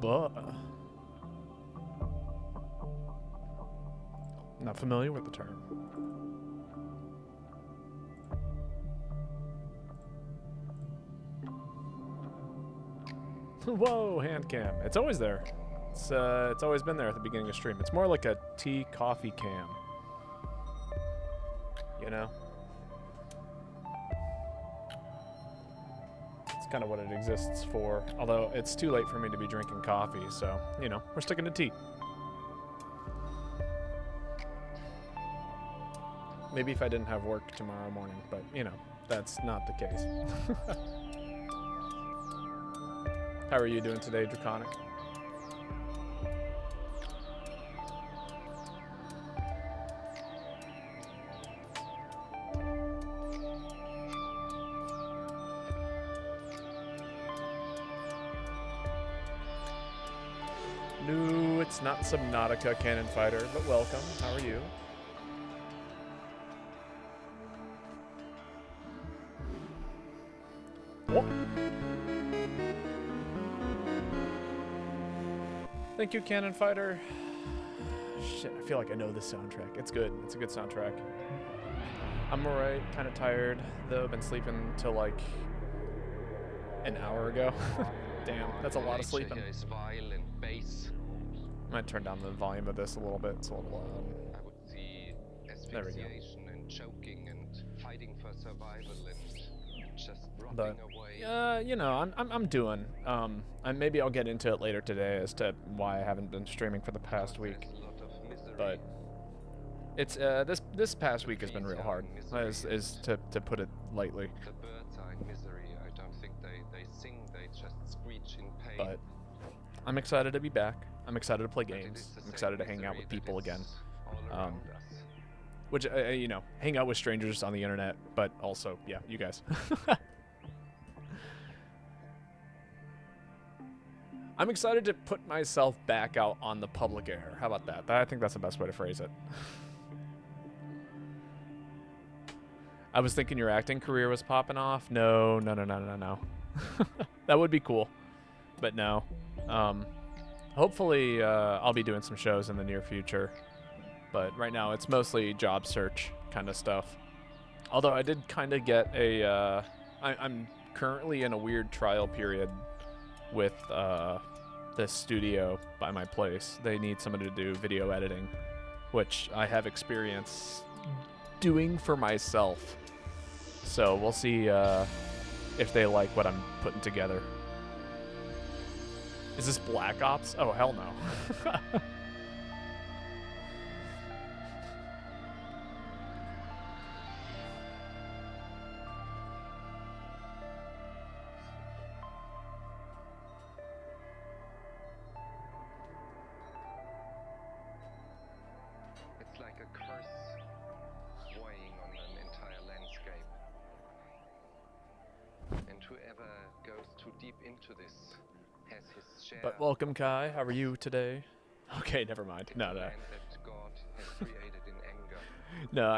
but not familiar with the term. Whoa, hand cam. It's always there. It's always been there at the beginning of stream. It's more like a tea coffee cam. You know? It's kind of what it exists for. Although it's too late for me to be drinking coffee, so, you know, we're sticking to tea. Maybe if I didn't have work tomorrow morning, but, you know, that's not the case. How are you doing today, Draconic? No, it's not Subnautica Cannon Fighter, but welcome. How are you? What? Thank you, Cannon Fighter. Shit, I feel like I know this soundtrack. It's good. It's a good soundtrack. I'm alright, kind of tired, though. Been sleeping till like an hour ago. Damn, that's a lot of sleeping. I might turn down the volume of this a little bit. It's a little loud. I would see There we go. asphyxiation and choking and fighting for survival and just rotting But away. you know, I'm doing. And maybe I'll get into it later today as to why I haven't been streaming for the past week. There's a lot of misery. But it's this past week has been real hard, is to put it lightly. The birds are in misery. I don't think they sing, they just screech in pain. But I'm excited to be back. I'm excited to play games. I'm excited to hang out with people again. All around us. Which, you know, hang out with strangers on the internet, but also, yeah, you guys. I'm excited to put myself back out on the public air. How about that? I think that's the best way to phrase it. I was thinking your acting career was popping off. No. That would be cool, but no. Hopefully, I'll be doing some shows in the near future. But right now, it's mostly job search kind of stuff. Although I did kind of get a... I'm currently in a weird trial period with this studio by my place. They need somebody to do video editing, which I have experience doing for myself. So we'll see if they like what I'm putting together. Is this Black Ops? Oh, hell no. It's like a curse weighing on an entire landscape. And whoever goes too deep into this has his share. But welcome, Kai. How are you today? Okay, never mind. No. Land that God has created in anger. No,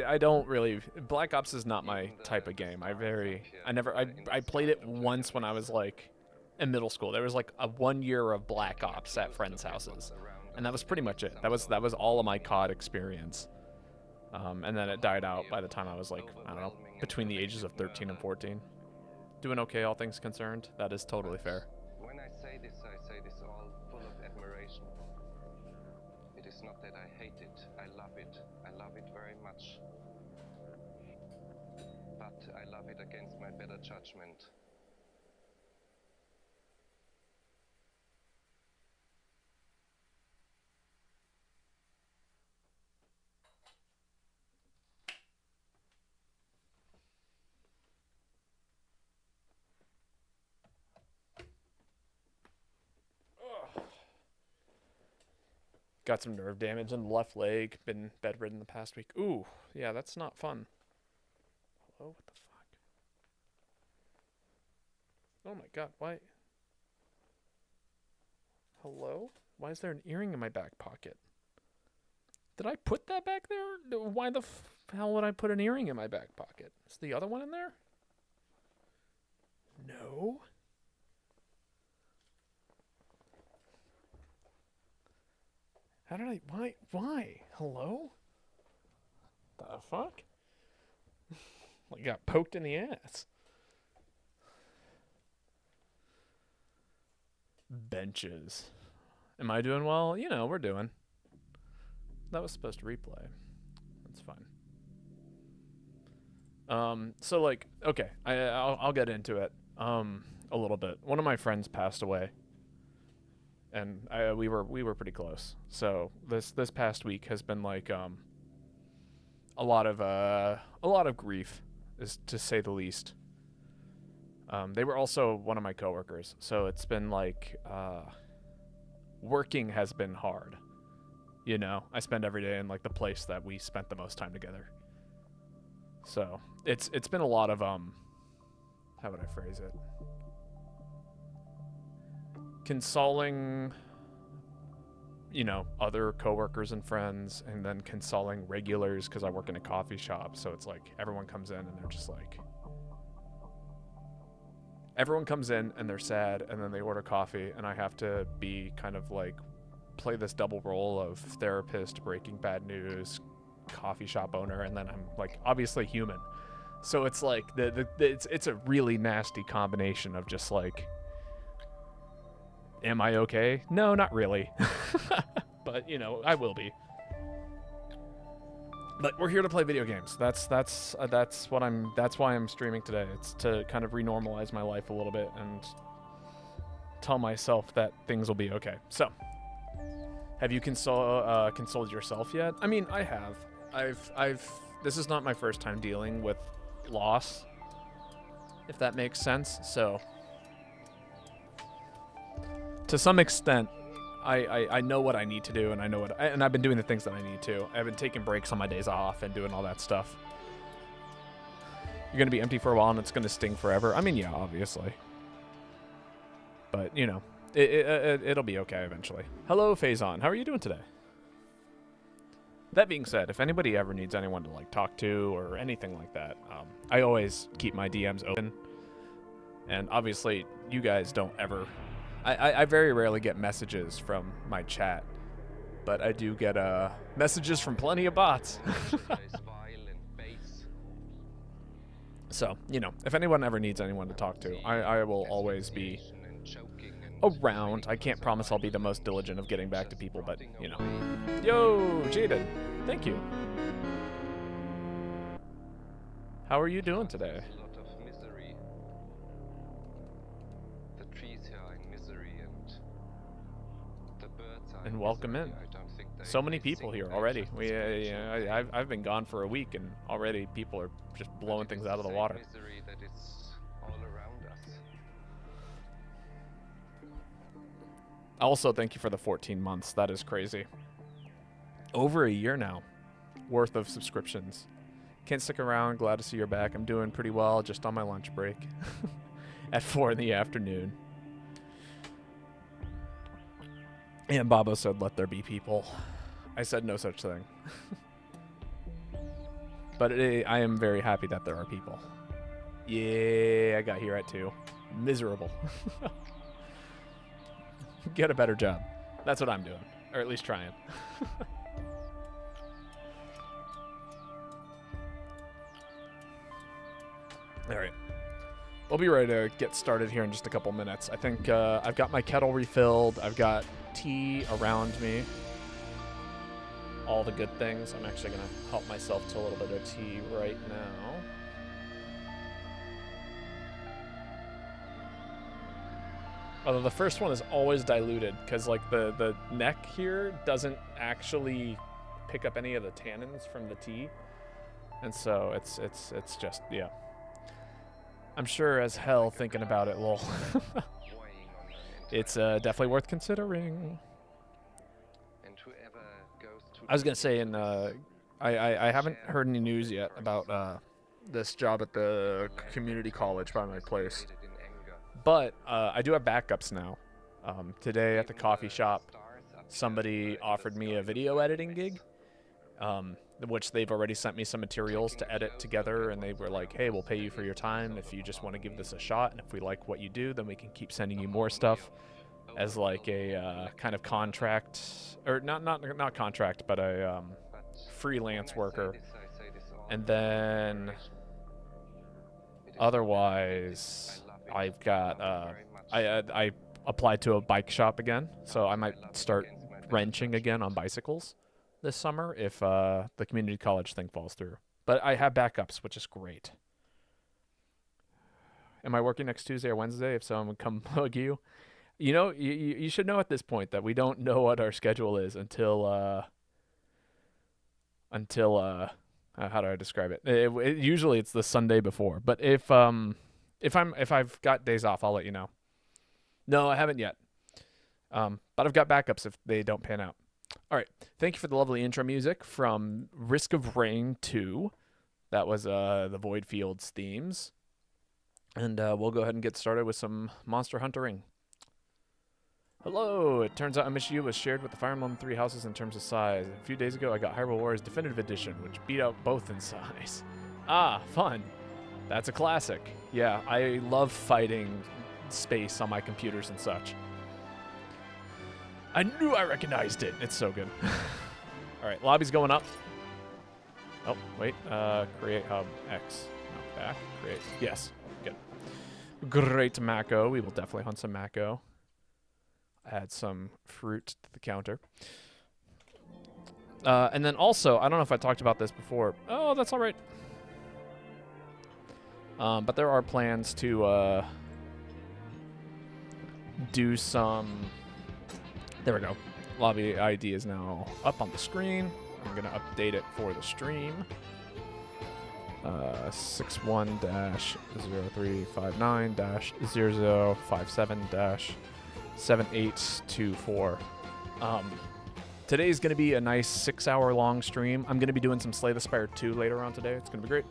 I don't really. Black Ops is not my type of game. I played it once when I was like in middle school. There was like a 1 year of Black Ops at friends' houses, and that was pretty much it. That was all of my COD experience. And then it died out by the time I was like, I don't know, between the ages of 13 and 14. Doing okay, all things concerned. That is totally fair. When I say this all full of admiration. It is not that I hate it. I love it. I love it very much. But I love it against my better judgment. Got some nerve damage in the left leg. Been bedridden the past week. Ooh, yeah, that's not fun. Hello, what the fuck? Oh my god, why? Hello? Why is there an earring in my back pocket? Did I put that back there? Why the hell would I put an earring in my back pocket? Is the other one in there? No. How did I... Why? Hello? The fuck? Like, got poked in the ass. Benches. Am I doing well? You know, we're doing. That was supposed to replay. That's fine. So like, okay, I'll get into it. A little bit. One of my friends passed away, and we were pretty close. So this past week has been like a lot of grief, is to say the least. They were also one of my coworkers, so it's been like working has been hard. You know, I spend every day in like the place that we spent the most time together. So it's been a lot of how would I phrase it? Consoling, you know, other coworkers and friends, and then consoling regulars because I work in a coffee shop. So it's like everyone comes in and they're just like, everyone comes in and they're sad, and then they order coffee, and I have to be kind of like play this double role of therapist, breaking bad news, coffee shop owner, and then I'm like obviously human. So it's like it's a really nasty combination of just like, am I okay? No, not really. But you know, I will be. But we're here to play video games. That's why I'm streaming today. It's to kind of renormalize my life a little bit and tell myself that things will be okay. So, have you consoled yourself yet? I mean, I have. This is not my first time dealing with loss, if that makes sense. So, to some extent, I know what I need to do, and and I've been doing the things that I need to. I've been taking breaks on my days off and doing all that stuff. You're gonna be empty for a while, and it's gonna sting forever. I mean, yeah, obviously, but you know, it'll be okay eventually. Hello, Faison. How are you doing today? That being said, if anybody ever needs anyone to like talk to or anything like that, I always keep my DMs open. And obviously, you guys don't ever... I very rarely get messages from my chat, but I do get messages from plenty of bots. So, you know, if anyone ever needs anyone to talk to, I will always be around. I can't promise I'll be the most diligent of getting back to people, but, you know. Yo, Jaden, thank you. How are you doing today? And welcome in. So many people here already. I've been gone for a week, and already people are just blowing things out of the water. Also, thank you for the 14 months. That is crazy. Over a year now worth of subscriptions. Can't stick around. Glad to see you're back. I'm doing pretty well, just on my lunch break at 4 in the afternoon. And Babo said, let there be people. I said no such thing. But I am very happy that there are people. Yeah, I got here at 2. Miserable. Get a better job. That's what I'm doing. Or at least trying. Alright. We'll be ready to get started here in just a couple minutes. I think I've got my kettle refilled. I've got tea around me. All the good things. I'm actually going to help myself to a little bit of tea right now. Although the first one is always diluted because like the neck here doesn't actually pick up any of the tannins from the tea. And so it's just, yeah. I'm sure as hell thinking about it, lol. It's definitely worth considering. I was gonna say, I haven't heard any news yet about this job at the community college by my place, but I do have backups now. Today at the coffee shop, somebody offered me a video editing gig, which they've already sent me some materials to edit together, and they were like, hey, we'll pay you for your time if you just want to give this a shot, and if we like what you do, then we can keep sending you more stuff. as like a kind of contract, or not contract, but a But freelance worker. I say this all And full of then admiration. It is not that I hate it, otherwise, I love it. I've I got love it very much. I applied to a bike shop again, so I I might love it start against my better wrenching again on judgment. bicycles this summer if the community college thing falls through. But I have backups, which is great. Am I working next Tuesday or Wednesday? If so, I'm gonna come bug you. You know, you should know at this point that we don't know what our schedule is until how do I describe it? Usually it's the Sunday before, but if I've got days off, I'll let you know. No, I haven't yet. But I've got backups if they don't pan out. All right. Thank you for the lovely intro music from Risk of Rain 2. That was the Void Fields themes. And we'll go ahead and get started with some Monster Huntering. Hello! It turns out MSU was shared with the Fire Emblem 3 houses in terms of size. A few days ago, I got Hyrule Warriors Definitive Edition, which beat out both in size. Ah, fun. That's a classic. Yeah, I love fighting space on my computers and such. I knew I recognized it. It's so good. All right, lobby's going up. Oh, wait. Create hub X. No, back. Create. Yes. Good. Great Mako. We will definitely hunt some Mako. Add some fruit to the counter. And then also, I don't know if I talked about this before. Oh, that's all right. But there are plans to do some... There we go. Lobby ID is now up on the screen. I'm going to update it for the stream. 61-0359-0057-7824. Today's going to be a nice 6-hour long stream. I'm going to be doing some Slay the Spire 2 later on today. It's going to be great.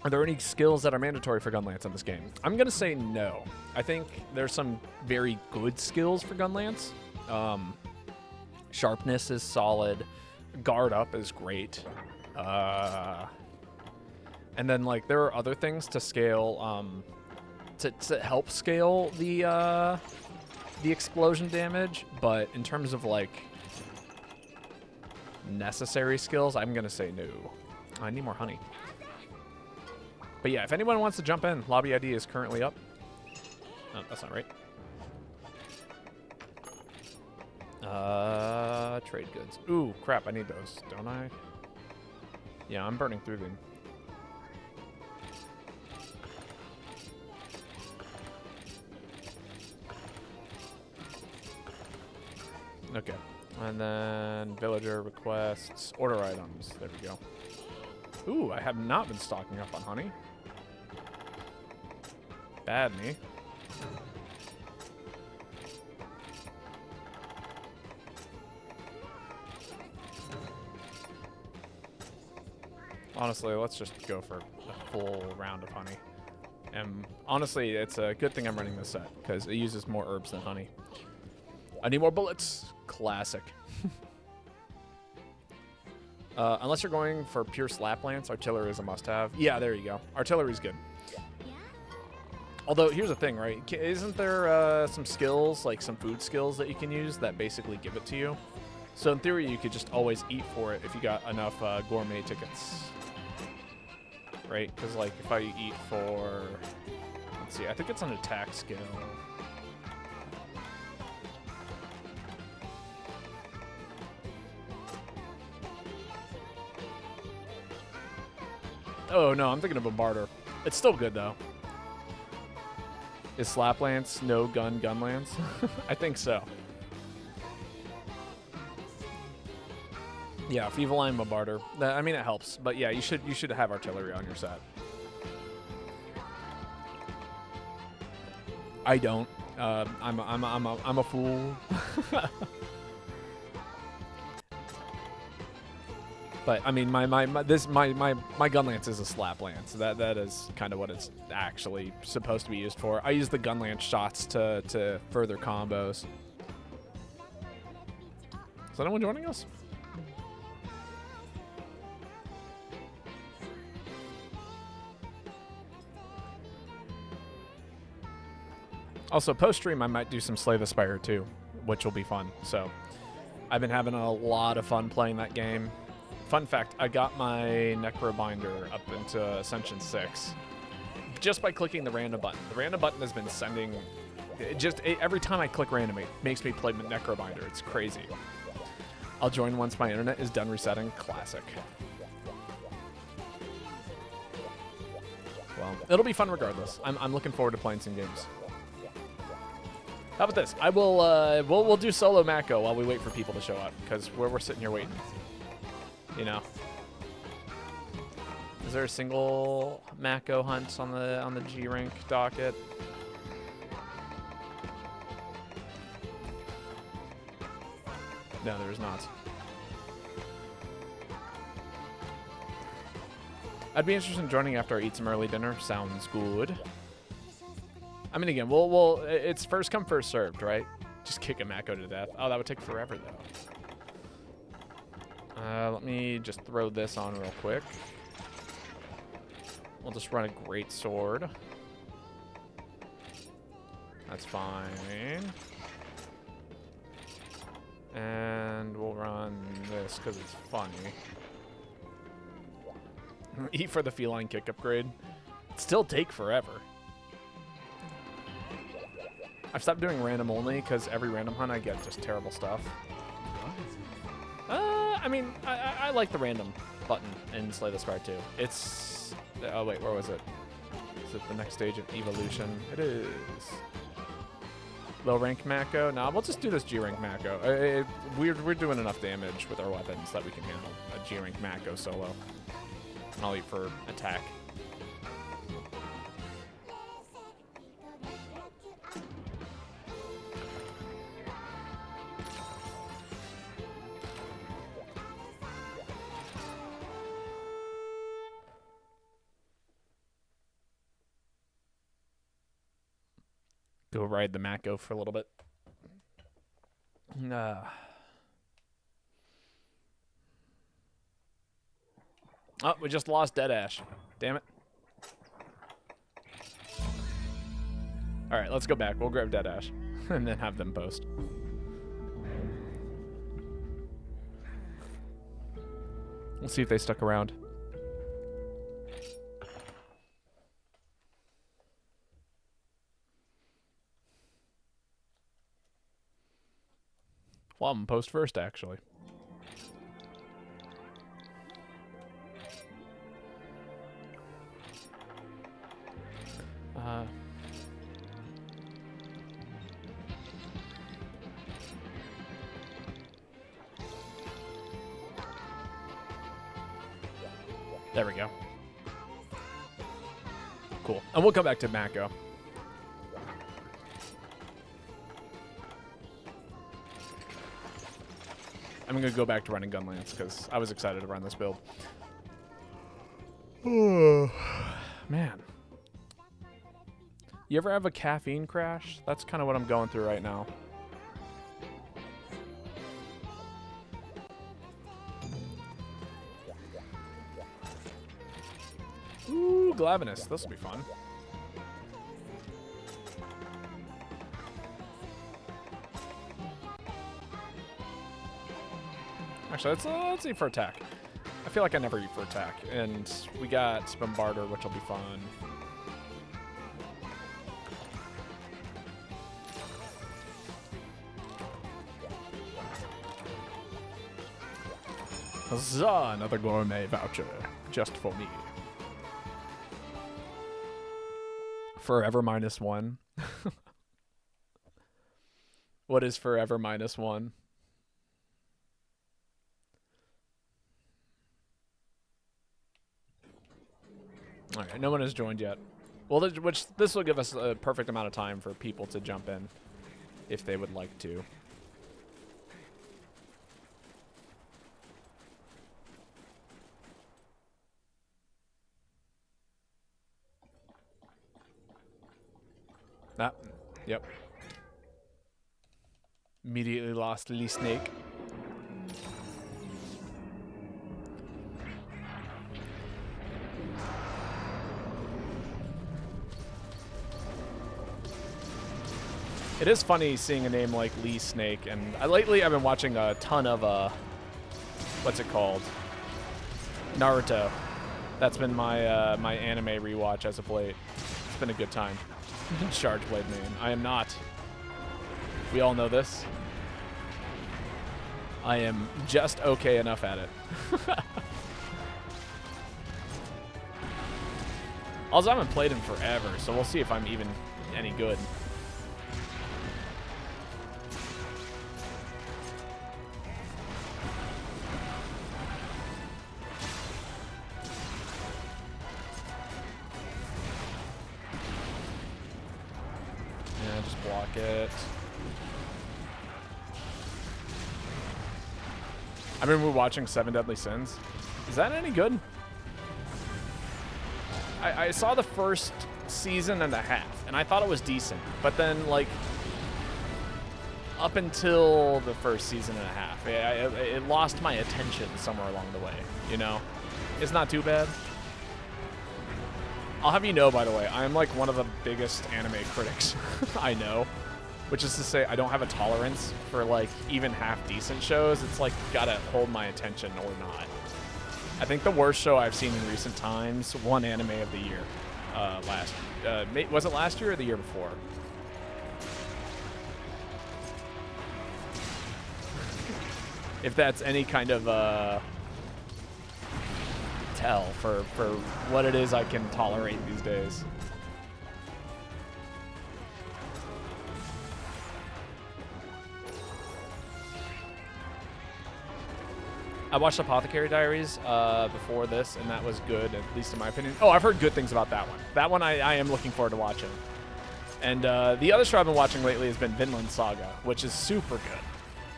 Are there any skills that are mandatory for Gunlance in this game? I'm going to say no. I think there's some very good skills for Gunlance. Sharpness is solid. Guard up is great. And then, like, there are other things to scale, to help scale the explosion damage, but in terms of, like, necessary skills, I'm going to say no. I need more honey. But yeah, if anyone wants to jump in, lobby ID is currently up. Oh, that's not right. Trade goods. Ooh, crap, I need those, don't I? Yeah, I'm burning through them. Okay. And then villager requests, order items. There we go. Ooh, I have not been stocking up on honey. Bad me. Honestly, let's just go for a full round of honey. And honestly, it's a good thing I'm running this set, because it uses more herbs than honey. I need more bullets. Classic. Unless you're going for pure slap lance, artillery is a must-have. Yeah, there you go. Artillery's good. Although, here's the thing, right? Isn't there some skills, like some food skills that you can use that basically give it to you? So in theory, you could just always eat for it if you got enough gourmet tickets. Right? Because, like, if I eat for... Let's see, I think it's an attack skill. Oh, no, I'm thinking of a barter. It's still good, though. Is Slap-Lance no gun-lance? I think so. Yeah, Feeble Line barter. I mean, it helps. But yeah, you should have artillery on your set. I don't. I'm a fool. But I mean, my gun lance is a slap lance. That is kind of what it's actually supposed to be used for. I use the gun lance shots to further combos. Is anyone joining us? Also, post-stream, I might do some Slay the Spire too, which will be fun. So, I've been having a lot of fun playing that game. Fun fact, I got my Necrobinder up into Ascension 6 just by clicking the random button. The random button has been sending... every time I click random, it makes me play Necrobinder. It's crazy. I'll join once my internet is done resetting. Classic. Well, it'll be fun regardless. I'm looking forward to playing some games. How about this? I will, we'll do solo Mako while we wait for people to show up, because we're sitting here waiting. You know. Is there a single Mako hunt on the G rank docket? No, there is not. I'd be interested in joining after I eat some early dinner. Sounds good. I mean, again, it's first come, first served, right? Just kick a Mako to death. Oh, that would take forever, though. Let me just throw this on real quick. We'll just run a great sword. That's fine. And we'll run this because it's funny. Eat for the feline kick upgrade. It'd still take forever. I've stopped doing random only because every random hunt I get just terrible stuff. I mean, I like the random button in Slay the Spire too. It's... Oh, wait, where was it? Is it the next stage of evolution? It is. Low rank Mako? Nah, we'll just do this G rank Mako. We're doing enough damage with our weapons that we can handle a G rank Mako solo. I'll eat for attack. Go ride the Mako for a little bit. Oh, we just lost Deadash. Damn it. All right, let's go back. We'll grab Deadash and then have them post. We'll see if they stuck around. Well, I'm post first, actually. There we go. Cool. And we'll come back to Mako. I'm going to go back to running Gunlance because I was excited to run this build. Oh, man. You ever have a caffeine crash? That's kind of what I'm going through right now. Ooh, Glavenus. This will be fun. Actually, let's eat for attack. I feel like I never eat for attack. And we got Bombarder, which will be fun. Huzzah, another gourmet voucher. Just for me. Forever -1. What is forever -1? All right, no one has joined yet. Well, this will give us a perfect amount of time for people to jump in if they would like to. Ah, yep. Immediately lost Lee Snake. It is funny seeing a name like Lee Snake, and lately I've been watching a ton of what's it called? Naruto. That's been my my anime rewatch as of late. It's been a good time. Charge Blade main. I am not. We all know this. I am just okay enough at it. Also, I haven't played him forever, so we'll see if I'm even any good. Yeah, just block it. I remember watching Seven Deadly Sins. Is that any good? I saw the first season and a half, and I thought it was decent. But then, like, up until the first season and a half, it lost my attention somewhere along the way, you know? It's not too bad. I'll have you know, by the way, I'm like one of the biggest anime critics I know. Which is to say, I don't have a tolerance for, like, even half-decent shows. It's like, gotta hold my attention or not. I think the worst show I've seen in recent times won Anime of the Year. Was it last year or the year before? If that's any kind of tell for what it is I can tolerate these days. I watched Apothecary Diaries before this, and that was good, at least in my opinion. Oh, I've heard good things about that one. That one I am looking forward to watching. And the other show I've been watching lately has been Vinland Saga, which is super good.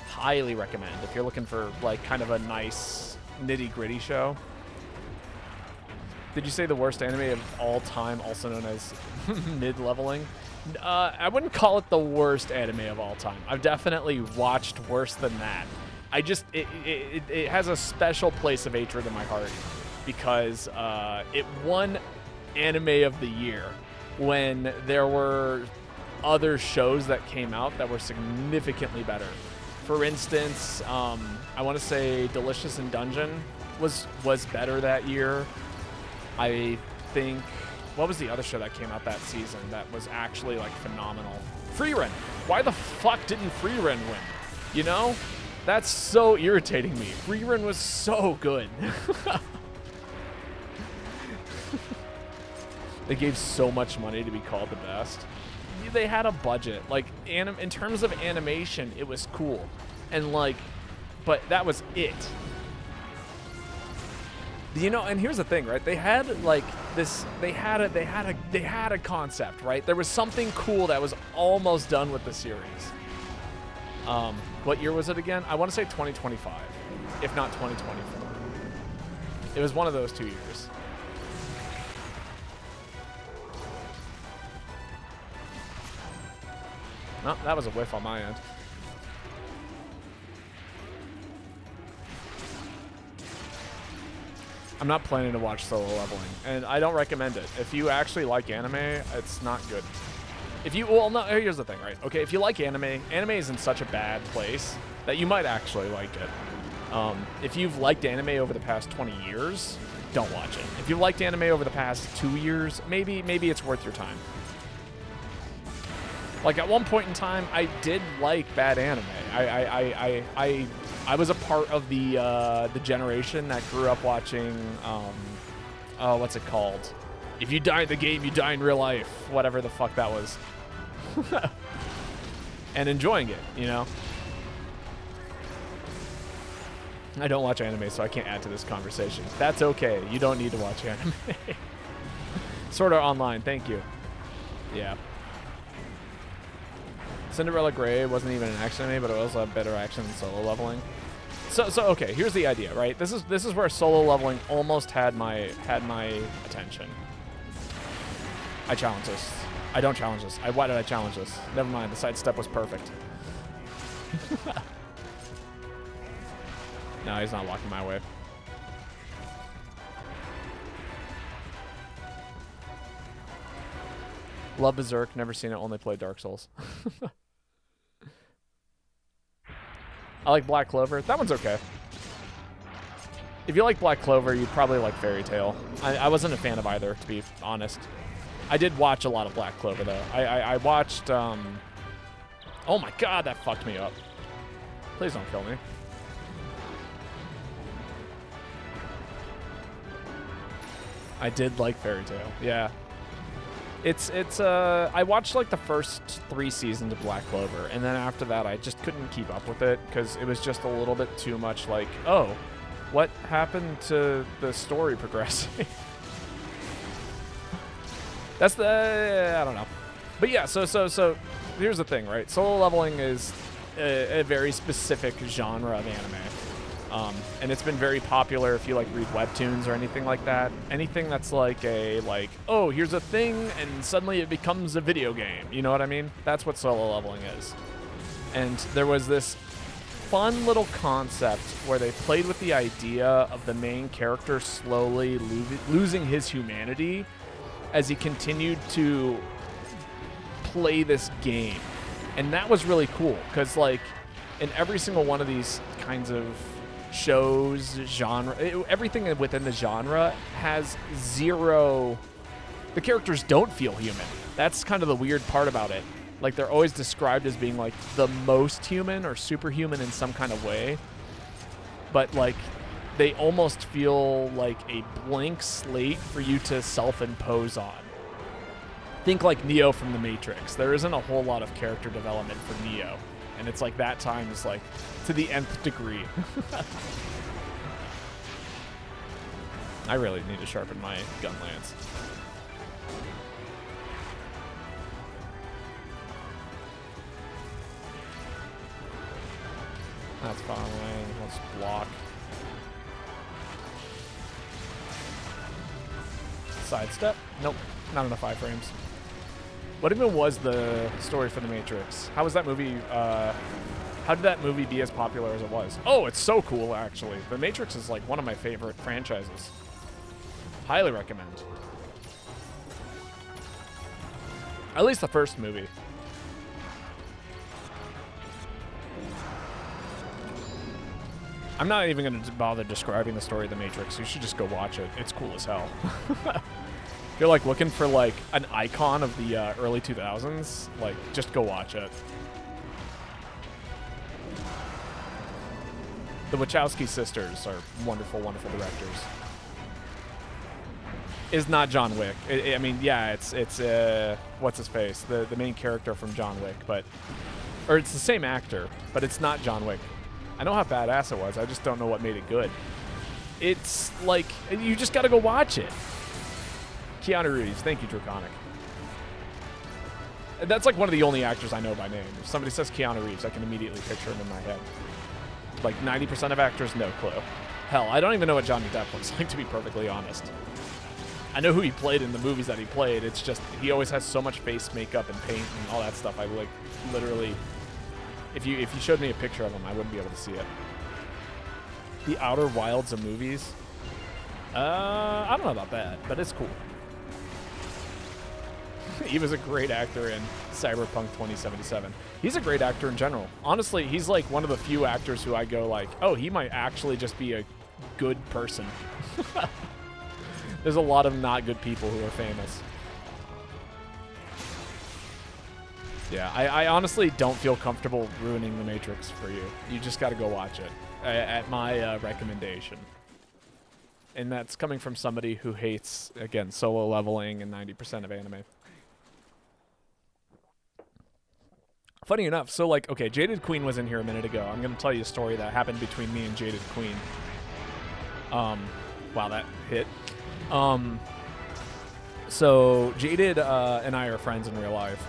Highly recommend if you're looking for, like, kind of a nice nitty-gritty show. Did you say the worst anime of all time, also known as mid-leveling? I wouldn't call it the worst anime of all time. I've definitely watched worse than that. I just, it has a special place of hatred in my heart because it won Anime of the Year when there were other shows that came out that were significantly better. For instance, I want to say Delicious in Dungeon was better that year. I think, what was the other show that came out that season that was actually, like, phenomenal? Freerun. Why the fuck didn't Freerun win? You know? That's so irritating me. Freerun was so good. They gave so much money to be called the best. They had a budget. Like, in terms of animation, it was cool. And, like, but that was it. You know, and here's the thing, right? They had, like, this, they had a concept, right? There was something cool that was almost done with the series. What year was it again? I want to say 2025, if not 2024. It was one of those 2 years. No, that was a whiff on my end. I'm not planning to watch Solo Leveling, and I don't recommend it. If you actually like anime, it's not good. If you, well, no, here's the thing, right? Okay, if you like anime, anime is in such a bad place that you might actually like it. If you've liked anime over the past 20 years, don't watch it. If you've liked anime over the past 2 years, maybe it's worth your time. Like, at one point in time, I did like bad anime. I was a part of the generation that grew up watching, what's it called? If you die in the game, you die in real life. Whatever the fuck that was. And enjoying it, you know? I don't watch anime, so I can't add to this conversation. That's okay. You don't need to watch anime. Sword Art Online, thank you. Yeah. Cinderella Grey wasn't even an action anime, but it was a better action than Solo Leveling. So okay, here's the idea, right? This is where Solo Leveling almost had my attention. I challenge this. I don't challenge this. Why did I challenge this? Never mind. The sidestep was perfect. No, he's not walking my way. Love Berserk. Never seen it. Only played Dark Souls. I like Black Clover. That one's okay. If you like Black Clover, you'd probably like Fairy Tail. I wasn't a fan of either, to be honest. I did watch a lot of Black Clover, though. I watched, oh my god, that fucked me up. Please don't kill me. I did like Fairy Tail, yeah. I watched like the first 3 seasons of Black Clover, and then after that I just couldn't keep up with it because it was just a little bit too much like, oh, what happened to the story progressing? That's I don't know. But yeah, so here's the thing, right? Solo leveling is a very specific genre of anime. And it's been very popular if you like read webtoons or anything like that. Anything that's like oh, here's a thing and suddenly it becomes a video game. You know what I mean? That's what solo leveling is. And there was this fun little concept where they played with the idea of the main character slowly losing his humanity as he continued to play this game. And that was really cool because like in every single one of these kinds of shows, genre, everything within the genre has zero, the characters don't feel human. That's kind of the weird part about it. Like they're always described as being like the most human or superhuman in some kind of way, but like they almost feel like a blank slate for you to self-impose on. Think like Neo from The Matrix. There isn't a whole lot of character development for Neo, and it's like that time is like to the nth degree. I really need to sharpen my gun lance. That's far away. Let's block. Sidestep? Nope. Not enough iframes. What even was the story for The Matrix? How was that movie, how did that movie be as popular as it was? Oh, it's so cool, actually. The Matrix is like one of my favorite franchises. Highly recommend. At least the first movie. I'm not even going to bother describing the story of The Matrix. You should just go watch it. It's cool as hell. If you're like looking for like an icon of the early 2000s, like just go watch it. The Wachowski sisters are wonderful, wonderful directors. Is not John Wick. I mean, yeah, it's what's his face, the main character from John Wick, or it's the same actor, but it's not John Wick. I know how badass it was. I just don't know what made it good. It's like you just got to go watch it. Keanu Reeves, thank you, Draconic. That's like one of the only actors I know by name. If somebody says Keanu Reeves, I can immediately picture him in my head. Like 90% of actors, no clue. Hell, I don't even know what Johnny Depp looks like, to be perfectly honest. I know who he played in the movies that he played. It's just he always has so much face makeup and paint and all that stuff. I like literally, if you showed me a picture of him, I wouldn't be able to see it. The Outer Wilds of movies. I don't know about that, but it's cool. He was a great actor in Cyberpunk 2077. He's a great actor in general. Honestly, he's like one of the few actors who I go like, oh, he might actually just be a good person. There's a lot of not good people who are famous. Yeah, I honestly don't feel comfortable ruining The Matrix for you. You just got to go watch it at my recommendation. And that's coming from somebody who hates, again, solo leveling and 90% of anime. Funny enough, so like, okay, Jaded Queen was in here a minute ago. I'm going to tell you a story that happened between me and Jaded Queen. Wow, that hit. So Jaded and I are friends in real life.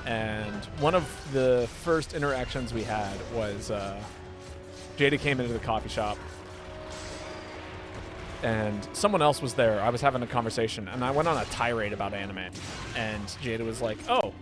And one of the first interactions we had was Jaded came into the coffee shop. And someone else was there. I was having a conversation, and I went on a tirade about anime. And Jada was like, oh,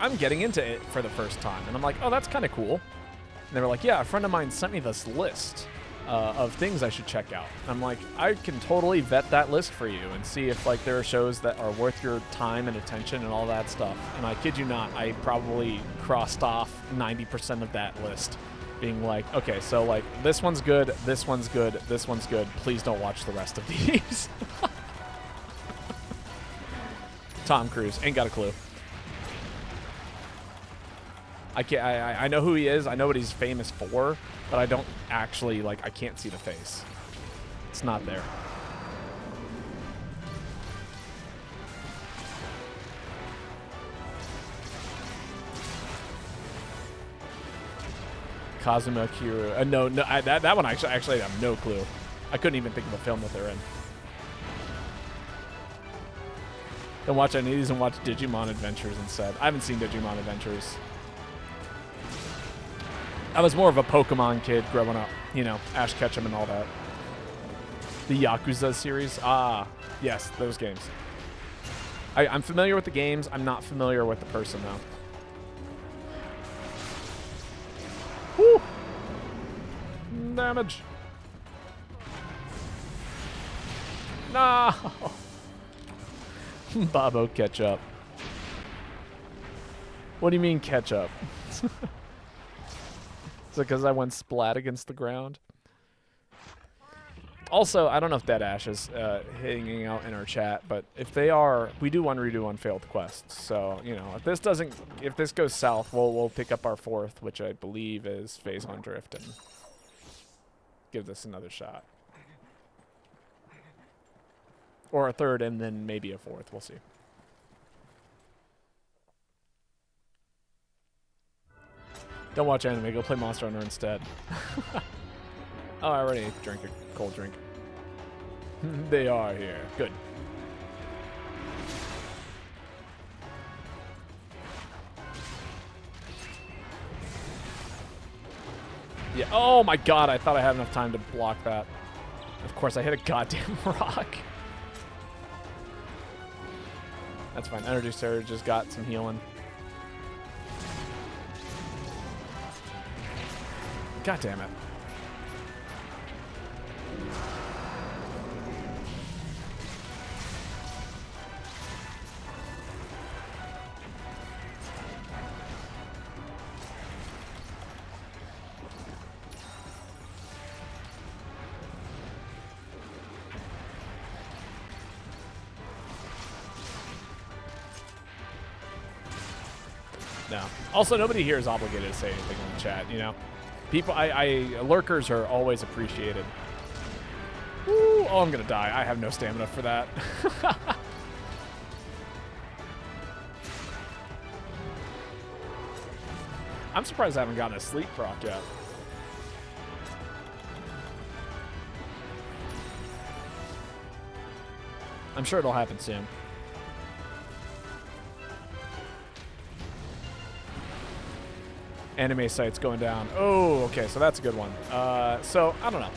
I'm getting into it for the first time. And I'm like, oh, that's kind of cool. And they were like, yeah, a friend of mine sent me this list. of things I should check out. I'm like, I can totally vet that list for you and see if like there are shows that are worth your time and attention and all that stuff. And I kid you not, I probably crossed off 90% of that list, being like, okay, so like this one's good, this one's good, this one's good. Please don't watch the rest of these. Tom Cruise, ain't got a clue. I know who he is. I know what he's famous for, but I don't actually, like, I can't see the face. It's not there. Kazuma Kiryu. No, that one actually I have no clue. I couldn't even think of a film that they're in. Don't watch any of these and watch Digimon Adventures instead. I haven't seen Digimon Adventures. I was more of a Pokemon kid growing up. You know, Ash Ketchum and all that. The Yakuza series. Ah, yes, those games. I'm familiar with the games. I'm not familiar with the person, though. Woo! Damage. No! Babo ketchup. What do you mean ketchup? Is it because I went splat against the ground? Also, I don't know if Dead Ash is hanging out in our chat, but if they are, we do one redo on failed quests. So, you know, if this goes south, we'll pick up our fourth, which I believe is Phase 1 Drift, and give this another shot. Or a third, and then maybe a fourth. We'll see. Don't watch anime. Go play Monster Hunter instead. Oh, I already drank a cold drink. They are here. Good. Yeah. Oh my god, I thought I had enough time to block that. Of course, I hit a goddamn rock. That's fine. Energy Surge just got some healing. God damn it. No. Also, nobody here is obligated to say anything in the chat, you know? People, lurkers are always appreciated. Ooh, oh, I'm gonna die. I have no stamina for that. I'm surprised I haven't gotten a sleep proc yet. I'm sure it'll happen soon. Anime sites going down. Oh, okay, so that's a good one. So, I don't know.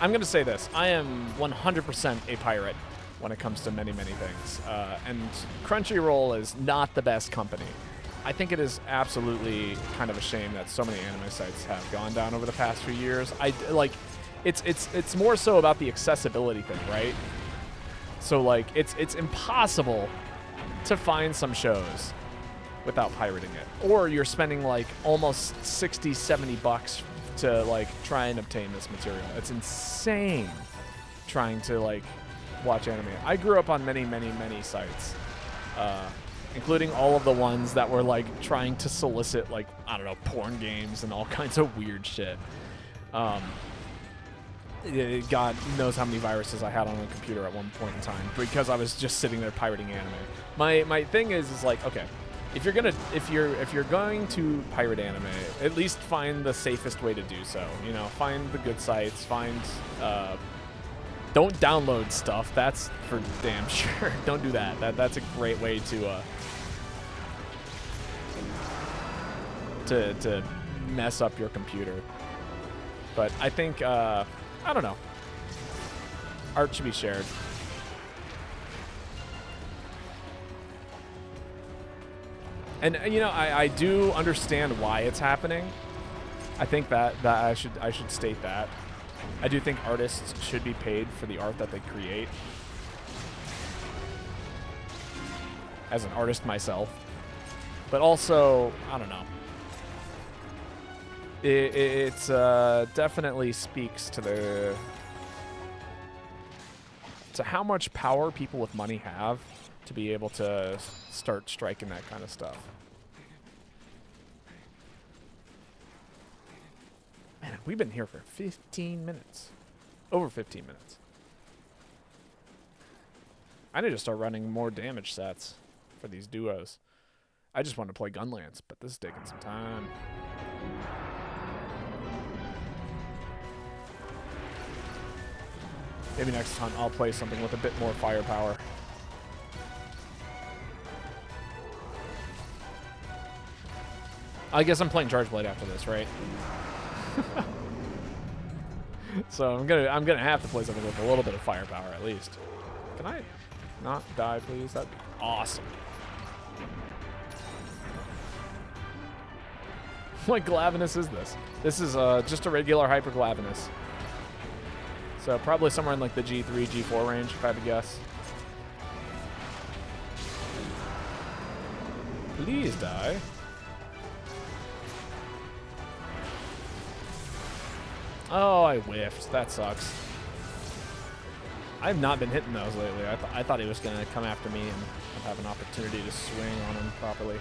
I'm going to say this. I am 100% a pirate when it comes to many, many things. And Crunchyroll is not the best company. I think it is absolutely kind of a shame that so many anime sites have gone down over the past few years. It's more so about the accessibility thing, right? So, like, it's impossible to find some shows without pirating it, or you're spending like almost 60, 70 bucks to like try and obtain this material. It's insane trying to like watch anime. I grew up on many, many, many sites, including all of the ones that were like trying to solicit like, I don't know, porn games and all kinds of weird shit. God knows how many viruses I had on a computer at one point in time because I was just sitting there pirating anime. My thing is like, okay, if you're going to pirate anime, at least find the safest way to do so. You know, find the good sites. Don't download stuff. That's for damn sure. Don't do that. That's a great way to mess up your computer. But I think I don't know. Art should be shared. And you know, I do understand why it's happening. I think that I should state that. I do think artists should be paid for the art that they create. As an artist myself. But also, I don't know. It's definitely speaks to how much power people with money have to be able to start striking that kind of stuff. Man, we've been here for 15 minutes. Over 15 minutes. I need to start running more damage sets for these duos. I just want to play Gunlance, but this is taking some time. Maybe next time I'll play something with a bit more firepower. I guess I'm playing Charge Blade after this, right? So I'm gonna have to play something with a little bit of firepower at least. Can I not die, please? That'd be awesome. What Glavenus is this? This is just a regular Hyper Glavenus. So probably somewhere in like the G3, G4 range, if I had to guess. Please die. Oh, I whiffed. That sucks. I've not been hitting those lately. I thought he was going to come after me and I'd have an opportunity to swing on him properly.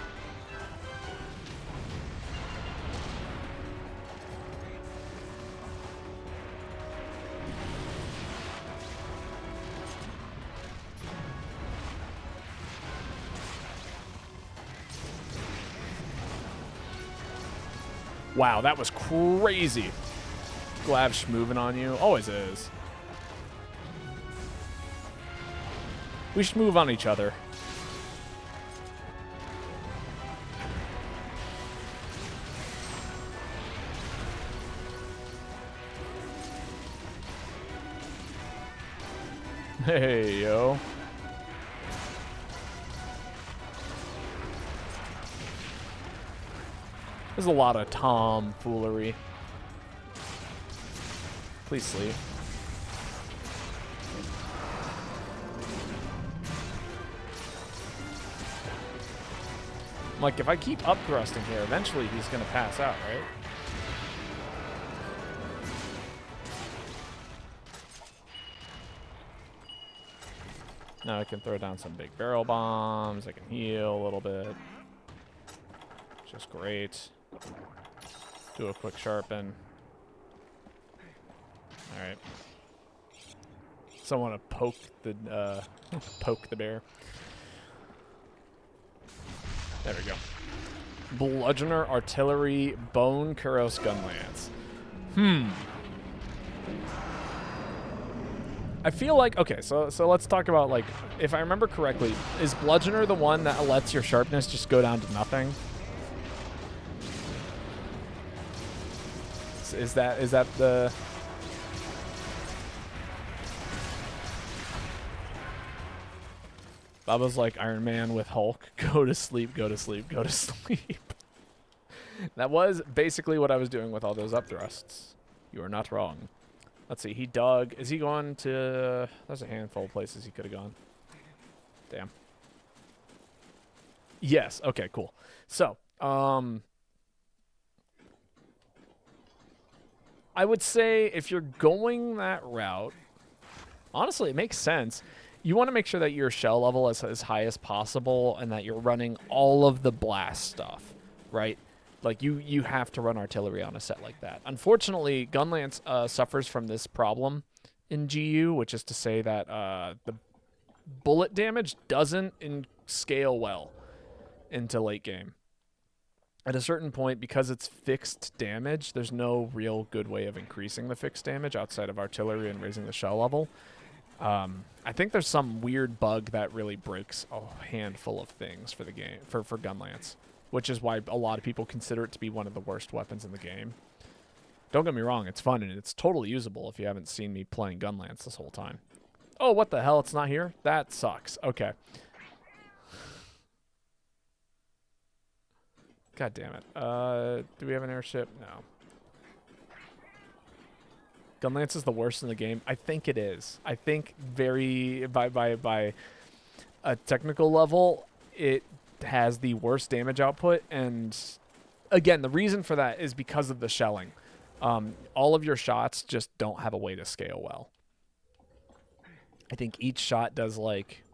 Wow, that was crazy. Glavsh moving on you. Always is. We should move on each other. Hey, yo. There's a lot of tomfoolery. Please sleep. Like, if I keep up thrusting here, eventually he's going to pass out, right? Now I can throw down some big barrel bombs. I can heal a little bit. Just great. Do a quick sharpen. All right. Someone to poke the poke the bear. There we go. Bludgeoner, Artillery, Bone, Kuros, Gunlance. I feel like, okay, so let's talk about, like, if I remember correctly, is Bludgeoner the one that lets your sharpness just go down to nothing? Is that the... Baba's like Iron Man with Hulk. Go to sleep, go to sleep, go to sleep. That was basically what I was doing with all those up thrusts. You are not wrong. Let's see, he dug. Is he going to... There's a handful of places he could have gone. Damn. Yes, okay, cool. So, I would say if you're going that route, honestly, it makes sense. You want to make sure that your shell level is as high as possible and that you're running all of the blast stuff, right? Like, you have to run artillery on a set like that. Unfortunately, Gunlance suffers from this problem in GU, which is to say that the bullet damage doesn't scale well into late game. At a certain point, because it's fixed damage, there's no real good way of increasing the fixed damage outside of artillery and raising the shell level. I think there's some weird bug that really breaks a handful of things for the game, for Gunlance, which is why a lot of people consider it to be one of the worst weapons in the game. Don't get me wrong, it's fun and it's totally usable if you haven't seen me playing Gunlance this whole time. Oh, what the hell? It's not here? That sucks. Okay. God damn it. Do we have an airship? No. Gunlance is the worst in the game. I think it is. I think very by a technical level, it has the worst damage output, and again, the reason for that is because of the shelling. All of your shots just don't have a way to scale well. I think each shot does like,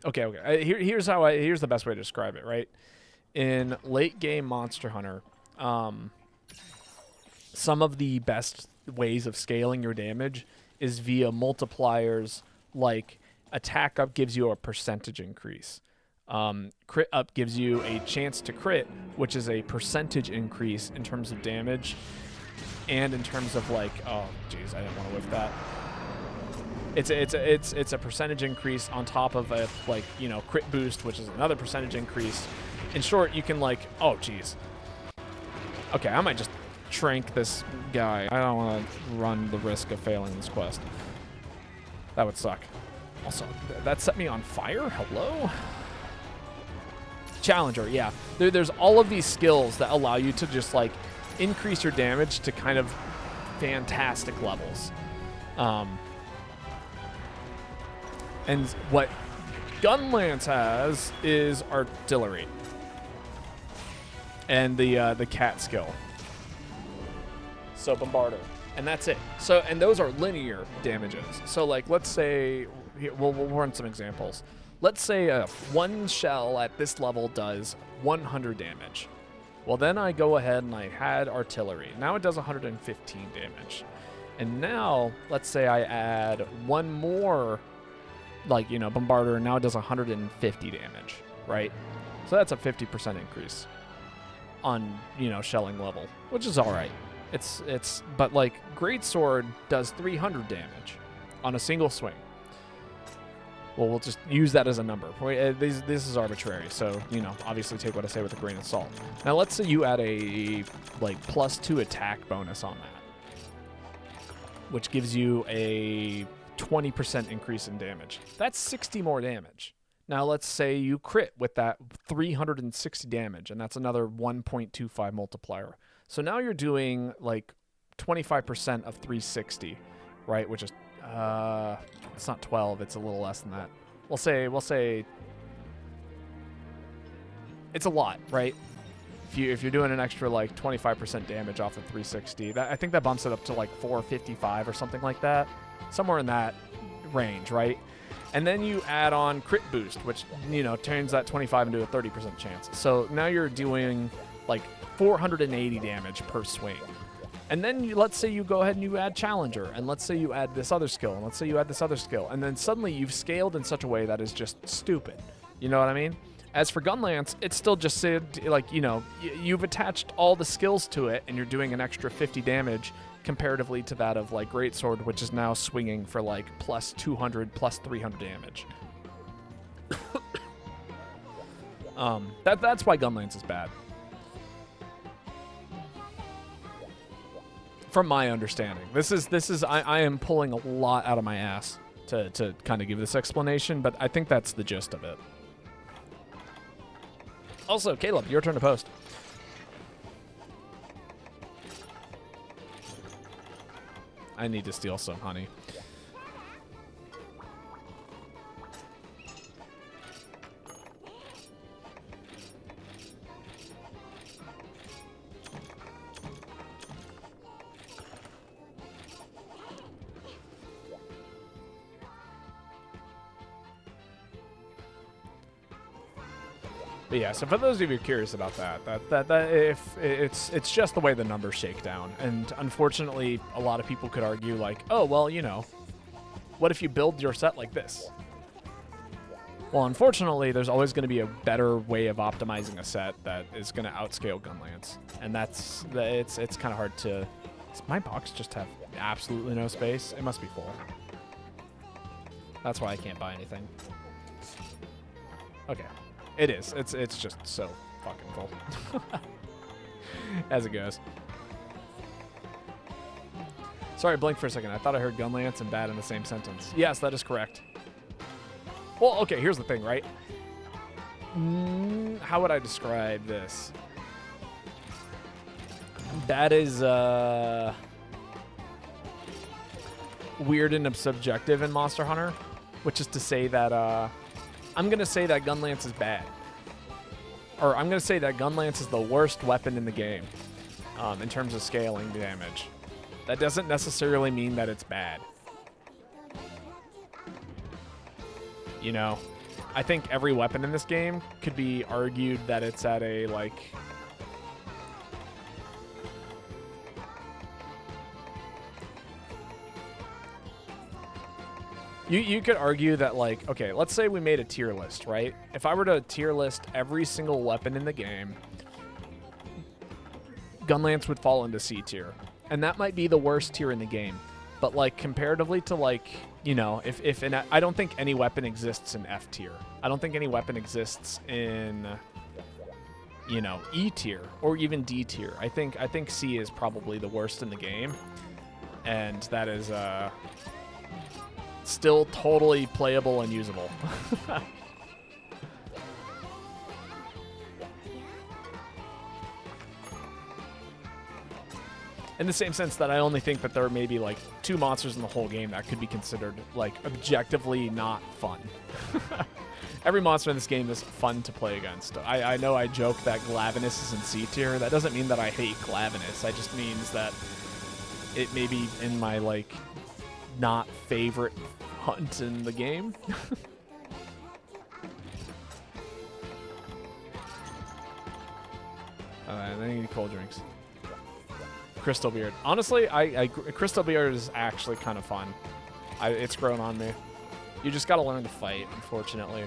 okay. Here's the best way to describe it. Right, in late game Monster Hunter, some of the best ways of scaling your damage is via multipliers. Like attack up gives you a percentage increase. Crit up gives you a chance to crit, which is a percentage increase in terms of damage, and in terms of like, oh jeez, I didn't want to whiff that. It's a percentage increase on top of a, like, you know, crit boost, which is another percentage increase. In short, you can like, oh jeez. Okay, I might just trank this guy. I don't want to run the risk of failing this quest. That would suck. Also, that set me on fire? Hello? Challenger, yeah. There's all of these skills that allow you to just like increase your damage to kind of fantastic levels. And what Gunlance has is artillery and the cat skill. So Bombarder, and that's it. So, and those are linear damages. So like, let's say, we'll run some examples. Let's say one shell at this level does 100 damage. Well, then I go ahead and I had artillery. Now it does 115 damage. And now, let's say I add one more, like, you know, Bombarder, and now it does 150 damage, right? So that's a 50% increase on, you know, shelling level, which is all right. But like, Greatsword does 300 damage on a single swing. Well, we'll just use that as a number. This is arbitrary, so, you know, obviously take what I say with a grain of salt. Now, let's say you add a, like, +2 attack bonus on that, which gives you a 20% increase in damage. That's 60 more damage. Now, let's say you crit with that 360 damage, and that's another 1.25 multiplier. So now you're doing, like, 25% of 360, right, which is... it's not 12, it's a little less than that. We'll say it's a lot, right? If you're doing an extra like 25% damage off of 360, I think that bumps it up to like 455 or something like that. Somewhere in that range, right? And then you add on crit boost, which, you know, turns that 25 into a 30% chance. So now you're doing like 480 damage per swing. And then let's say you go ahead and you add Challenger, and let's say you add this other skill, and let's say you add this other skill, and then suddenly you've scaled in such a way that is just stupid. You know what I mean? As for Gunlance, it's still just said, like, you know, you've attached all the skills to it, and you're doing an extra 50 damage comparatively to that of, like, Greatsword, which is now swinging for, like, +200, +300 damage. That's why Gunlance is bad. From my understanding, this is I am pulling a lot out of my ass to kind of give this explanation, but I think that's the gist of it. Also, Caleb, your turn to post. I need to steal some honey. But yeah, so for those of you curious about that if it's just the way the numbers shake down, and unfortunately, a lot of people could argue like, oh well, you know, what if you build your set like this? Well, unfortunately, there's always going to be a better way of optimizing a set that is going to outscale Gunlance, and it's kind of hard to. Does my box just have absolutely no space? It must be full. That's why I can't buy anything. Okay. It is. It's just so fucking full. As it goes. Sorry, I blinked for a second. I thought I heard Gunlance and bad in the same sentence. Yes, that is correct. Well, okay, here's the thing, right? How would I describe this? That is, weird and subjective in Monster Hunter, which is to say that I'm going to say that Gunlance is bad. Or I'm going to say that Gunlance is the worst weapon in the game in terms of scaling damage. That doesn't necessarily mean that it's bad. You know, I think every weapon in this game could be argued that it's at a, like... You could argue that, like, okay, let's say we made a tier list, right? If I were to tier list every single weapon in the game, Gunlance would fall into C tier. And that might be the worst tier in the game. But, like, comparatively to, like, you know, I don't think any weapon exists in F tier. I don't think any weapon exists in, you know, E tier or even D tier. I think C is probably the worst in the game. And that is, still totally playable and usable. In the same sense that I only think that there are maybe like 2 monsters in the whole game that could be considered like objectively not fun. Every monster in this game is fun to play against. I know I joke that Glavenus is in C tier. That doesn't mean that I hate Glavenus. I just means that it may be in my like not favorite hunt in the game. I need cold drinks. Crystal Beard. Honestly, Crystal Beard is actually kind of fun. It's grown on me. You just gotta learn to fight, unfortunately.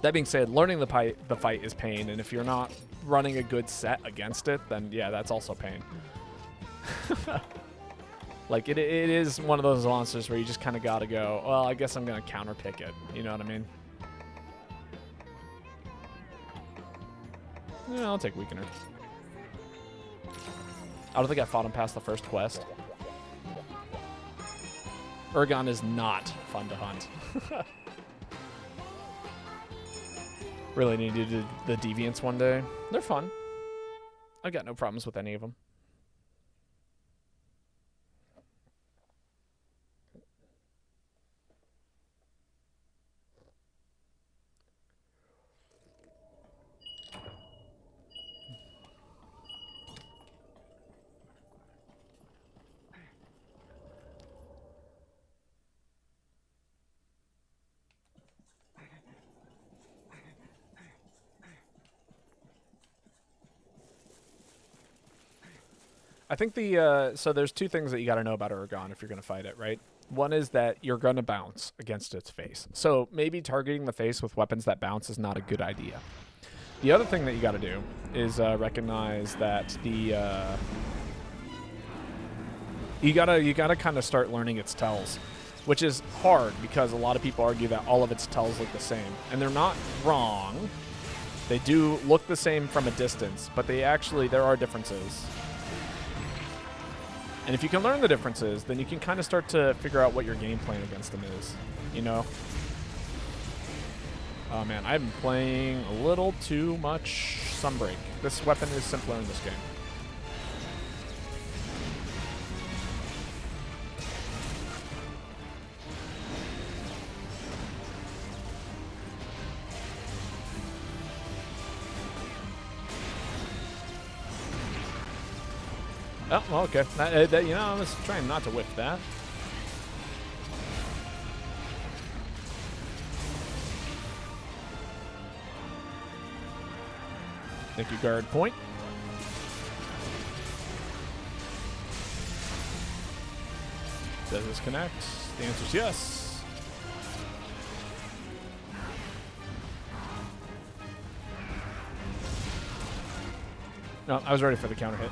That being said, learning the fight is pain, and if you're not running a good set against it, then yeah, that's also pain. Like, it is one of those monsters where you just kind of gotta go, well, I guess I'm gonna counterpick it. You know what I mean? Yeah, I'll take Weakener. I don't think I fought him past the first quest. Urgon is not fun to hunt. Really need to do the Deviants one day. They're fun. I got no problems with any of them. I think so there's 2 things that you got to know about Urgon if you're going to fight it, right? One is that you're going to bounce against its face. So maybe targeting the face with weapons that bounce is not a good idea. The other thing that you got to do is recognize that you gotta kind of start learning its tells, which is hard because a lot of people argue that all of its tells look the same, and they're not wrong. They do look the same from a distance, but there are differences. And if you can learn the differences, then you can kind of start to figure out what your game plan against them is, you know? Oh man, I've been playing a little too much Sunbreak. This weapon is simpler in this game. Oh, well, okay. You know, I was trying not to whip that. Thank you, guard point. Does this connect? The answer is yes. No, I was ready for the counter hit.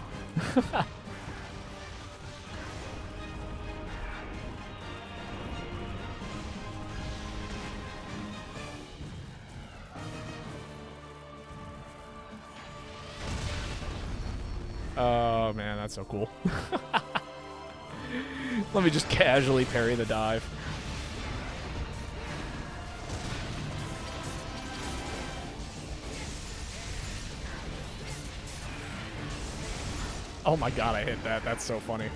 Oh man, that's so cool. Let me just casually parry the dive. Oh my god, I hit that. That's so funny.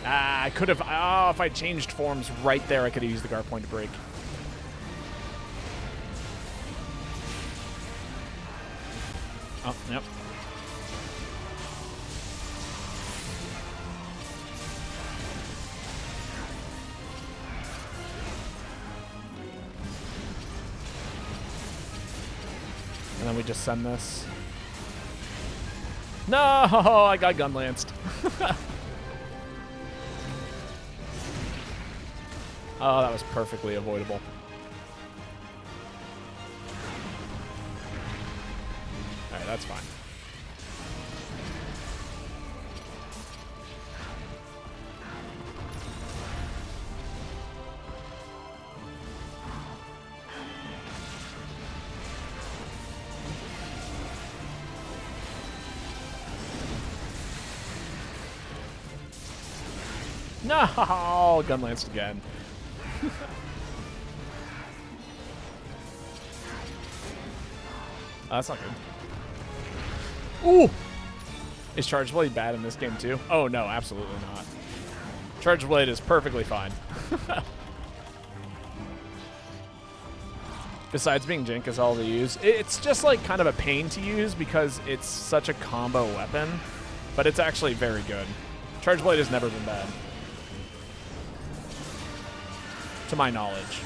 I could have... Oh, if I changed forms right there, I could have used the guard point to break. Oh, yep. And then we just send this. No! I got gun lanced. Oh, that was perfectly avoidable. Alright, that's fine. No! Gun lanced again. That's not good. Ooh! Is Charge Blade bad in this game too? Oh no, absolutely not. Charge Blade is perfectly fine. Besides being Jink is all to use. It's just like kind of a pain to use because it's such a combo weapon, but it's actually very good. Charge Blade has never been bad. To my knowledge.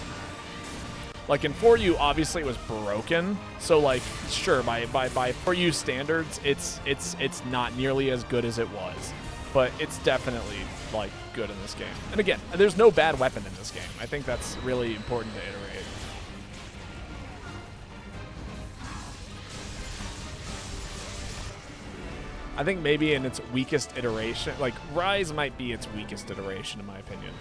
Like in 4U, obviously it was broken. So like, sure, by 4U standards, it's not nearly as good as it was, but it's definitely like good in this game. And again, there's no bad weapon in this game. I think that's really important to iterate. I think maybe in its weakest iteration, like Rise might be its weakest iteration in my opinion.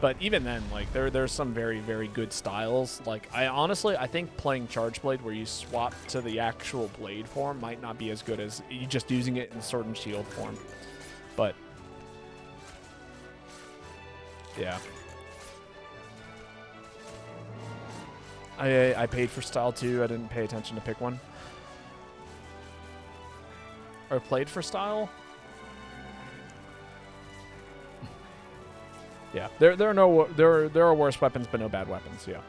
But even then, like there's some very, very good styles. Like I think playing Charge Blade where you swap to the actual blade form might not be as good as you just using it in Sword and Shield form. But yeah. I paid for style too. I didn't pay attention to pick one. Or played for style? Yeah, there are worse weapons, but no bad weapons. Yeah.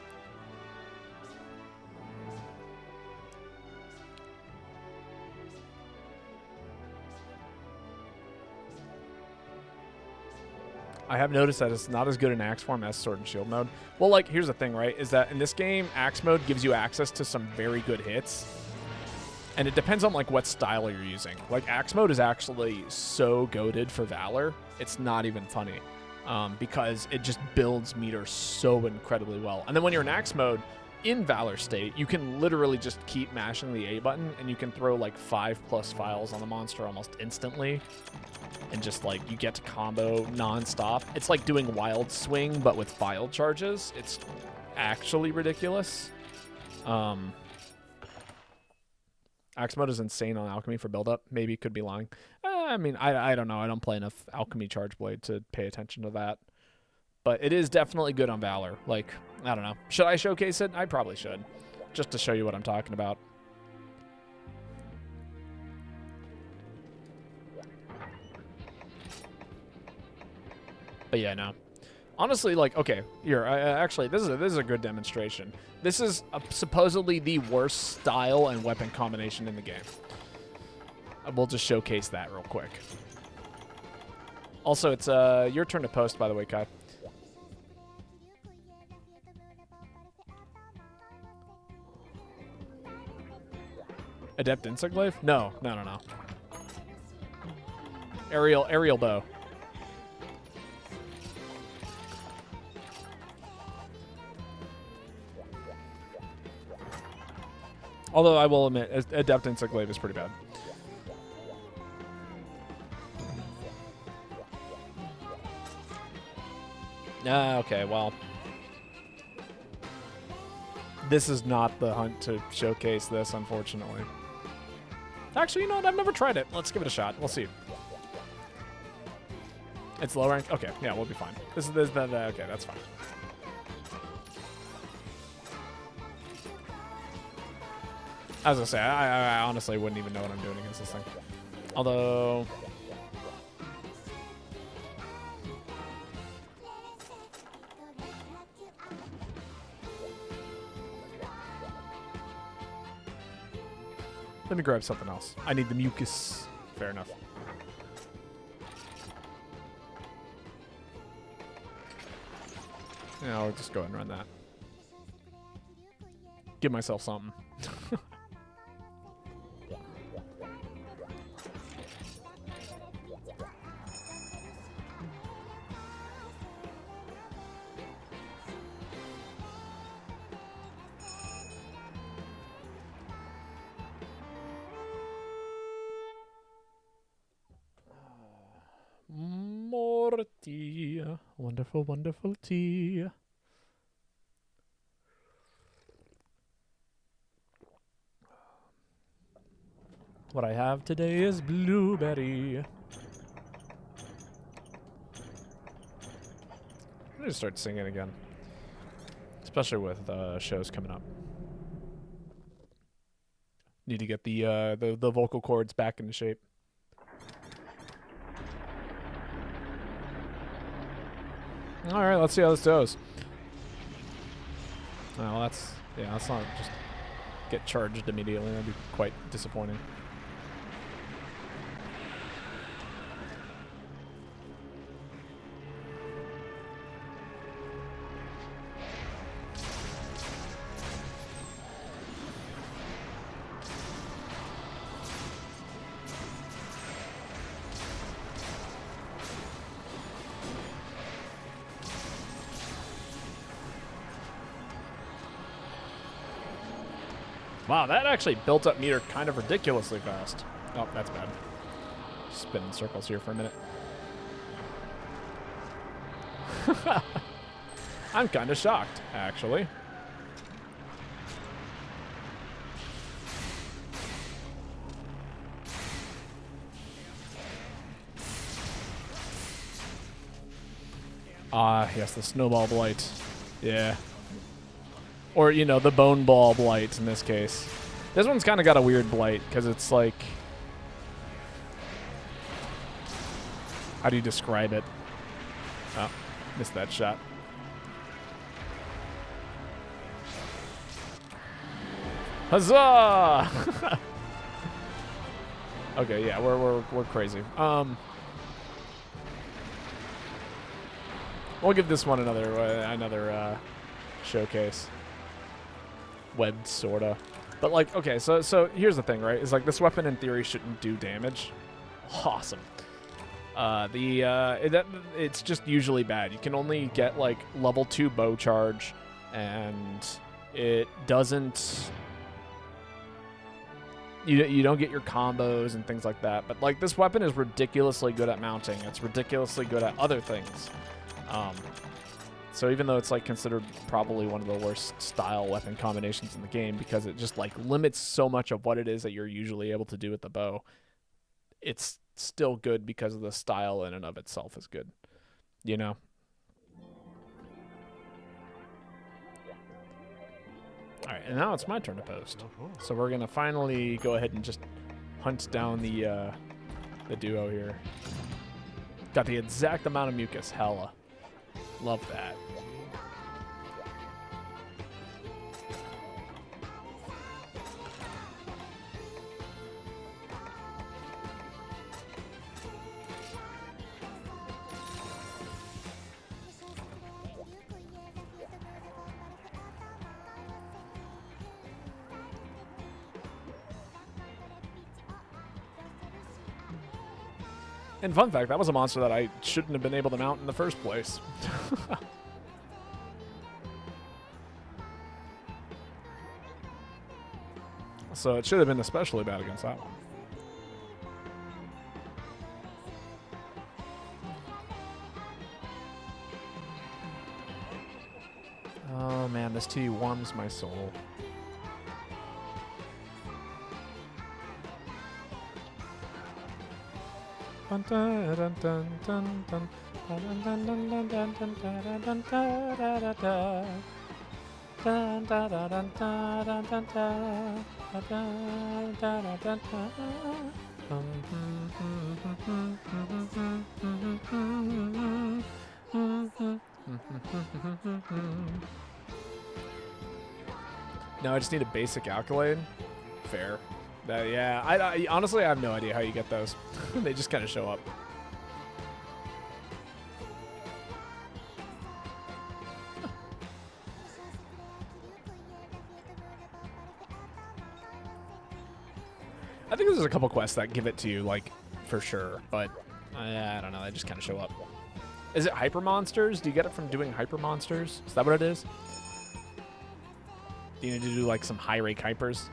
I have noticed that it's not as good in Axe form as Sword and Shield mode. Well, like here's the thing, right? Is that in this game, Axe mode gives you access to some very good hits, and it depends on like what style you're using. Like Axe mode is actually so goated for Valor, it's not even funny. Because it just builds meter so incredibly well. And then when you're in Axe mode, in Valor state, you can literally just keep mashing the A button, and you can throw like 5+ files on the monster almost instantly. And just like, you get to combo non-stop. It's like doing Wild Swing, but with file charges. It's actually ridiculous. Axe mode is insane on Alchemy for build-up. Maybe could be lying. I mean, I don't know. I don't play enough Alchemy Charge Blade to pay attention to that. But it is definitely good on Valor. Like, I don't know. Should I showcase it? I probably should. Just to show you what I'm talking about. But yeah, no. Honestly, like, okay, here, actually, this is a good demonstration. This is supposedly the worst style and weapon combination in the game. We'll just showcase that real quick. Also, it's your turn to post, by the way, Kai. Adept Insect Glaive? No. Aerial bow. Although I will admit, Adept Insect Glaive is pretty bad. Okay, well, this is not the hunt to showcase this, unfortunately. Actually, you know what? I've never tried it. Let's give it a shot. We'll see. It's low rank? Okay, yeah, we'll be fine. Okay, that's fine. As I say, I honestly wouldn't even know what I'm doing against this thing. Although... let me grab something else. I need the mucus. Fair enough. Yeah, I'll just go ahead and run that. Give myself something. More tea. Wonderful, wonderful tea. What I have today is blueberry. I'm gonna start singing again. Especially with shows coming up. Need to get the vocal cords back into shape. All right, let's see how this goes. Well, that's not just get charged immediately. That'd be quite disappointing. Wow, that actually built up meter kind of ridiculously fast. Oh, that's bad. Spin in circles here for a minute. I'm kind of shocked, actually. Ah, yes, the snowball blight. Yeah. Or, you know, the bone ball blight in this case. This one's kind of got a weird blight because it's like... how do you describe it? Oh, missed that shot. Huzzah! Okay, yeah, we're crazy. We'll give this one another showcase. Webbed, sorta. But like, okay, so here's the thing, right? Is like this weapon in theory shouldn't do damage. Awesome. It's just usually bad. You can only get like level 2 bow charge, and it doesn't. You don't get your combos and things like that. But like this weapon is ridiculously good at mounting. It's ridiculously good at other things. So even though it's like considered probably one of the worst style weapon combinations in the game because it just like limits so much of what it is that you're usually able to do with the bow, it's still good because of the style in and of itself is good, you know? All right, and now it's my turn to post. So we're gonna finally go ahead and just hunt down the duo here. Got the exact amount of mucus, hella. Love that. And fun fact, that was a monster that I shouldn't have been able to mount in the first place. So it should have been especially bad against that one. Oh man, This tea warms my soul. Dun, dun, dun, dun, dun, dun. Dun, dun, dun, dun, dun, dun, dun, dun, dun, da, da, da. Dun, da, da, dun, da, dun, dun, da. Da, da, da, da, da, da. Now I just need a basic accolade. Fair. Yeah, I honestly I have no idea how you get those. They just kind of show up. I think there's a couple quests that give it to you, like, for sure, but I don't know, they just kind of show up. Is it hyper monsters? Do you get it from doing hyper monsters? Is that what it is? Do you need to do, like, some high rake hypers?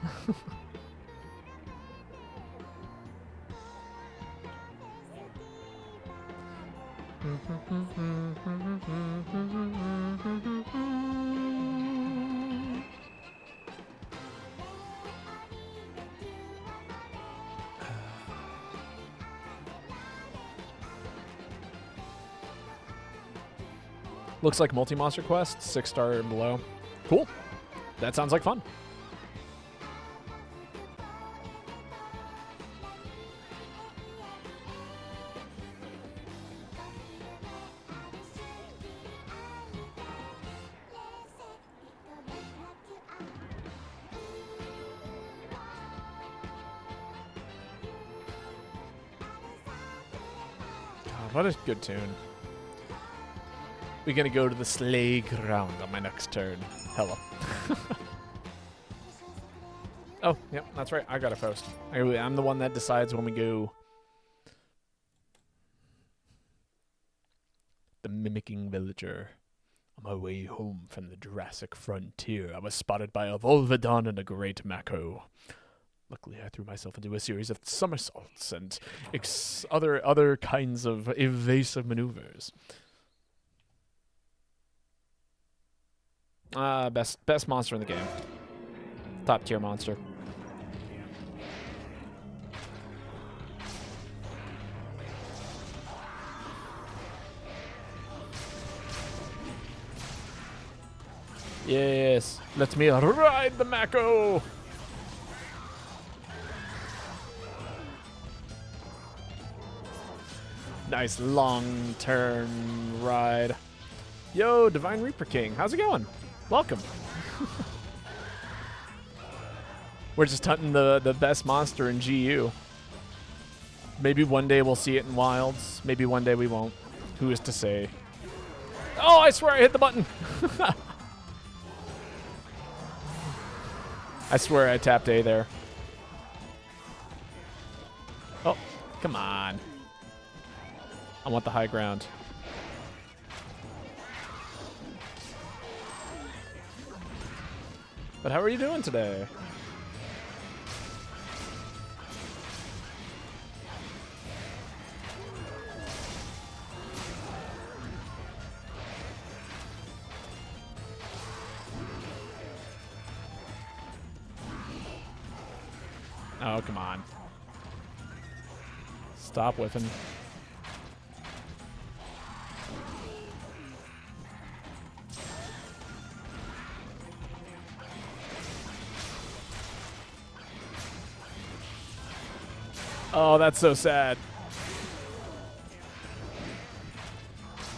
Looks like multi-monster quest, 6-star and below. Cool. That sounds like fun. God, what a good tune. We're gonna go to the sleigh ground on my next turn. Hello. Oh, yep, that's right. I got a post. I'm the one that decides when we go. The mimicking villager. On my way home from the Jurassic frontier, I was spotted by a Volvidon and a great Mako. Luckily, I threw myself into a series of somersaults and other kinds of evasive maneuvers. Best monster in the game. Top tier monster. Yes, let me ride the Mako. Nice long turn ride. Yo, Divine Reaper King, how's it going? Welcome. We're just hunting the best monster in GU. Maybe one day we'll see it in Wilds. Maybe one day we won't. Who is to say? Oh, I swear I hit the button. I swear I tapped A there. Oh, come on. I want the high ground. But how are you doing today? Oh, come on. Stop whiffing. Oh, that's so sad.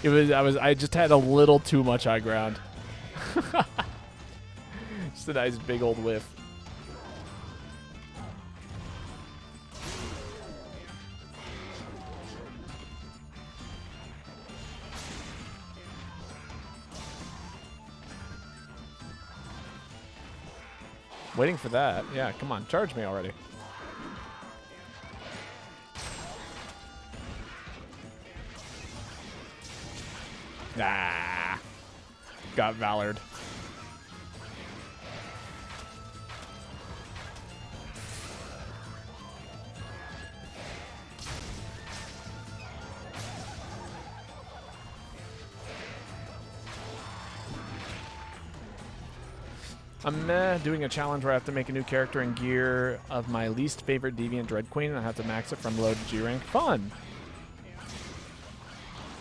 I just had a little too much high ground. Just a nice big old whiff. Waiting for that. Yeah, come on, charge me already. Ah, got Valored. I'm doing a challenge where I have to make a new character and gear of my least favorite deviant Dread Queen, and I have to max it from low to G rank. Fun!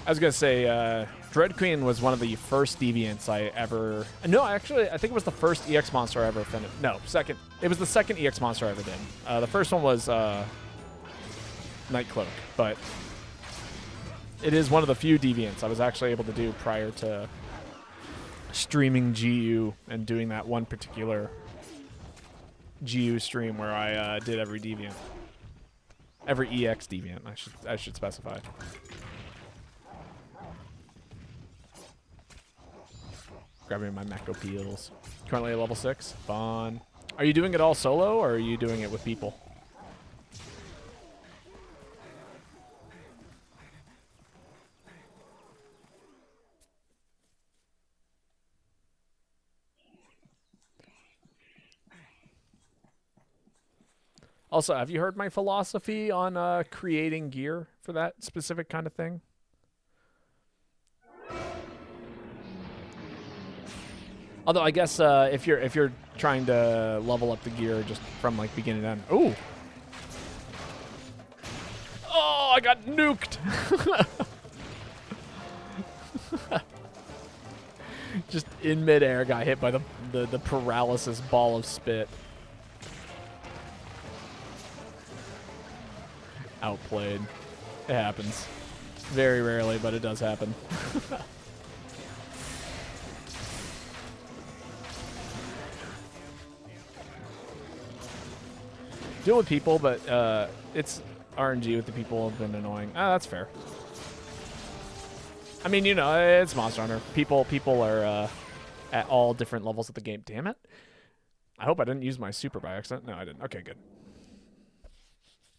I was going to say, Dread Queen was one of the first deviants I ever... No, actually, I think it was the first EX monster I ever finished. No, second. It was the second EX monster I ever did. The first one was Nightcloak, but it is one of the few deviants I was actually able to do prior to streaming GU and doing that one particular GU stream where I did every deviant. Every EX deviant, I should specify. Grabbing my Mako Peels. Currently at level 6. Fun. Are you doing it all solo, or are you doing it with people? Also, have you heard my philosophy on creating gear for that specific kind of thing? Although I guess if you're trying to level up the gear just from like beginning to end. Ooh. Oh, I got nuked. Just in midair, got hit by the paralysis ball of spit. Outplayed. It happens. Very rarely, but it does happen. Deal with people, but it's RNG with the people have been annoying. Ah, that's fair. I mean, you know, it's Monster Hunter. People are at all different levels of the game. Damn it. I hope I didn't use my super by accident. No, I didn't. Okay, good.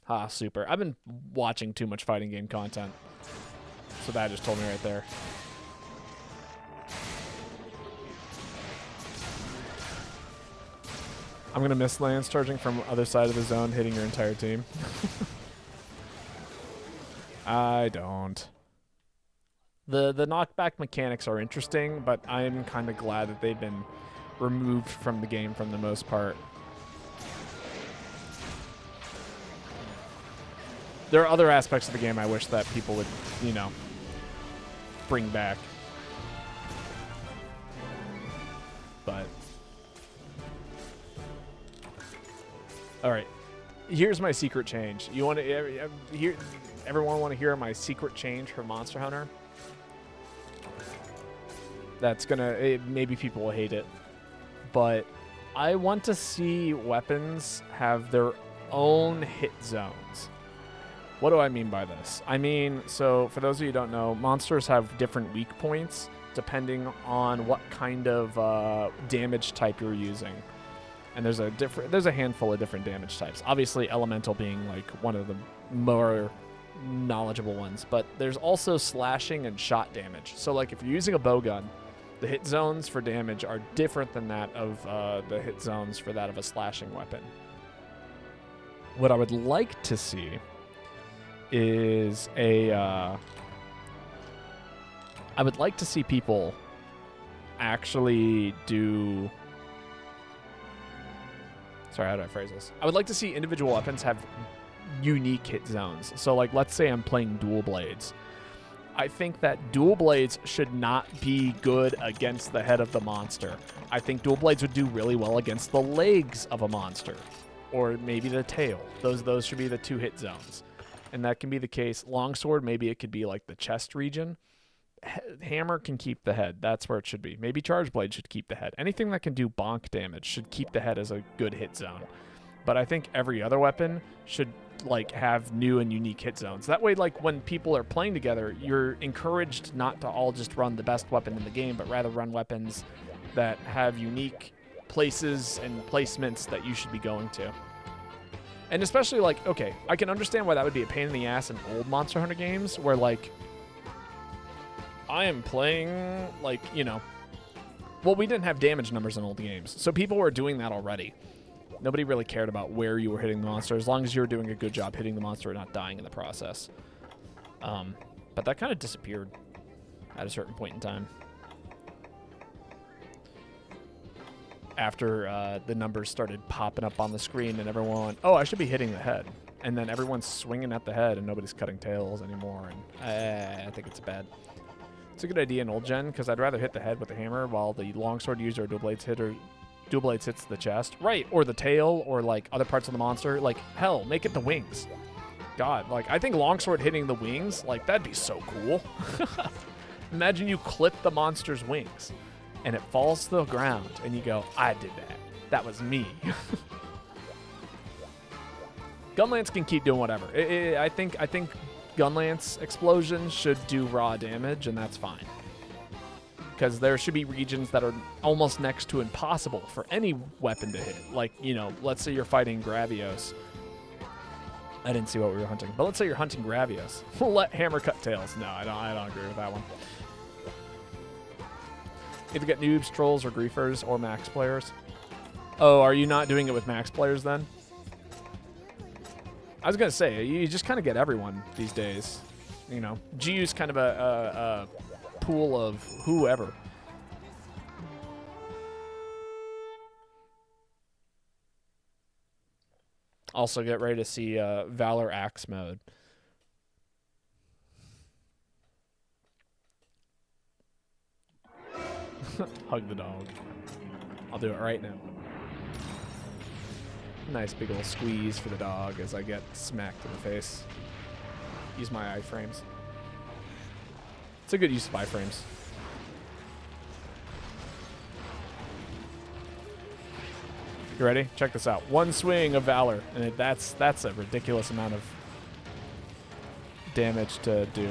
Ah, super. I've been watching too much fighting game content. So that just told me right there. I'm going to miss Lance charging from other side of the zone, hitting your entire team. I don't. The knockback mechanics are interesting, but I'm kind of glad that they've been removed from the game for the most part. There are other aspects of the game I wish that people would, you know, bring back. But all right, here's my secret change. You want to hear? Everyone want to hear my secret change for Monster Hunter? That's gonna maybe people will hate it, but I want to see weapons have their own hit zones. What do I mean by this? I mean, so for those of you who don't know, monsters have different weak points depending on what kind of damage type you're using. And there's a handful of different damage types. Obviously, elemental being like one of the more knowledgeable ones, but there's also slashing and shot damage. So like if you're using a bowgun, the hit zones for damage are different than that of the hit zones for that of a slashing weapon. What I would like to see is I would like to see people actually do... Sorry, how do I phrase this? I would like to see individual weapons have unique hit zones. So, like, let's say I'm playing dual blades. I think that dual blades should not be good against the head of the monster. I think dual blades would do really well against the legs of a monster, or maybe the tail. Those should be the two hit zones. And that can be the case. Longsword, maybe it could be like the chest region. Hammer can keep the head. That's where it should be. Maybe Charge Blade should keep the head. Anything that can do bonk damage should keep the head as a good hit zone. But I think every other weapon should like have new and unique hit zones. That way, like when people are playing together, you're encouraged not to all just run the best weapon in the game, but rather run weapons that have unique places and placements that you should be going to. And especially, like, okay, I can understand why that would be a pain in the ass in old Monster Hunter games where, like, I am playing, like, you know, well, we didn't have damage numbers in old games, so people were doing that already. Nobody really cared about where you were hitting the monster, as long as you were doing a good job hitting the monster and not dying in the process. But that kind of disappeared at a certain point in time. after the numbers started popping up on the screen and everyone went, oh, I should be hitting the head. And then everyone's swinging at the head and nobody's cutting tails anymore. And I think it's bad. It's a good idea in old gen because I'd rather hit the head with the hammer while the longsword user or dual blades hits the chest. Right, or the tail or like other parts of the monster. Like, hell, make it the wings. God, like I think longsword hitting the wings, like that'd be so cool. Imagine you clip the monster's wings and it falls to the ground and you go, I did that. That was me. Gunlance can keep doing whatever. I think Gunlance explosions should do raw damage, and that's fine. Because there should be regions that are almost next to impossible for any weapon to hit. Like, you know, let's say you're fighting Gravios. I didn't see what we were hunting, but let's say you're hunting Gravios. Let hammer cut tails. No, I don't agree with that one. Either get noobs, trolls, or griefers, or max players. Oh, are you not doing it with max players then? I was going to say, you just kind of get everyone these days. You know, GU's kind of a pool of whoever. Also, get ready to see Valor Axe mode. Hug the dog. I'll do it right now. Nice big old squeeze for the dog as I get smacked in the face. Use my iframes. It's a good use of iframes. You ready? Check this out. One swing of Valor, and that's a ridiculous amount of damage to do.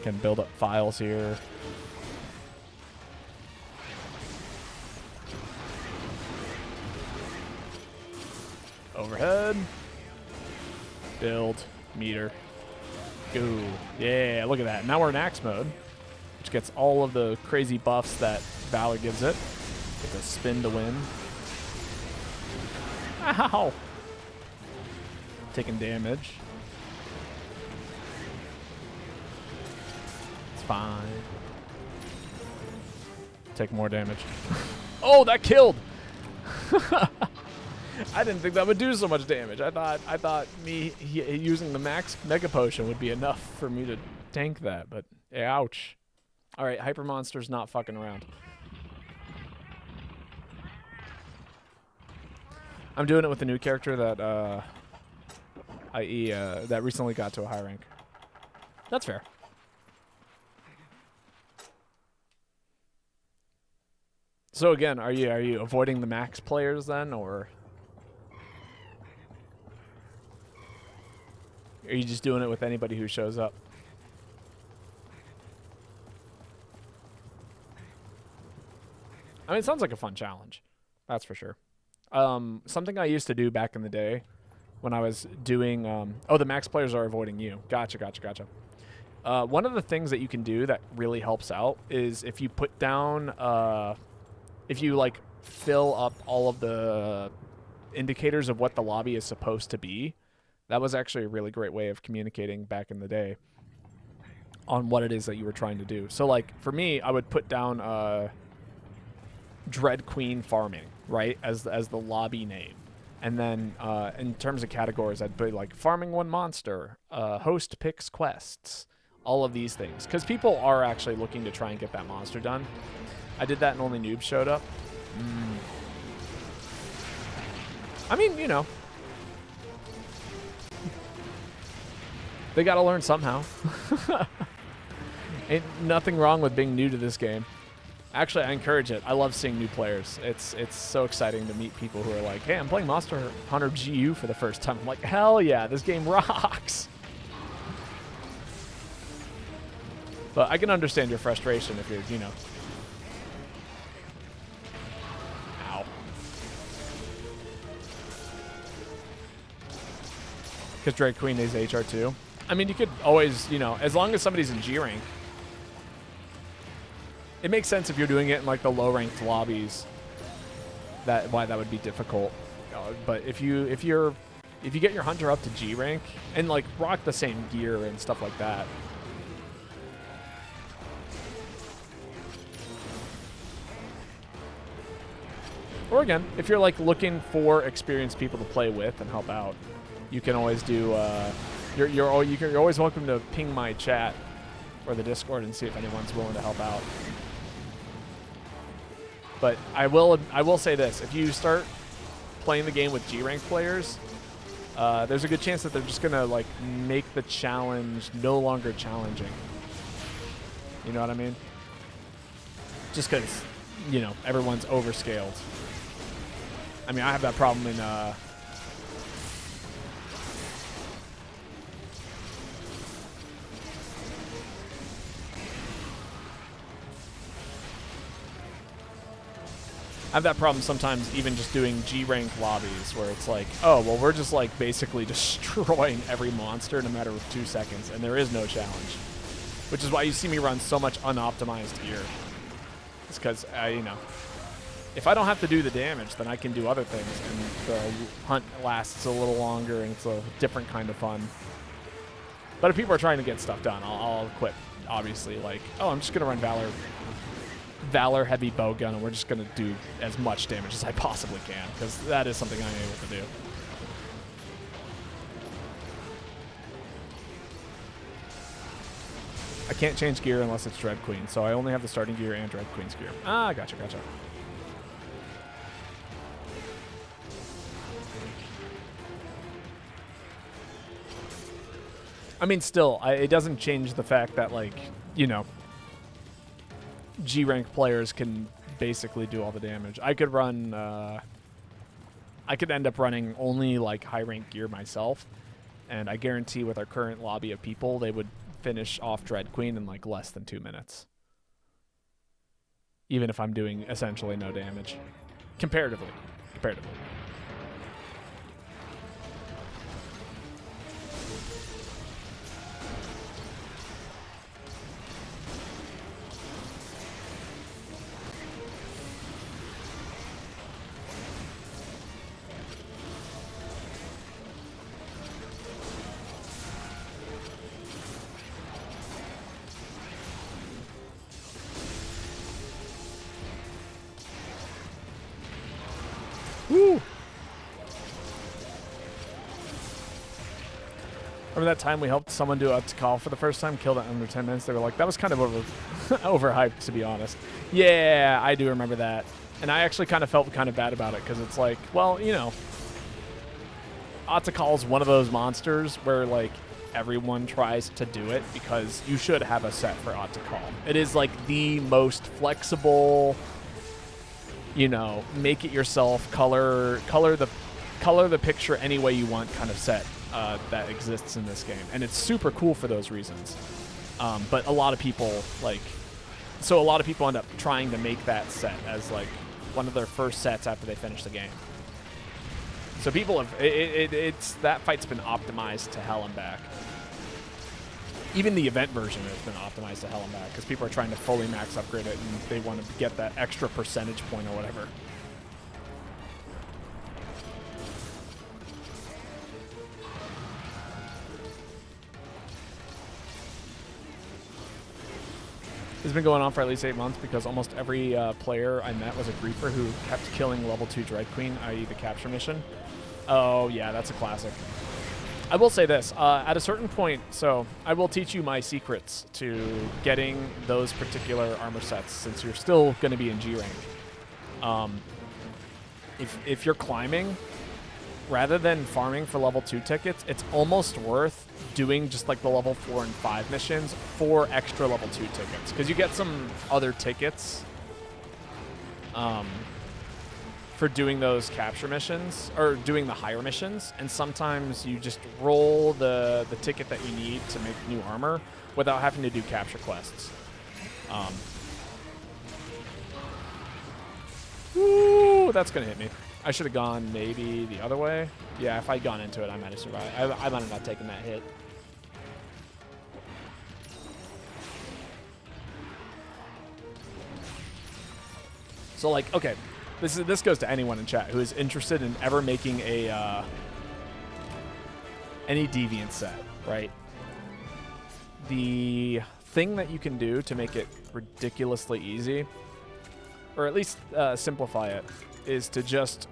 Can build up files here. Overhead. Build. Meter. Go. Yeah, look at that. Now we're in axe mode, which gets all of the crazy buffs that Valor gives it. Get the spin to win. Ow! Taking damage. Fine. Take more damage. Oh, that killed! I didn't think that would do so much damage. I thought me using the max mega potion would be enough for me to tank that, but ouch. All right, hyper monster's not fucking around. I'm doing it with a new character that that recently got to a high rank. That's fair. So again, are you avoiding the max players then, or are you just doing it with anybody who shows up? I mean, it sounds like a fun challenge. That's for sure. Something I used to do back in the day when I was doing... oh, the max players are avoiding you. Gotcha. One of the things that you can do that really helps out is if you put down... if you like fill up all of the indicators of what the lobby is supposed to be, that was actually a really great way of communicating back in the day on what it is that you were trying to do. So like for me, I would put down Dread Queen farming, right, as the lobby name. And then in terms of categories, I'd put like farming one monster, host picks quests, all of these things. Because people are actually looking to try and get that monster done. I did that and only noobs showed up. I mean, you know. They gotta learn somehow. Ain't nothing wrong with being new to this game. Actually, I encourage it. I love seeing new players. It's so exciting to meet people who are like, hey, I'm playing Monster Hunter GU for the first time. I'm like, hell yeah, this game rocks. But I can understand your frustration if you're, you know. Ow. Because Drake Queen is HR2. I mean, you could always, you know, as long as somebody's in G rank. It makes sense if you're doing it in like the low ranked lobbies why that would be difficult. But if you get your hunter up to G rank and like rock the same gear and stuff like that. Or again, if you're like looking for experienced people to play with and help out, you can always do. You're always welcome to ping my chat or the Discord and see if anyone's willing to help out. But I will say this: if you start playing the game with G rank players, there's a good chance that they're just gonna like make the challenge no longer challenging. You know what I mean? Just because, you know, everyone's overscaled. I mean, I have that problem in I have that problem sometimes even just doing G-rank lobbies where it's like, oh, well, we're just like basically destroying every monster no matter 2 seconds, and there is no challenge. Which is why you see me run so much unoptimized gear. It's because, you know, if I don't have to do the damage, then I can do other things, and the hunt lasts a little longer, and it's a different kind of fun. But if people are trying to get stuff done, I'll equip, obviously, like, oh, I'm just going to run Valor heavy bow gun, and we're just going to do as much damage as I possibly can, because that is something I'm able to do. I can't change gear unless it's Dread Queen, so I only have the starting gear and Dread Queen's gear. Ah, gotcha. I mean, still, it doesn't change the fact that, like, you know, G-rank players can basically do all the damage. I could run, I could end up running only, like, high-rank gear myself, and I guarantee with our current lobby of people, they would finish off Dread Queen in, like, less than 2 minutes. Even if I'm doing essentially no damage. Comparatively. Woo! Remember that time we helped someone do a call for the first time, killed it under 10 minutes? They were like, that was kind of overhyped, to be honest. Yeah, I do remember that. And I actually kind of felt kind of bad about it, because it's like, well, you know, Atakal is one of those monsters where, like, everyone tries to do it because you should have a set for Atakal. It is, like, the most flexible, you know, make it yourself, color the picture any way you want kind of set that exists in this game, and it's super cool for those reasons. But a lot of people a lot of people end up trying to make that set as like one of their first sets after they finish the game. So people have it's that fight's been optimized to hell and back. Even the event version has been optimized to hell and back because people are trying to fully max upgrade it and they want to get that extra percentage point or whatever. It's been going on for at least 8 months because almost every player I met was a griefer who kept killing level 2 Dread Queen, i.e. the capture mission. Oh yeah, that's a classic. I will say this, at a certain point, so I will teach you my secrets to getting those particular armor sets since you're still going to be in G rank. If you're climbing, rather than farming for level 2 tickets, it's almost worth doing just like the level 4 and 5 missions for extra level 2 tickets. Because you get some other tickets for doing those capture missions, or doing the higher missions, and sometimes you just roll the ticket that you need to make new armor without having to do capture quests. Woo, that's gonna hit me. I should have gone maybe the other way. Yeah, if I'd gone into it, I might have survived. I might have not taken that hit. So, like, okay, this goes to anyone in chat who is interested in ever making a any deviant set, right? The thing that you can do to make it ridiculously easy, or at least simplify it, is to just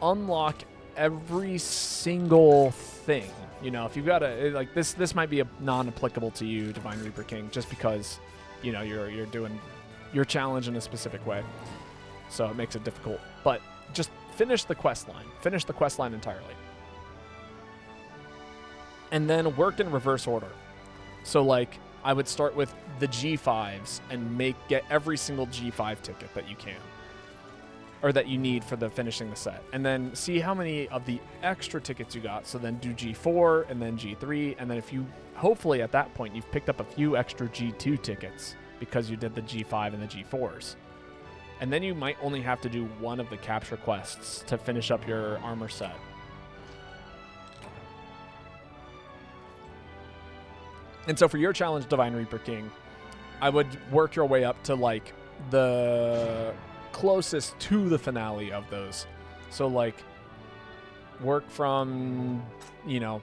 unlock every single thing. You know, if you've got a like this might be a non-applicable to you, Divine Reaper King, just because you know you're doing your challenge in a specific way, so it makes it difficult. But just finish the quest line. Finish the quest line entirely, and then work in reverse order. So like I would start with the G5s and get every single G5 ticket that you can, or that you need for the finishing the set, and then see how many of the extra tickets you got. So then do G4 and then G3, and then if you hopefully at that point you've picked up a few extra G2 tickets because you did the G5 and the G4s, and then you might only have to do one of the capture quests to finish up your armor set. And so for your challenge, Divine Reaper King, I would work your way up to like the closest to the finale of those. So like work from, you know,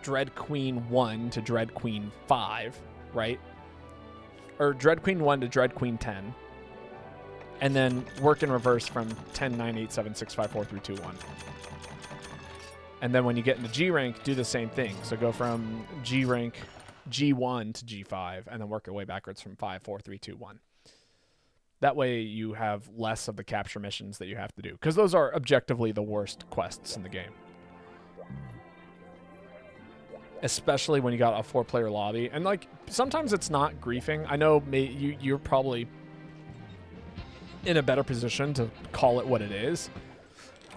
Dread Queen 1 to Dread Queen 5, right? Or Dread Queen 1 to Dread Queen 10. And then work in reverse from 10, 9, 8, 7, 6, 5, 4, 3, 2, 1. And then when you get into G rank, do the same thing. So go from G rank G1 to G5, and then work your way backwards from 5, 4, 3, 2, 1. That way you have less of the capture missions that you have to do, because those are objectively the worst quests in the game. Especially when you got a 4-player lobby. And like sometimes it's not griefing. I know you're probably in a better position to call it what it is,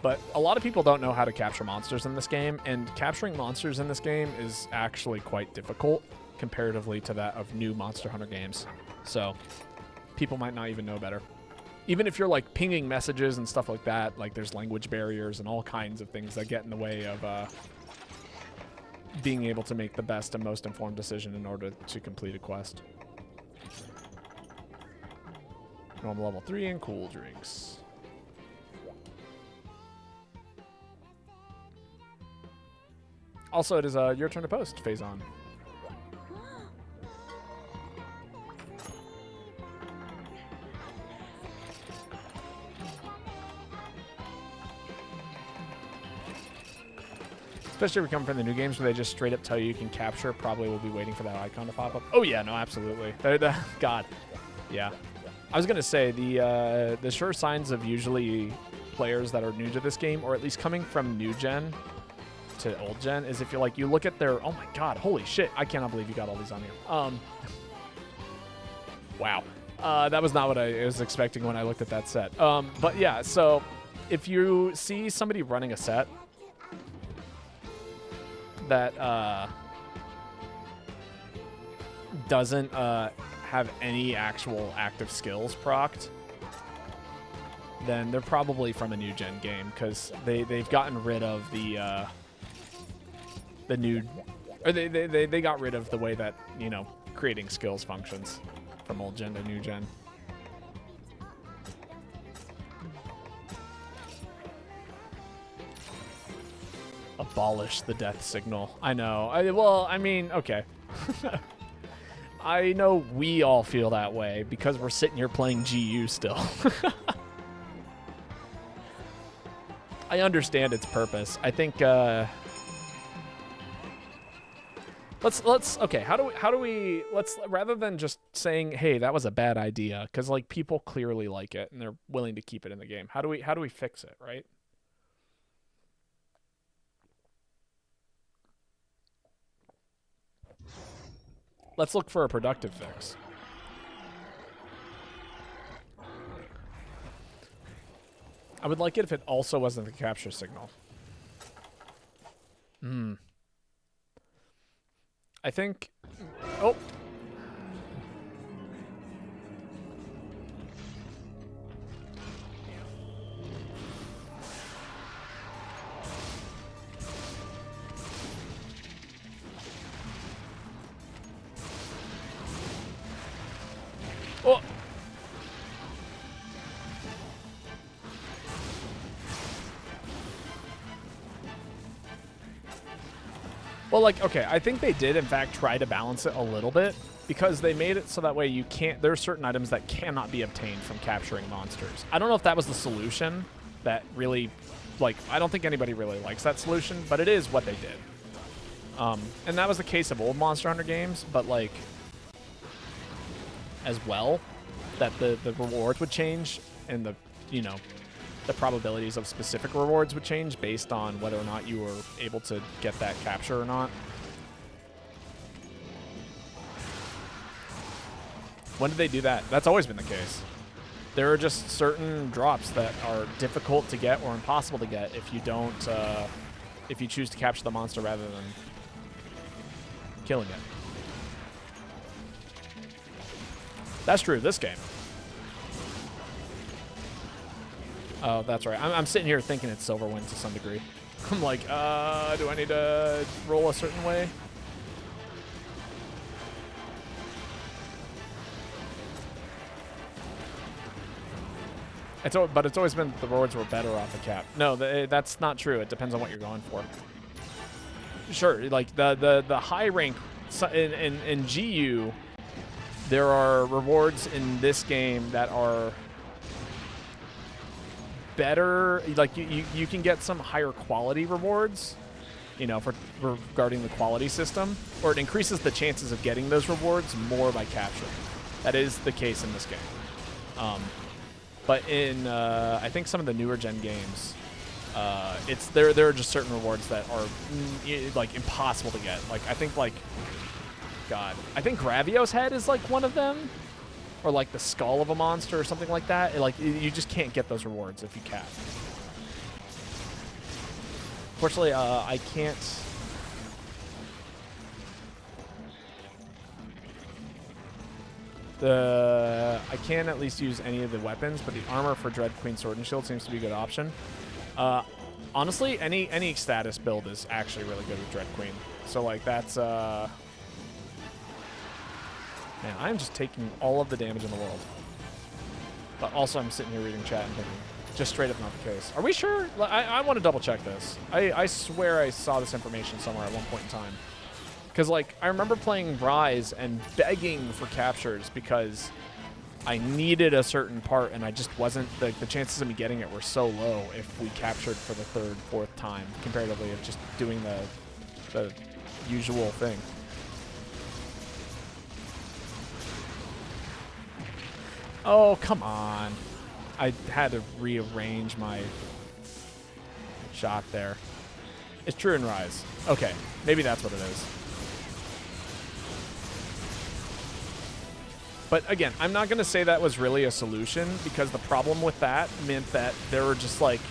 but a lot of people don't know how to capture monsters in this game, and capturing monsters in this game is actually quite difficult comparatively to that of new Monster Hunter games. So people might not even know better. Even if you're like pinging messages and stuff like that, like there's language barriers and all kinds of things that get in the way of being able to make the best and most informed decision in order to complete a quest. Normal level 3 and cool drinks. Also, it is your turn to post, Faison. Especially if you're coming from the new games where they just straight up tell you can capture, probably will be waiting for that icon to pop up. Oh yeah, no, absolutely. God, yeah. I was gonna say the sure signs of usually players that are new to this game, or at least coming from new gen to old gen, is if you like you look at their, oh my god, holy shit, I cannot believe you got all these on you. Wow, that was not what I was expecting when I looked at that set. But yeah, so if you see somebody running a set that doesn't have any actual active skills procced, then they're probably from a new gen game, because they've gotten rid of the new, or they got rid of the way that, you know, creating skills functions from old gen to new gen. Abolish the death signal. I know. Well, I mean, okay. I know we all feel that way because we're sitting here playing GU still. I understand its purpose. I think let's okay, how do we let's, rather than just saying, "Hey, that was a bad idea," cuz like people clearly like it and they're willing to keep it in the game. How do we fix it, right? Let's look for a productive fix. I would like it if it also wasn't the capture signal. I think... Oh! Oh! Well, like, okay, I think they did, in fact, try to balance it a little bit because they made it so that way you can't, there's certain items that cannot be obtained from capturing monsters. I don't know if that was the solution that really, like, I don't think anybody really likes that solution, but it is what they did. And that was the case of old Monster Hunter games, but, like, as well, that the rewards would change and the, you know, the probabilities of specific rewards would change based on whether or not you were able to get that capture or not. When did they do that? That's always been the case. There are just certain drops that are difficult to get or impossible to get if you don't, if you choose to capture the monster rather than killing it. That's true of this game. Oh, that's right. I'm sitting here thinking it's Silverwind to some degree. I'm like, do I need to roll a certain way? But it's always been the rewards were better off the cap. No, that's not true. It depends on what you're going for. Sure, like the high rank in GU, there are rewards in this game that are better. Like you can get some higher quality rewards, you know, for regarding the quality system, or it increases the chances of getting those rewards more by capturing. That is the case in this game. But in I think some of the newer gen games, there are just certain rewards that are like impossible to get. Like I think I think Gravio's head is like one of them, or like the skull of a monster or something like that. Like you just can't get those rewards if you cap. Fortunately, I can't. I can at least use any of the weapons, but the armor for Dread Queen Sword and Shield seems to be a good option. Honestly, any status build is actually really good with Dread Queen. So like that's man, I'm just taking all of the damage in the world. But also I'm sitting here reading chat and thinking, just straight up not the case. Are we sure? I want to double check this. I swear I saw this information somewhere at one point in time. Because, like, I remember playing Rise and begging for captures because I needed a certain part and I just wasn't, the chances of me getting it were so low if we captured for the third, fourth time, comparatively of just doing the usual thing. Oh, come on. I had to rearrange my shot there. It's true in Rise. Okay, maybe that's what it is. But again, I'm not going to say that was really a solution because the problem with that meant that there were just like,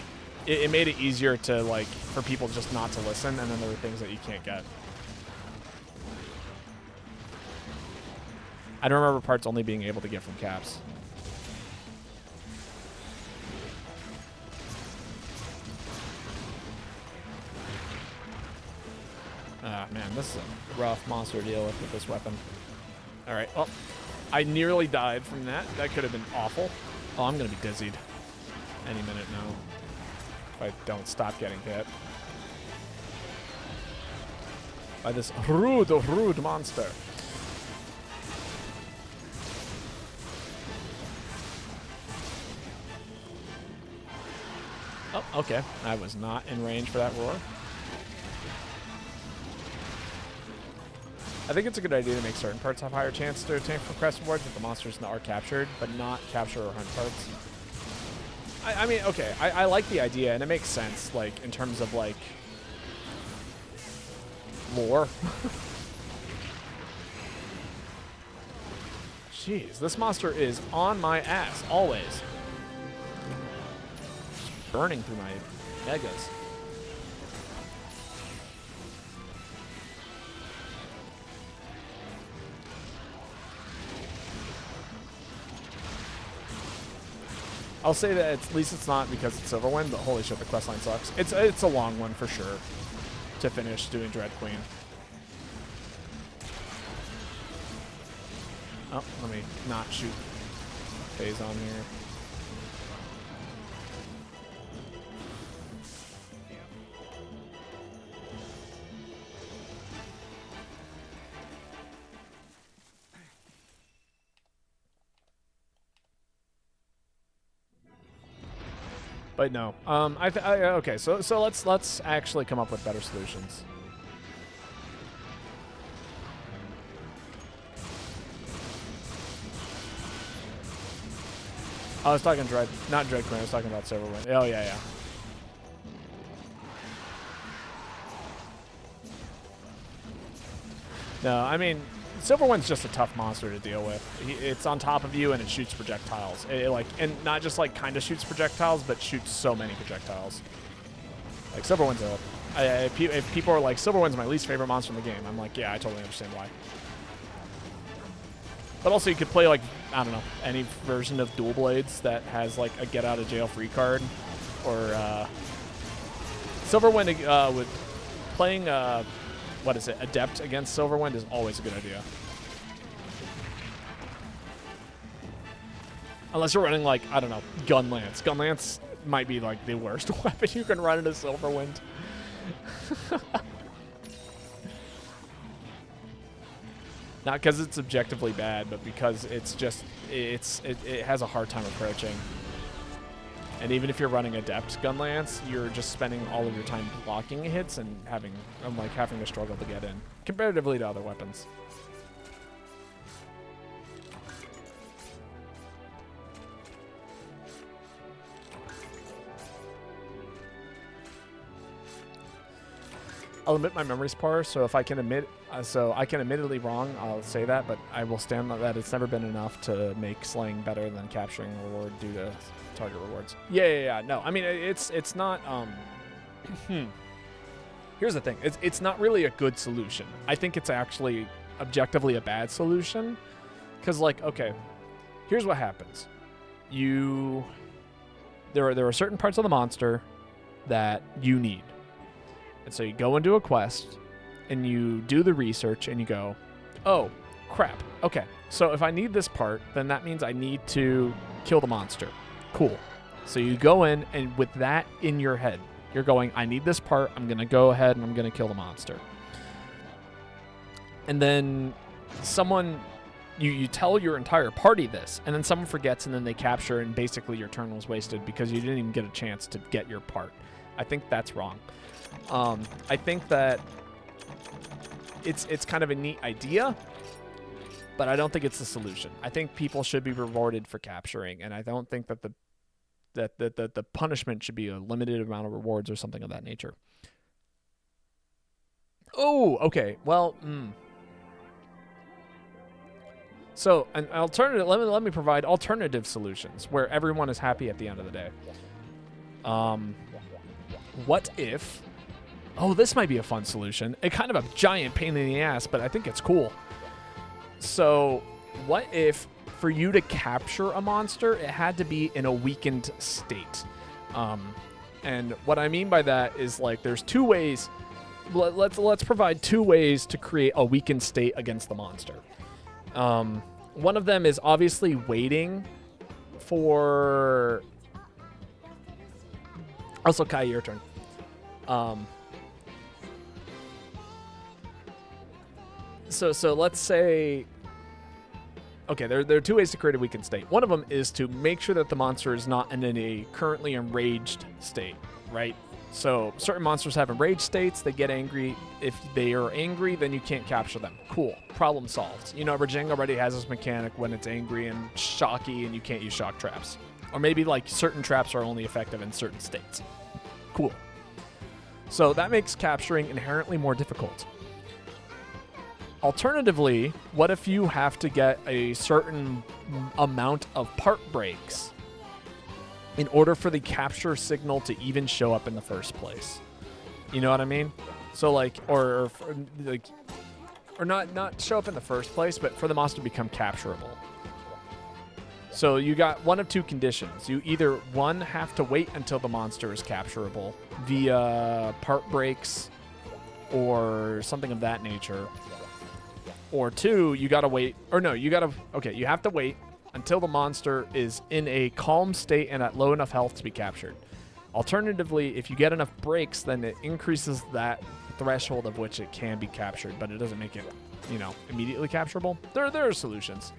it made it easier to like, for people just not to listen, and then there were things that you can't get. I don't remember parts only being able to get from caps. Ah, man, this is a rough monster to deal with this weapon. All right, well. I nearly died from that. That could have been awful. Oh, I'm going to be dizzied any minute now if I don't stop getting hit by this rude monster. Oh, okay. I was not in range for that roar. I think it's a good idea to make certain parts have higher chance to obtain from quest rewards if the monsters are captured, but not capture or hunt parts. I mean, okay, I like the idea, and it makes sense, like, in terms of, like, lore. Jeez, this monster is on my ass, always. Just burning through my megas. I'll say that at least it's not because it's Silverwind, but holy shit, the questline sucks. It's a long one for sure to finish doing Dread Queen. Oh, let me not shoot phase on here. But no. Okay. So let's actually come up with better solutions. I was talking not Dread Queen. I was talking about Silverwind. Oh yeah. No, I mean, Silverwind's just a tough monster to deal with. It's on top of you and it shoots projectiles. And not just like kind of shoots projectiles, but shoots so many projectiles. Like Silverwind's if people are like Silverwind's my least favorite monster in the game, I'm like, yeah, I totally understand why. But also you could play like, I don't know, any version of Dual Blades that has like a get out of jail free card, or Silverwind with playing what is it, Adept against Silverwind is always a good idea. Unless you're running like, I don't know, Gunlance. Gunlance might be like the worst weapon you can run into Silverwind. Not because it's objectively bad, but because it's just, it has a hard time approaching. And even if you're running Adept Gunlance, you're just spending all of your time blocking hits and having to struggle to get in, comparatively to other weapons. I'll admit my memory's poor, so if I can admit, I can admittedly wrong, I'll say that, but I will stand on that. It's never been enough to make slaying better than capturing a reward due to target rewards. Yeah. No, I mean it's not. Here's the thing. It's not really a good solution. I think it's actually objectively a bad solution, because like, okay, here's what happens. There are certain parts of the monster that you need. And so you go into a quest, and you do the research, and you go, oh, crap. Okay, so if I need this part, then that means I need to kill the monster. Cool. So you go in, and with that in your head, you're going, I need this part. I'm going to go ahead, and I'm going to kill the monster. And then you tell your entire party this, and then someone forgets, and then they capture, and basically your turn was wasted because you didn't even get a chance to get your part. I think that's wrong. I think that it's kind of a neat idea, but I don't think it's the solution. I think people should be rewarded for capturing, and I don't think that the punishment should be a limited amount of rewards or something of that nature. Oh, okay. Well, So an alternative. Let me provide alternative solutions where everyone is happy at the end of the day. What if? Oh, this might be a fun solution. It's kind of a giant pain in the ass, but I think it's cool. So, what if for you to capture a monster, it had to be in a weakened state? And what I mean by that is like there's two ways. Let's provide two ways to create a weakened state against the monster. One of them is obviously waiting for. Also, Kai, your turn. So let's say. Okay, there are two ways to create a weakened state. One of them is to make sure that the monster is not in a currently enraged state, right? So certain monsters have enraged states. They get angry. If they are angry, then you can't capture them. Cool. Problem solved. You know, Rajang already has this mechanic when it's angry and shocky and you can't use shock traps. Or maybe like certain traps are only effective in certain states. Cool. So that makes capturing inherently more difficult. Alternatively, what if you have to get a certain amount of part breaks in order for the capture signal to even show up in the first place? You know what I mean? So like, or not show up in the first place, but for the monster to become capturable. So you got one of two conditions. You either, one, have to wait until the monster is capturable via part breaks or something of that nature. Or two, you gotta wait, or no, you have to wait until the monster is in a calm state and at low enough health to be captured. Alternatively, if you get enough breaks, then it increases that threshold of which it can be captured, but it doesn't make it, immediately capturable. There are solutions.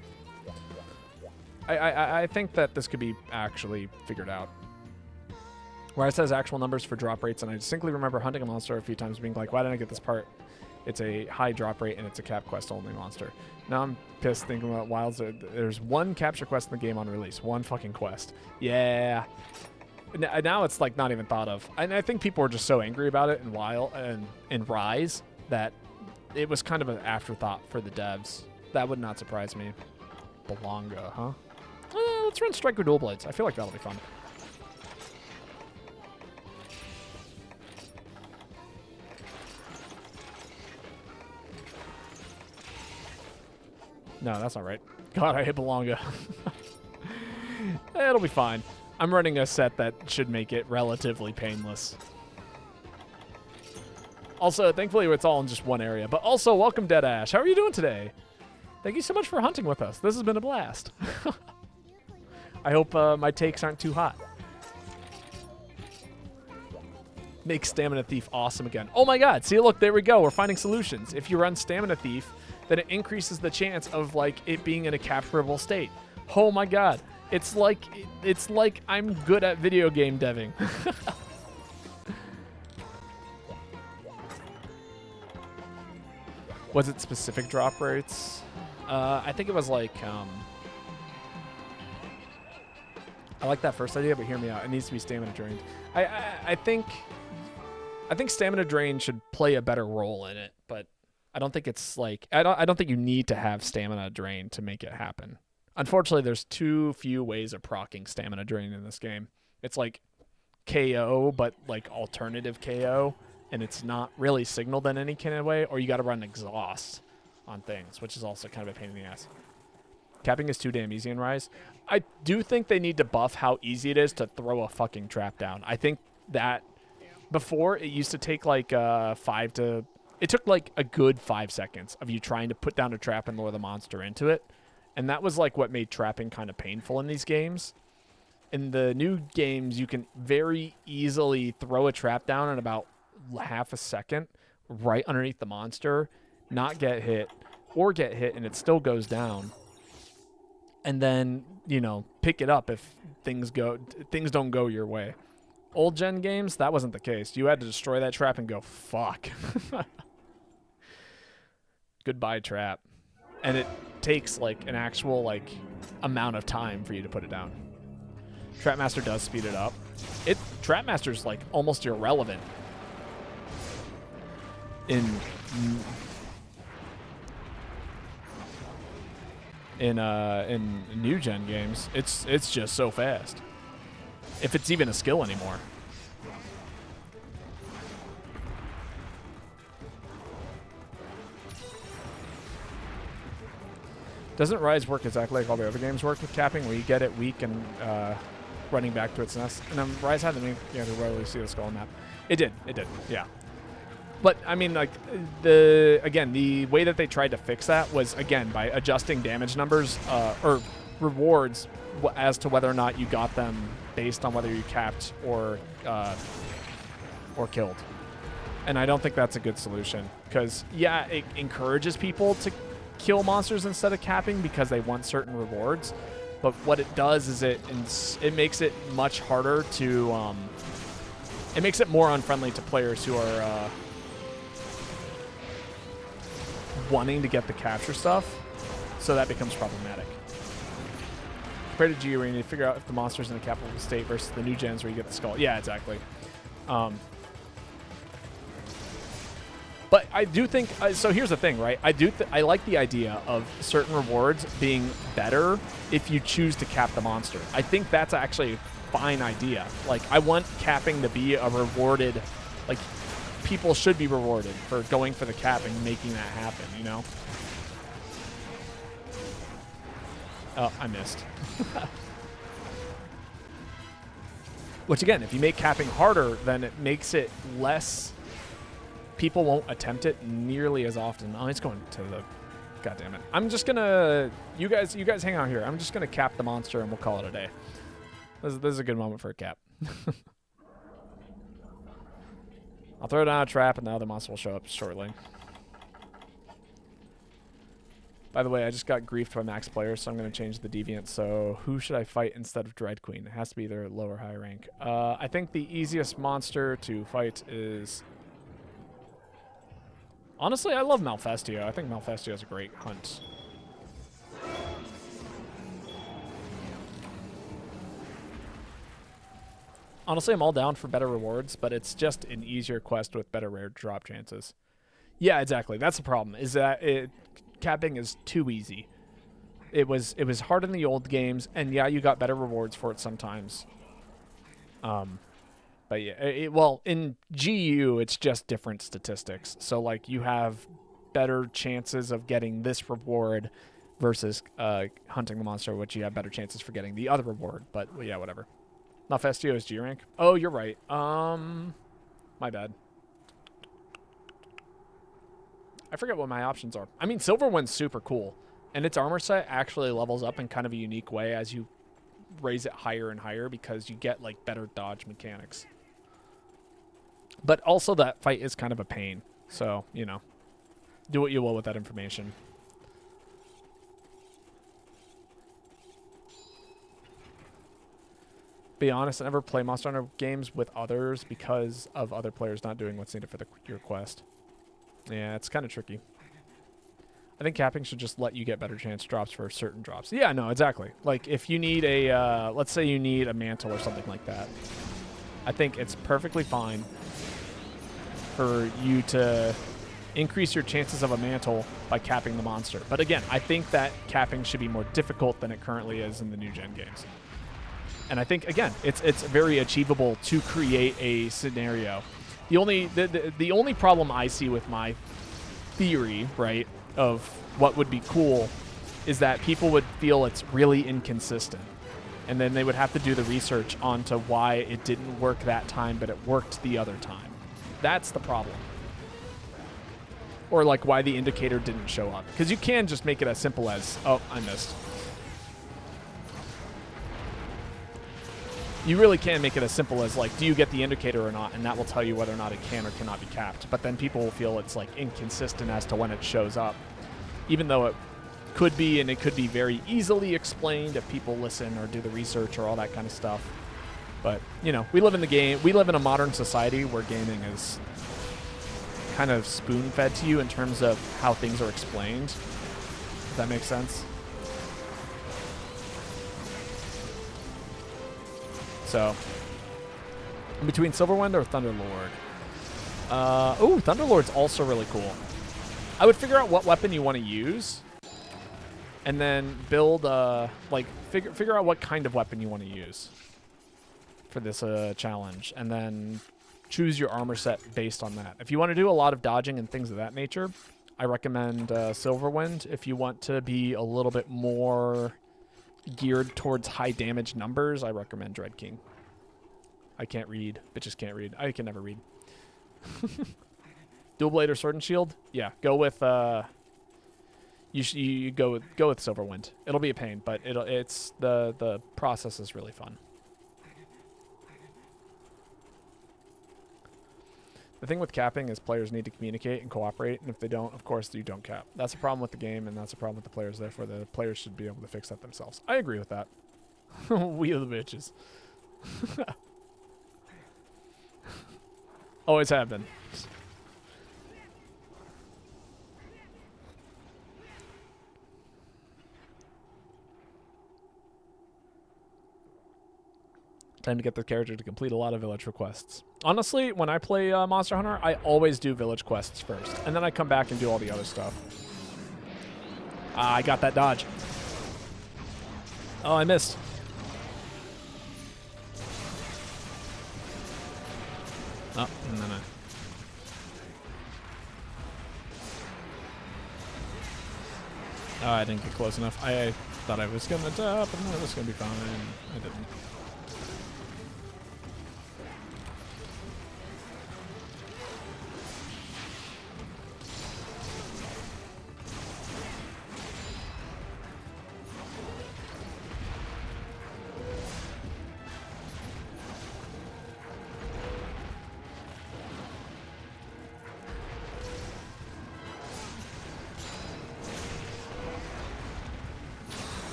I think that this could be actually figured out. where it says actual numbers for drop rates, and I distinctly remember hunting a monster a few times being like, why didn't I get this part? It's a high drop rate, and it's a cap quest only monster. Now I'm pissed thinking about Wilds. There's one capture quest in the game on release. One fucking quest. Yeah. Now it's like not even thought of. And I think people were just so angry about it in Rise that it was kind of an afterthought for the devs. That would not surprise me. Belonga, huh? Let's run Striker Dual Blades. I feel like that'll be fun. No, that's not right. God, I hit Belonga. It'll be fine. I'm running a set that should make it relatively painless. Also, thankfully, it's all in just one area. But also, welcome, Dead Ash. How are you doing today? Thank you so much for hunting with us. This has been a blast. I hope my takes aren't too hot. Make Stamina Thief awesome again. Oh my god. See, look, there we go. We're finding solutions. If you run Stamina Thief, then it increases the chance of, like, it being in a capturable state. Oh my god. It's like I'm good at video game deving. Was it specific drop rates? I think it was like, I like that first idea, but hear me out. It needs to be stamina drained. I think stamina drain should play a better role in it, but I don't think it's like, I don't think you need to have stamina drain to make it happen. Unfortunately, there's too few ways of proccing stamina drain in this game. It's like KO, but like alternative KO, and it's not really signaled in any kind of way, or you got to run exhaust on things, which is also kind of a pain in the ass. Capping is too damn easy in Rise. I do think they need to buff how easy it is to throw a fucking trap down. I think that before it used to take like it took like a good 5 seconds of you trying to put down a trap and lure the monster into it. And that was like what made trapping kind of painful in these games. In the new games, you can very easily throw a trap down in about half a second right underneath the monster, not get hit, or get hit and it still goes down. And then, you know, pick it up if things don't go your way. Old gen games, that wasn't the case. You had to destroy that trap and go, fuck. Goodbye, trap. And it takes like an actual like amount of time for you to put it down. Trapmaster does speed it up. Trapmaster's like almost irrelevant in new gen games. It's just so fast. If it's even a skill anymore. Doesn't Rise work exactly like all the other games work with capping, where you get it weak and running back to its nest? And then Rise had to rarely see the skull map. It did, yeah. But I mean, like the way that they tried to fix that was again by adjusting damage numbers or rewards as to whether or not you got them based on whether you capped or killed. And I don't think that's a good solution because yeah, it encourages people to kill monsters instead of capping because they want certain rewards, but what it does is it makes it much harder to it makes it more unfriendly to players who are wanting to get the capture stuff, so that becomes problematic. Compared to G, where you need to figure out if the monster's in a cappable state versus the new gens where you get the skull. Yeah, exactly. But I do think, so here's the thing, right? I like the idea of certain rewards being better if you choose to cap the monster. I think that's actually a fine idea. Like, I want capping to be a rewarded, like, people should be rewarded for going for the cap and making that happen, you know? Oh, I missed. Which, again, if you make capping harder, then it makes it less... People won't attempt it nearly as often. Oh, it's going to the... God damn it. I'm just going to... You guys hang out here. I'm just going to cap the monster and we'll call it a day. This is a good moment for a cap. I'll throw down a trap and the other monster will show up shortly. By the way, I just got griefed by max players, so I'm going to change the deviant. So who should I fight instead of Dread Queen? It has to be either low or high rank. I think the easiest monster to fight is... Honestly, I love Malfestio. I think Malfestio is a great hunt. Honestly, I'm all down for better rewards, but it's just an easier quest with better rare drop chances. Yeah, exactly. That's the problem, is that capping is too easy. It was hard in the old games, and yeah, you got better rewards for it sometimes. But yeah, well, in GU, it's just different statistics. So, like, you have better chances of getting this reward versus hunting the monster, which you have better chances for getting the other reward. But, well, yeah, whatever. Malfestio is G rank. Oh, you're right. My bad. I forget what my options are. I mean, Silverwind's super cool, and its armor set actually levels up in kind of a unique way as you raise it higher and higher because you get, like, better dodge mechanics. But also that fight is kind of a pain, so, you know, do what you will with that information. Be honest, I never play Monster Hunter games with others because of other players not doing what's needed for your quest. Yeah, it's kind of tricky. I think capping should just let you get better chance drops for certain drops. Yeah, no, exactly. Like, if you need a, let's say you need a mantle or something like that, I think it's perfectly fine for you to increase your chances of a mantle by capping the monster. But again, I think that capping should be more difficult than it currently is in the new gen games. And I think, again, it's very achievable to create a scenario. The only problem I see with my theory, right, of what would be cool is that people would feel it's really inconsistent. And then they would have to do the research onto why it didn't work that time, but it worked the other time. That's the problem. Or, like, why the indicator didn't show up. Because you can just make it as simple as, oh, I missed. You really can make it as simple as, like, do you get the indicator or not, and that will tell you whether or not it can or cannot be capped. But then people will feel it's, like, inconsistent as to when it shows up, even though it could be, and it could be very easily explained if people listen or do the research or all that kind of stuff. But, you know, we live in a modern society where gaming is kind of spoon-fed to you in terms of how things are explained. If that makes sense. So, between Silverwind or Thunderlord? Ooh, Thunderlord's also really cool. I would figure out what weapon you want to use, and then build, like, figure out what kind of weapon you want to use for this challenge, and then choose your armor set based on that. If you want to do a lot of dodging and things of that nature, I recommend Silverwind. If you want to be a little bit more geared towards high damage numbers, I recommend Dread King. I can't read. Bitches can't read. I can never read. Dual Blade or Sword and Shield? Yeah, go with you go with Silverwind. It'll be a pain, but it's the process is really fun. The thing with capping is players need to communicate and cooperate, and if they don't, of course, you don't cap. That's a problem with the game, and that's a problem with the players. Therefore, the players should be able to fix that themselves. I agree with that. We are the bitches. Always have been. Time to get the character to complete a lot of village requests. Honestly, when I play Monster Hunter, I always do village quests first, and then I come back and do all the other stuff. I got that dodge. Oh, I missed. Oh, no. Oh, I didn't get close enough. I thought I was going to top, and it was going to be fine. I didn't.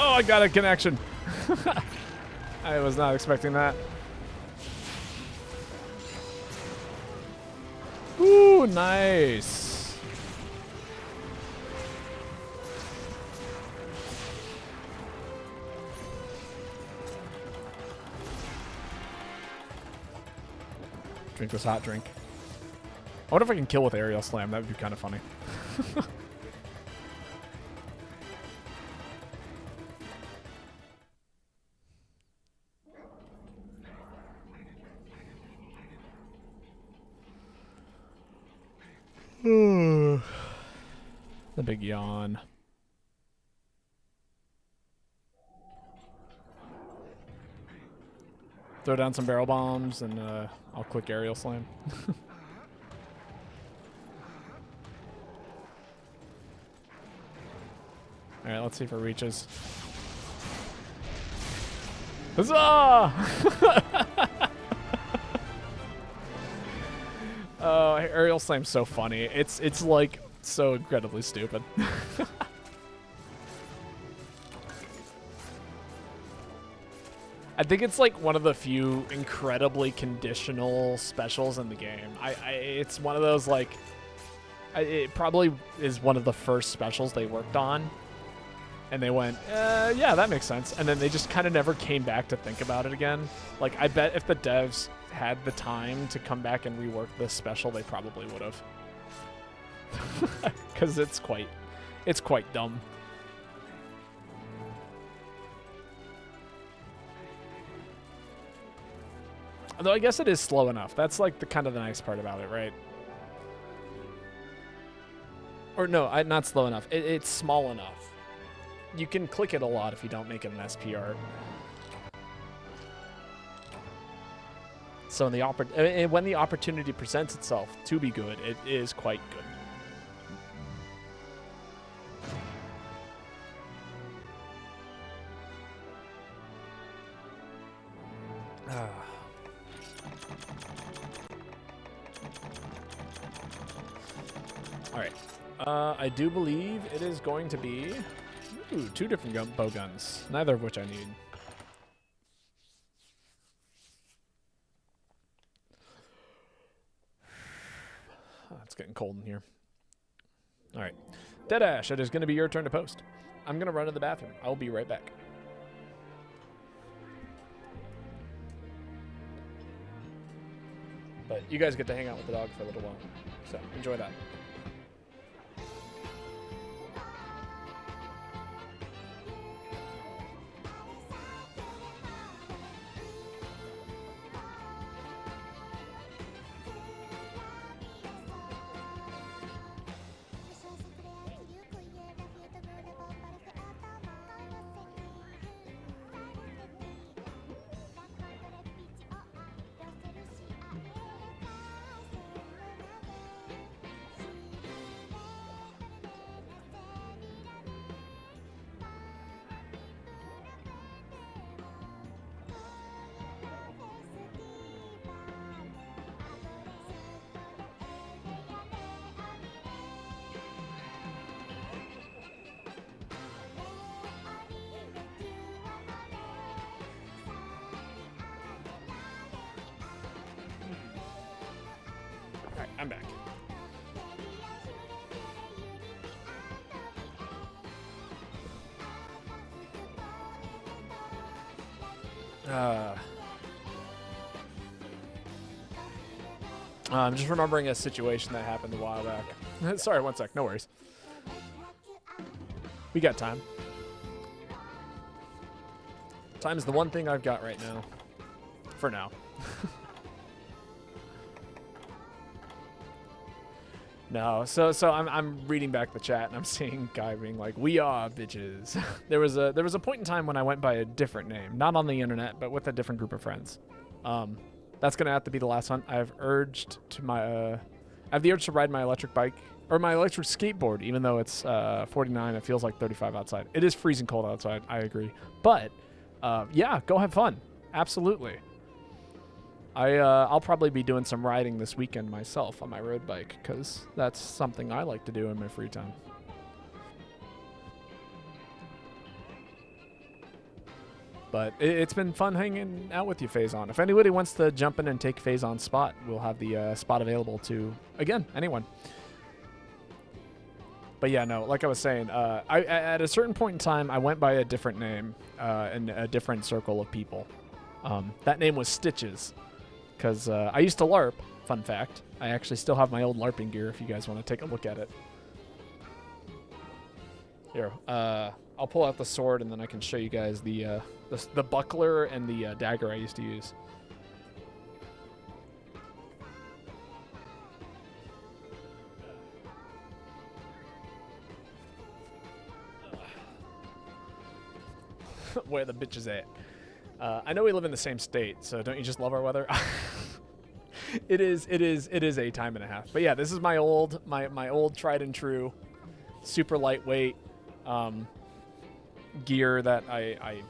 Oh, I got a connection. I was not expecting that. Ooh, nice. Drink this hot drink. I wonder if I can kill with aerial slam. That would be kind of funny. The big yawn. Throw down some barrel bombs and I'll click aerial slam. All right, let's see if it reaches. Huzzah! Oh, aerial slam's so funny. It's like so incredibly stupid. I think it's like one of the few incredibly conditional specials in the game. It's one of those like, it probably is one of the first specials they worked on. And they went, yeah, that makes sense. And then they just kind of never came back to think about it again. Like, I bet if the devs had the time to come back and rework this special, they probably would have. Because it's quite dumb. Although I guess it is slow enough. That's like the kind of the nice part about it, right? Or no, not slow enough. It's small enough. You can click it a lot if you don't make it an SPR. So when the opportunity presents itself to be good, it is quite good. All right. I do believe it is going to be... Ooh, 2 different bow guns, neither of which I need. Oh, it's getting cold in here. All right. Deadash, it is going to be your turn to post. I'm going to run to the bathroom. I'll be right back. But you guys get to hang out with the dog for a little while. So enjoy that. I'm back. I'm just remembering a situation that happened a while back. Sorry, one sec. No worries. We got time. Time is the one thing I've got right now. For now. No, so I'm reading back the chat and I'm seeing Guy being like, "We are bitches." there was a point in time when I went by a different name, not on the internet, but with a different group of friends. That's gonna have to be the last one. I have the urge to ride my electric bike or my electric skateboard, even though it's 49. It feels like 35 outside. It is freezing cold outside. I agree, but yeah, go have fun. Absolutely. I'll probably be doing some riding this weekend myself on my road bike because that's something I like to do in my free time. But it's been fun hanging out with you, Phazon. If anybody wants to jump in and take Phazon's spot, we'll have the spot available to, again, anyone. But yeah, no, like I was saying, at a certain point in time, I went by a different name in a different circle of people. That name was Stitches, because I used to LARP, fun fact. I actually still have my old LARPing gear if you guys want to take a look at it. Here, I'll pull out the sword and then I can show you guys the buckler and the dagger I used to use. Where the bitch is at. I know we live in the same state, so don't you just love our weather? It is a time and a half. But yeah, this is my old tried and true, super lightweight gear that I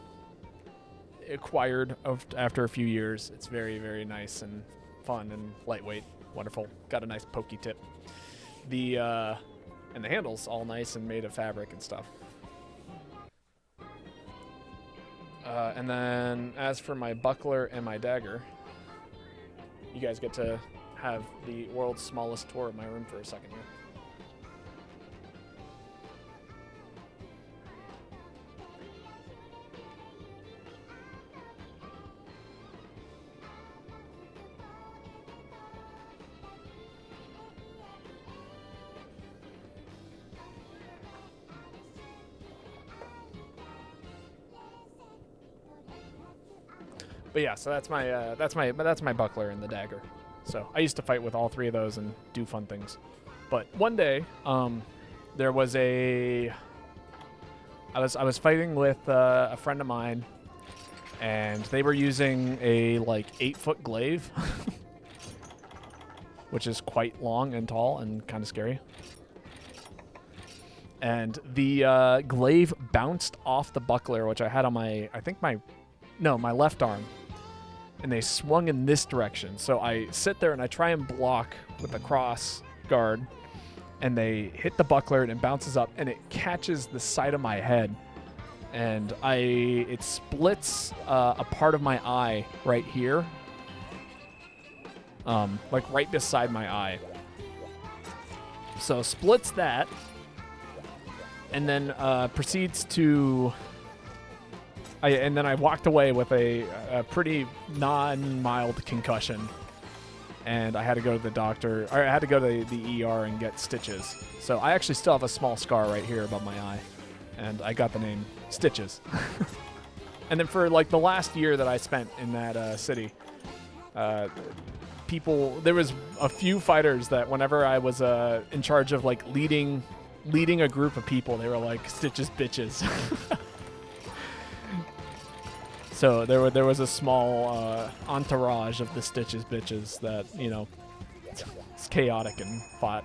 acquired after a few years. It's very, very nice and fun and lightweight. Wonderful. Got a nice pokey tip. And the handle's all nice and made of fabric and stuff. And then as for my buckler and my dagger, you guys get to have the world's smallest tour of my room for a second here. But yeah, so that's my buckler and the dagger. So I used to fight with all three of those and do fun things. But one day, there was I was fighting with a friend of mine, and they were using a like 8-foot glaive, which is quite long and tall and kind of scary. And the glaive bounced off the buckler, which I had on my left arm. And they swung in this direction. So I sit there and I try and block with the cross guard, and they hit the buckler and it bounces up and it catches the side of my head, and it splits a part of my eye right here, like right beside my eye. So splits that, and then proceeds to. And then I walked away with a pretty non-mild concussion, and I had to go to the doctor. Or I had to go to the ER and get stitches. So I actually still have a small scar right here above my eye, and I got the name Stitches. And then for like the last year that I spent in that city, there was a few fighters that whenever I was in charge of like leading a group of people, they were like Stitches bitches. So there was a small entourage of the Stitches bitches that, you know, it's chaotic and fought.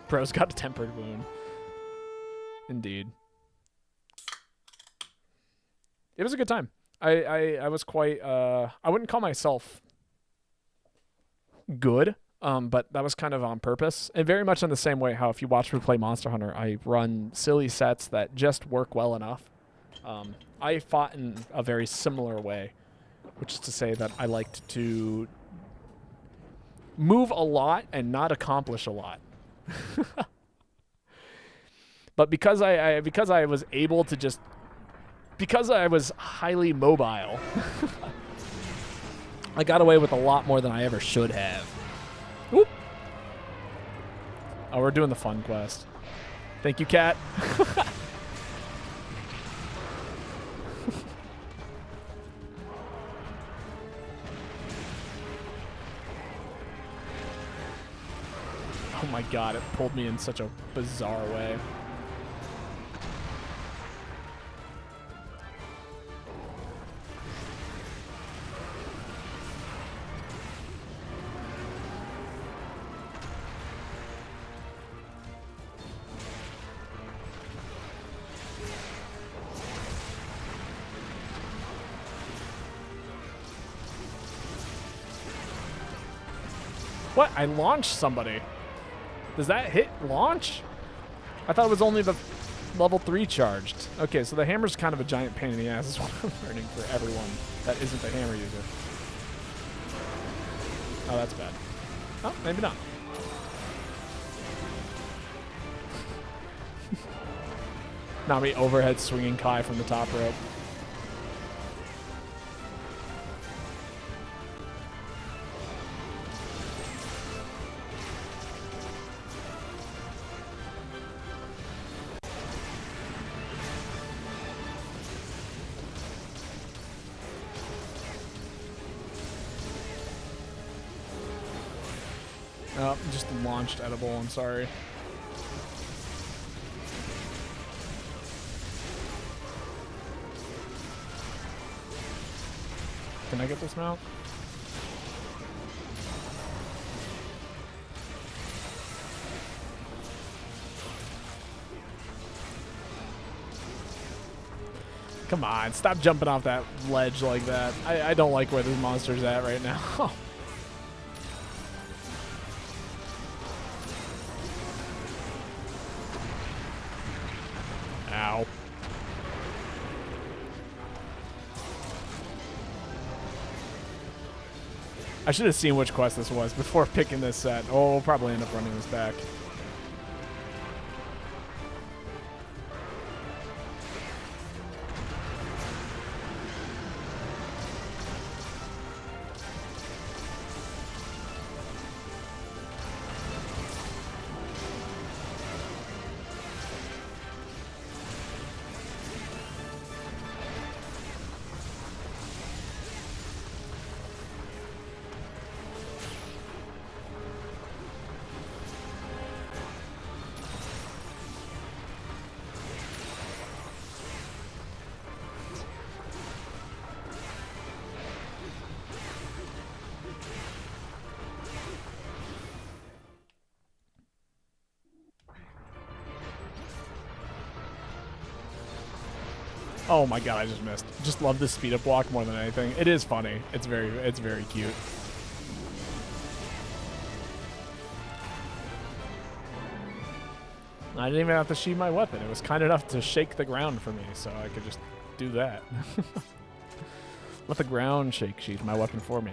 Bro's got a tempered wound. Indeed. It was a good time. I was quite I wouldn't call myself good, but that was kind of on purpose. And very much in the same way how if you watch me play Monster Hunter, I run silly sets that just work well enough. I fought in a very similar way, which is to say that I liked to move a lot and not accomplish a lot. But because I was able to just, because I was highly mobile, I got away with a lot more than I ever should have. Whoop. Oh, we're doing the fun quest. Thank you, Cat. Oh my god, it pulled me in such a bizarre way. What? I launched somebody. Does that hit launch? I thought it was only the... Level 3 charged. Okay, so the hammer's kind of a giant pain in the ass is what I'm learning for everyone that isn't the hammer user. Oh, that's bad. Oh, maybe not. Nami overhead swinging Kai from the top rope. Oh, just launched edible, I'm sorry. Can I get this mount? Come on, stop jumping off that ledge like that. I don't like where this monster's at right now. Ow. I should have seen which quest this was before picking this set. Oh, we'll probably end up running this back. Oh my god, I just missed. Just love this speed up walk more than anything. It is funny. It's very cute. I didn't even have to sheath my weapon. It was kind enough to shake the ground for me, so I could just do that. Let the ground sheath my weapon for me.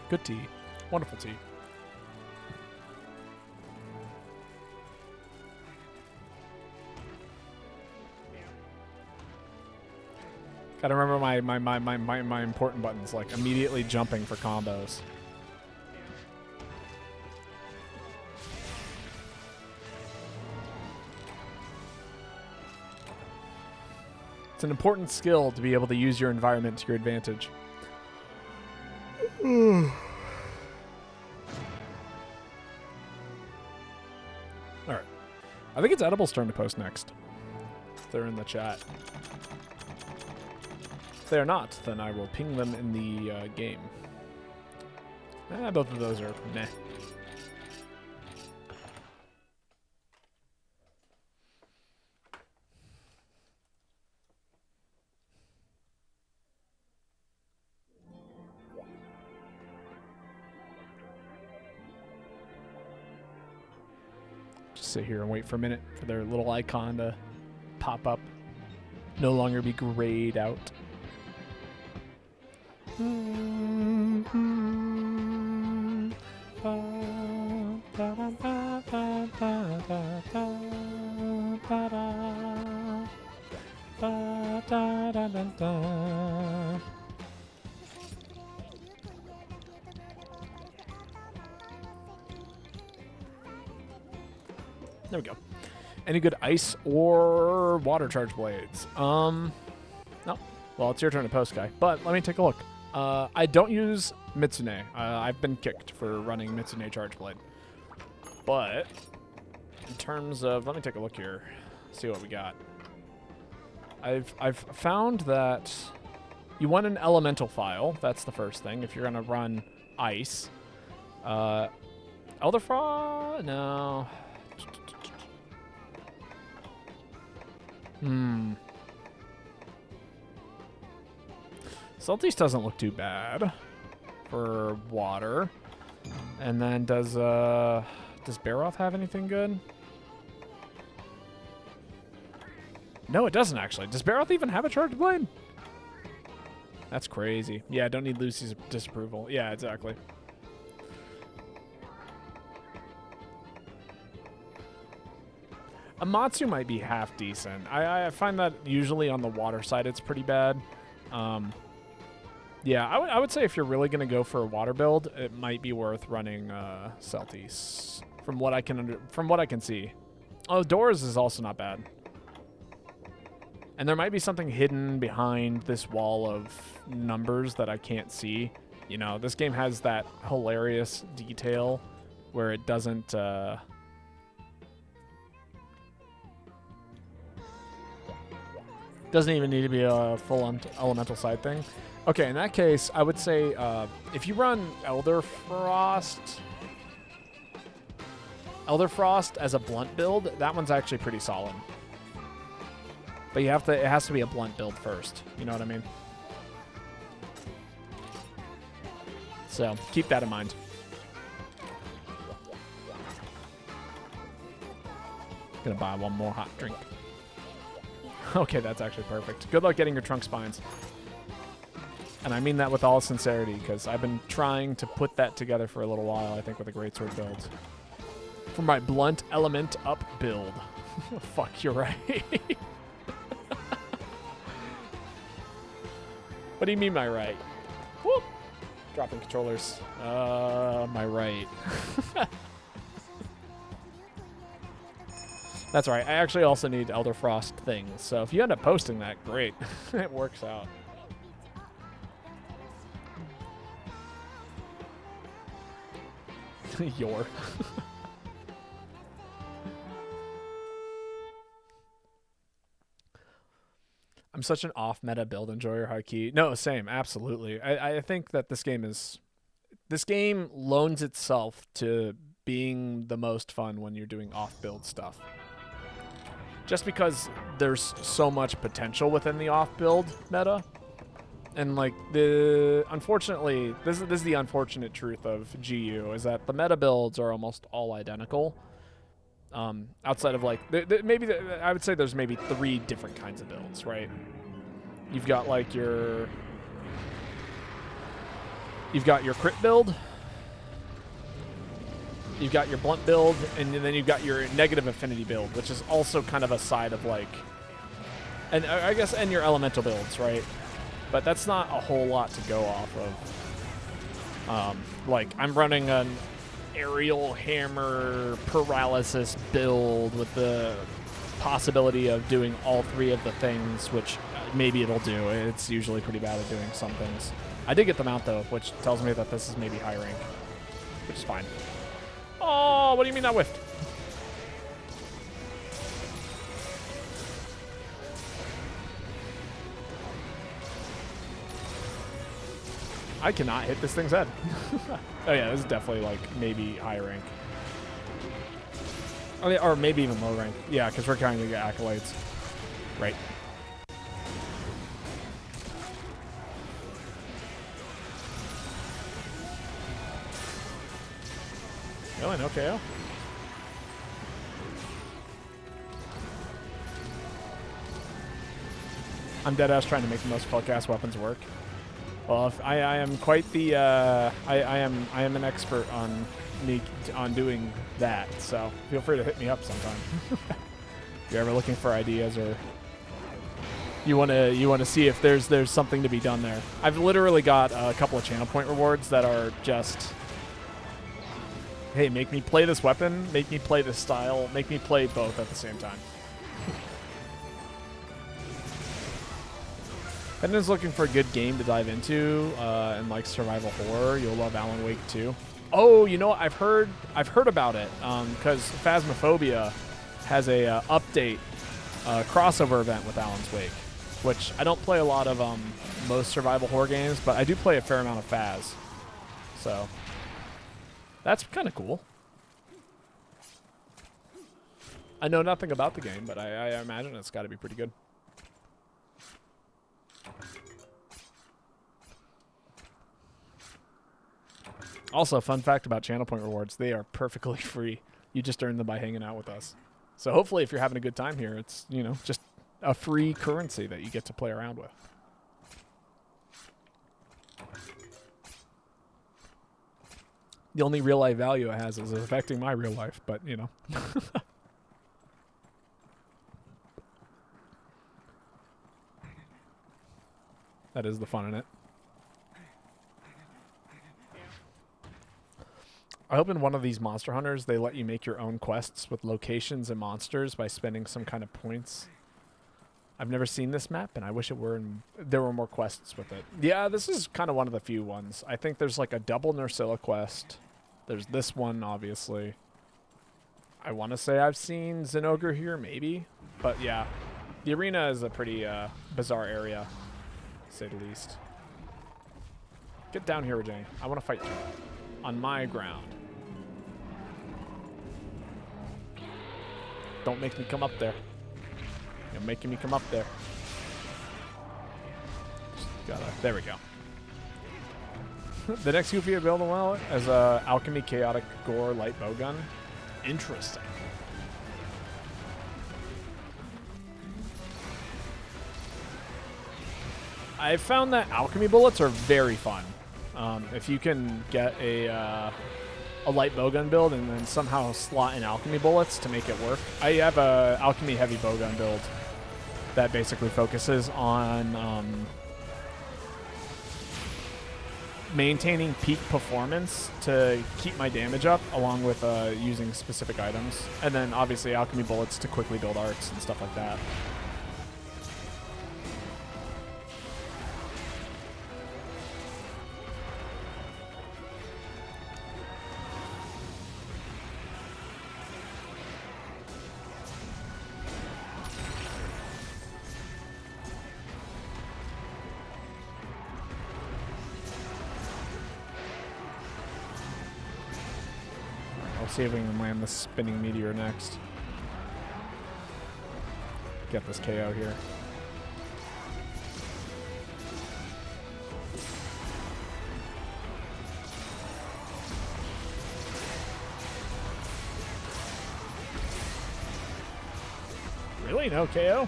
Good tea. Wonderful tea. Gotta remember my important buttons, like immediately jumping for combos. It's an important skill to be able to use your environment to your advantage. Alright. I think it's Edible's turn to post next. If they're in the chat. If they are not, then I will ping them in the game. Both of those are meh. Sit here and wait for a minute for their little icon to pop up. No longer be grayed out. There we go. Any good ice or water charge blades? No. Well, it's your turn to post, Guy. But let me take a look. I don't use Mitsune. I've been kicked for running Mitsune charge blade. But in terms of, let me take a look here. See what we got. I've found that You want an elemental file. That's the first thing. If you're gonna run ice, Elder Frost. No. Saltice doesn't look too bad for water. And then does Baroth have anything good? No, it doesn't actually. Does Baroth even have a charged blade? That's crazy. Yeah, I don't need Lucy's disapproval. Yeah, exactly. Amatsu might be half decent. I find that usually on the water side it's pretty bad. Yeah, I would say if you're really going to go for a water build, it might be worth running Celtice. From what I can see. Oh, Doors is also not bad. And there might be something hidden behind this wall of numbers that I can't see. You know, this game has that hilarious detail where it doesn't doesn't even need to be a full elemental side thing. Okay, in that case, I would say if you run Elder Frost as a blunt build, that one's actually pretty solid. But you have to, it has to be a blunt build first. You know what I mean? So keep that in mind. Gonna buy one more hot drink. Okay, that's actually perfect. Good luck getting your trunk spines. And I mean that with all sincerity, because I've been trying to put that together for a little while, I think, with a greatsword build. For my blunt element up build. Fuck, you're right. What do you mean, my right? Whoop! Dropping controllers. My right. That's right. I actually also need Elder Frost things. So if you end up posting that, great. It works out. Your. I'm such an off-meta build enjoyer, high key. No, same, absolutely. I think that this game loans itself to being the most fun when you're doing off-build stuff. Just because there's so much potential within the off-build meta. And like unfortunately, this is the unfortunate truth of GU, is that the meta builds are almost all identical. Outside of like, I would say there's maybe 3 different kinds of builds, right? You've got like your crit build, you've got your blunt build, and then you've got your negative affinity build, which is also kind of a side of like, and I guess, and your elemental builds, right? But that's not a whole lot to go off of. Like, I'm running an aerial hammer paralysis build with the possibility of doing all 3 of the things, which maybe it'll do. It's usually pretty bad at doing some things. I did get them out, though, which tells me that this is maybe high rank, which is fine. Oh, what do you mean I whiffed? I cannot hit this thing's head. Oh yeah, this is definitely like maybe high rank. Oh, yeah, or maybe even low rank. Yeah, because we're counting the accolades. Right. Really? No KO? I'm deadass trying to make the most fuck-ass weapons work. Well, if I am quite the I am an expert on doing that, so feel free to hit me up sometime. If you're ever looking for ideas, or you wanna see if there's something to be done there. I've literally got a couple of channel point rewards that are just, hey, make me play this weapon, make me play this style, make me play both at the same time. Benden's looking for a good game to dive into, and like survival horror. You'll love Alan Wake 2. Oh, you know what? I've heard about it, because Phasmophobia has a update crossover event with Alan's Wake. which I don't play a lot of most survival horror games, but I do play a fair amount of Phaz. So that's kind of cool. I know nothing about the game, but I imagine it's got to be pretty good. Also, fun fact about channel point rewards, they are perfectly free. You just earn them by hanging out with us. So hopefully if you're having a good time here, it's, you know, just a free currency that you get to play around with. The only real life value it has is affecting my real life, but, you know. That is the fun in it. I hope in one of these Monster Hunters they let you make your own quests with locations and monsters by spending some kind of points. I've never seen this map, and I wish there were more quests with it. Yeah, this is kind of one of the few ones. I think there's like a double Nursilla quest. There's this one, obviously. I want to say I've seen Zinogre here, maybe. But yeah, the arena is a pretty bizarre area, to say the least. Get down here, Jane. I want to fight you. On my ground. Don't make me come up there. You're making me come up there. Just gotta, there we go. The next Goofy I build well as a Alchemy Chaotic Gore light bowgun. Interesting. I found that alchemy bullets are very fun. If you can get a light bowgun build and then somehow slot in alchemy bullets to make it work. I have a alchemy heavy bowgun build that basically focuses on maintaining peak performance to keep my damage up, along with using specific items, and then obviously alchemy bullets to quickly build arts and stuff like that. See if we can land the spinning meteor next. Get this KO here. Really? No KO?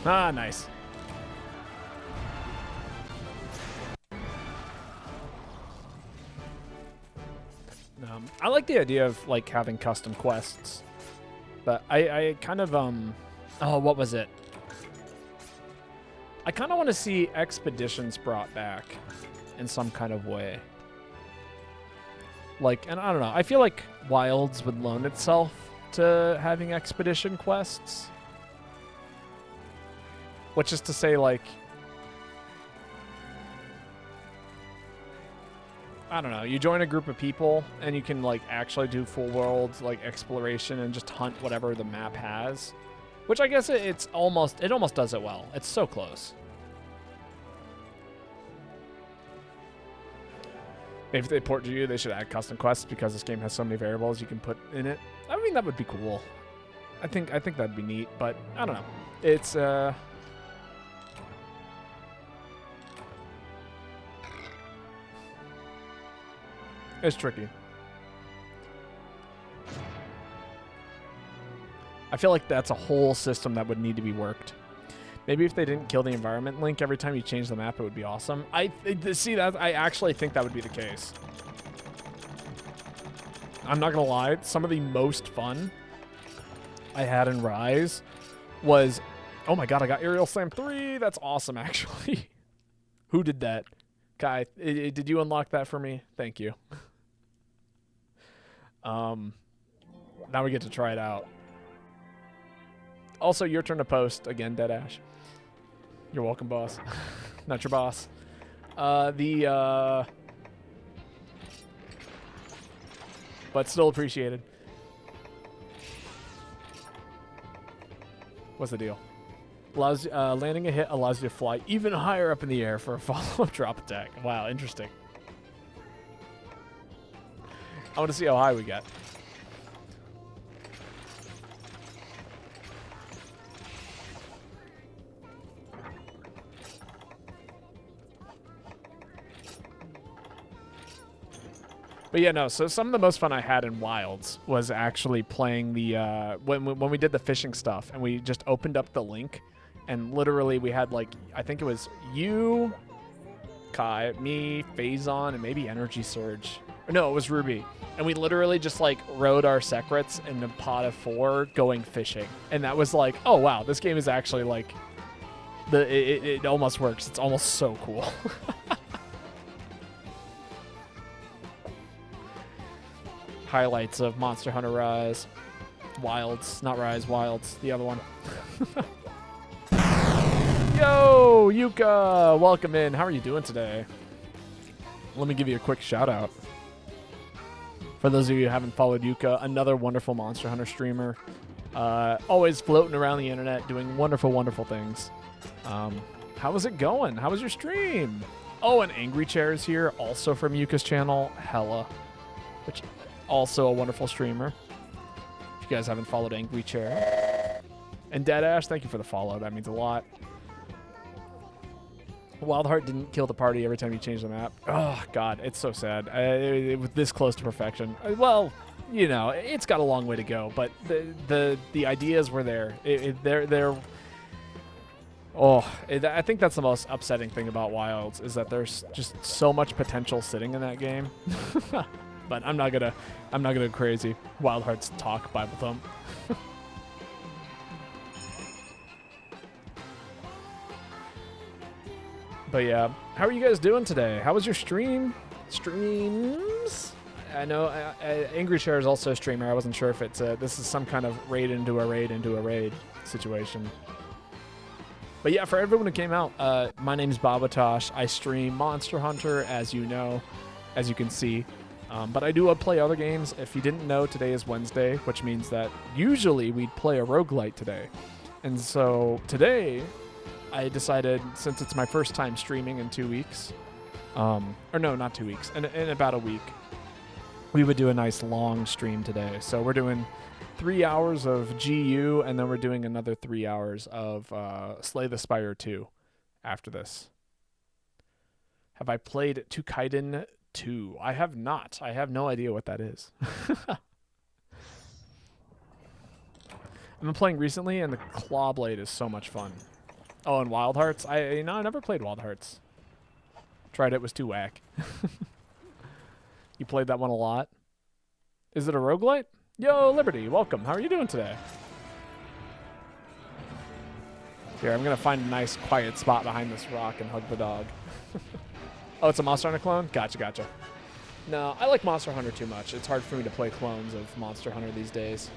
Ah, nice. I like the idea of like having custom quests, but I kind of oh, what was it? I kind of want to see expeditions brought back in some kind of way. Like, and I don't know. I feel like Wilds would loan itself to having expedition quests. Which is to say, like, I don't know, you join a group of people and you can, like, actually do full world, like, exploration and just hunt whatever the map has. Which I guess it almost does it well. It's so close. Maybe if they port to you, they should add custom quests because this game has so many variables you can put in it. I mean, that would be cool. I think that'd be neat, but I don't know. It's, it's tricky. I feel like that's a whole system that would need to be worked. Maybe if they didn't kill the environment link every time you change the map, it would be awesome. I actually think that would be the case. I'm not gonna lie, some of the most fun I had in Rise was, oh my god, I got Aerial Slam 3. That's awesome, actually. Who did that? Kai, did you unlock that for me? Thank you. Now we get to try it out. Also, your turn to post again, Deadash. You're welcome, boss. Not your boss. but still appreciated. What's the deal? Allows landing a hit allows you to fly even higher up in the air for a follow-up drop attack. Wow, interesting. I want to see how high we get. But yeah, no, so some of the most fun I had in Wilds was actually playing the, when we did the fishing stuff and we just opened up the link and literally we had like, I think it was you, Kai, me, Phazon, and maybe Energy Surge. Or no, it was Ruby. And we literally just like rode our Secrets in a pod of 4 going fishing. And that was like, oh wow, this game is actually like, it almost works. It's almost so cool. Highlights of Monster Hunter Rise. Wilds, not Rise, Wilds, the other one. Yo, Yuka, welcome in. How are you doing today? Let me give you a quick shout out. For those of you who haven't followed Yuka, another wonderful Monster Hunter streamer. Always floating around the internet, doing wonderful, wonderful things. How was it going? How was your stream? Oh, and Angry Chair is here, also from Yuka's channel, Hella, which also a wonderful streamer. If you guys haven't followed Angry Chair. And Deadash, thank you for the follow. That means a lot. Wildheart didn't kill the party every time you change the map. Oh, God, it's so sad. It was this close to perfection. Well, you know, it's got a long way to go, but the ideas were there. I think that's the most upsetting thing about Wilds is that there's just so much potential sitting in that game. But I'm not gonna go crazy. Wildheart's talk Bible thump. But yeah, how are you guys doing today? How was your streams? I know Angry Share is also a streamer. I wasn't sure if it's this is some kind of raid into a raid situation. But yeah, for everyone who came out, my name's Babotosh. I stream Monster Hunter, as you know, as you can see. But I do play other games. If you didn't know, today is Wednesday, which means that usually we'd play a roguelite today. And so today, I decided, since it's my first time streaming in 2 weeks, or no, not 2 weeks, in about a week, we would do a nice long stream today. So we're doing 3 hours of GU, and then we're doing another 3 hours of Slay the Spire 2 after this. Have I played Tukaiden 2? I have not. I have no idea what that is. I've been playing recently, and the Clawblade is so much fun. Oh, and Wild Hearts? I never played Wild Hearts. Tried it, was too whack. You played that one a lot? Is it a roguelite? Yo, Liberty, welcome. How are you doing today? Here, I'm going to find a nice quiet spot behind this rock and hug the dog. Oh, it's a Monster Hunter clone? Gotcha. No, I like Monster Hunter too much. It's hard for me to play clones of Monster Hunter these days.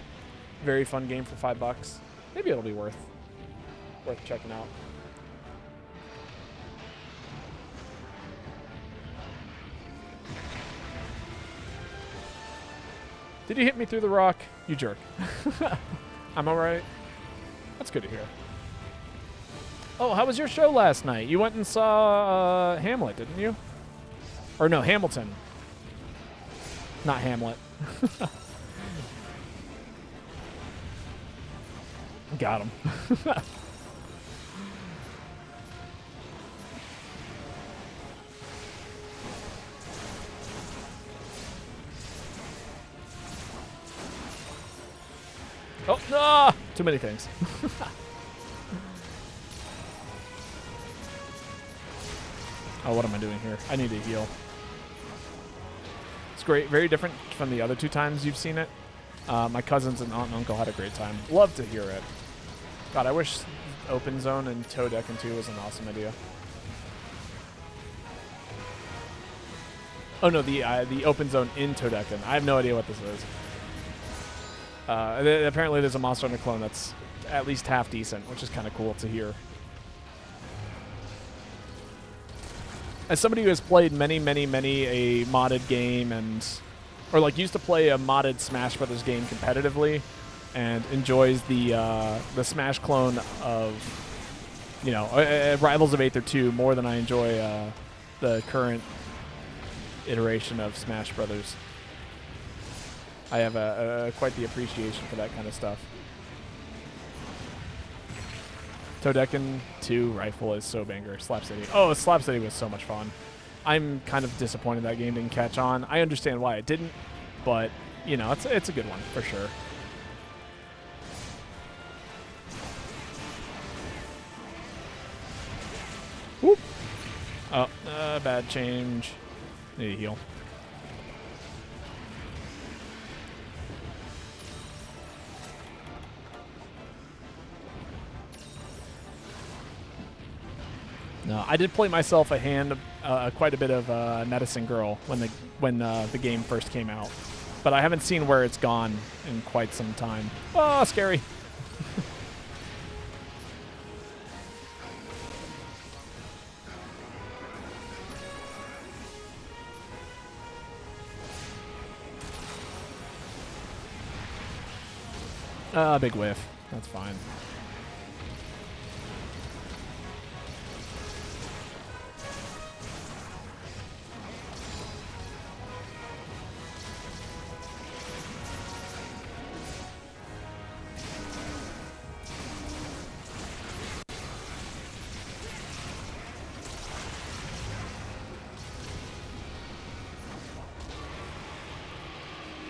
Very fun game for $5. Maybe it'll be worth checking out. Did you hit me through the rock? You jerk. I'm alright. That's good to hear. Oh, how was your show last night? You went and saw Hamlet, didn't you? Or no, Hamilton. Not Hamlet. Got him. Oh, no! Too many things. Oh, what am I doing here? I need to heal. It's great. Very different from the other 2 times you've seen it. My cousins and aunt and uncle had a great time. Love to hear it. God, I wish Open Zone and Todekken 2 was an awesome idea. Oh no, the Open Zone in Todekken. I have no idea what this is. Apparently there's a Monster Hunter clone that's at least half decent, which is kind of cool to hear. As somebody who has played many a modded game and or like used to play a modded Smash Brothers game competitively, and enjoys the Smash clone of, you know, Rivals of Aether 2 more than I enjoy the current iteration of Smash Brothers. I have quite the appreciation for that kind of stuff. Todekin 2 rifle is so banger. Slap City. Oh, Slap City was so much fun. I'm kind of disappointed that game didn't catch on. I understand why it didn't, but, you know, it's a good one for sure. Whoop. Oh, bad change. Need to heal. No, I did play myself a hand, quite a bit of Medicine Girl when the game first came out, but I haven't seen where it's gone in quite some time. Oh, scary! Big whiff. That's fine.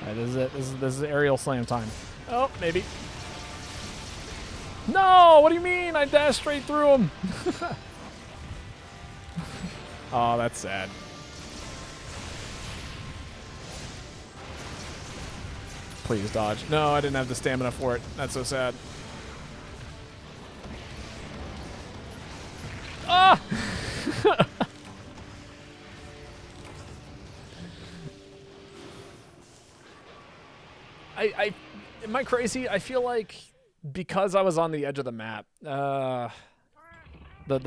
Alright, this is it. This is aerial slam time. Oh, maybe. No! What do you mean? I dashed straight through him. Oh, that's sad. Please dodge. No, I didn't have the stamina for it. That's so sad. Ah! Am I crazy? I feel like because I was on the edge of the map, the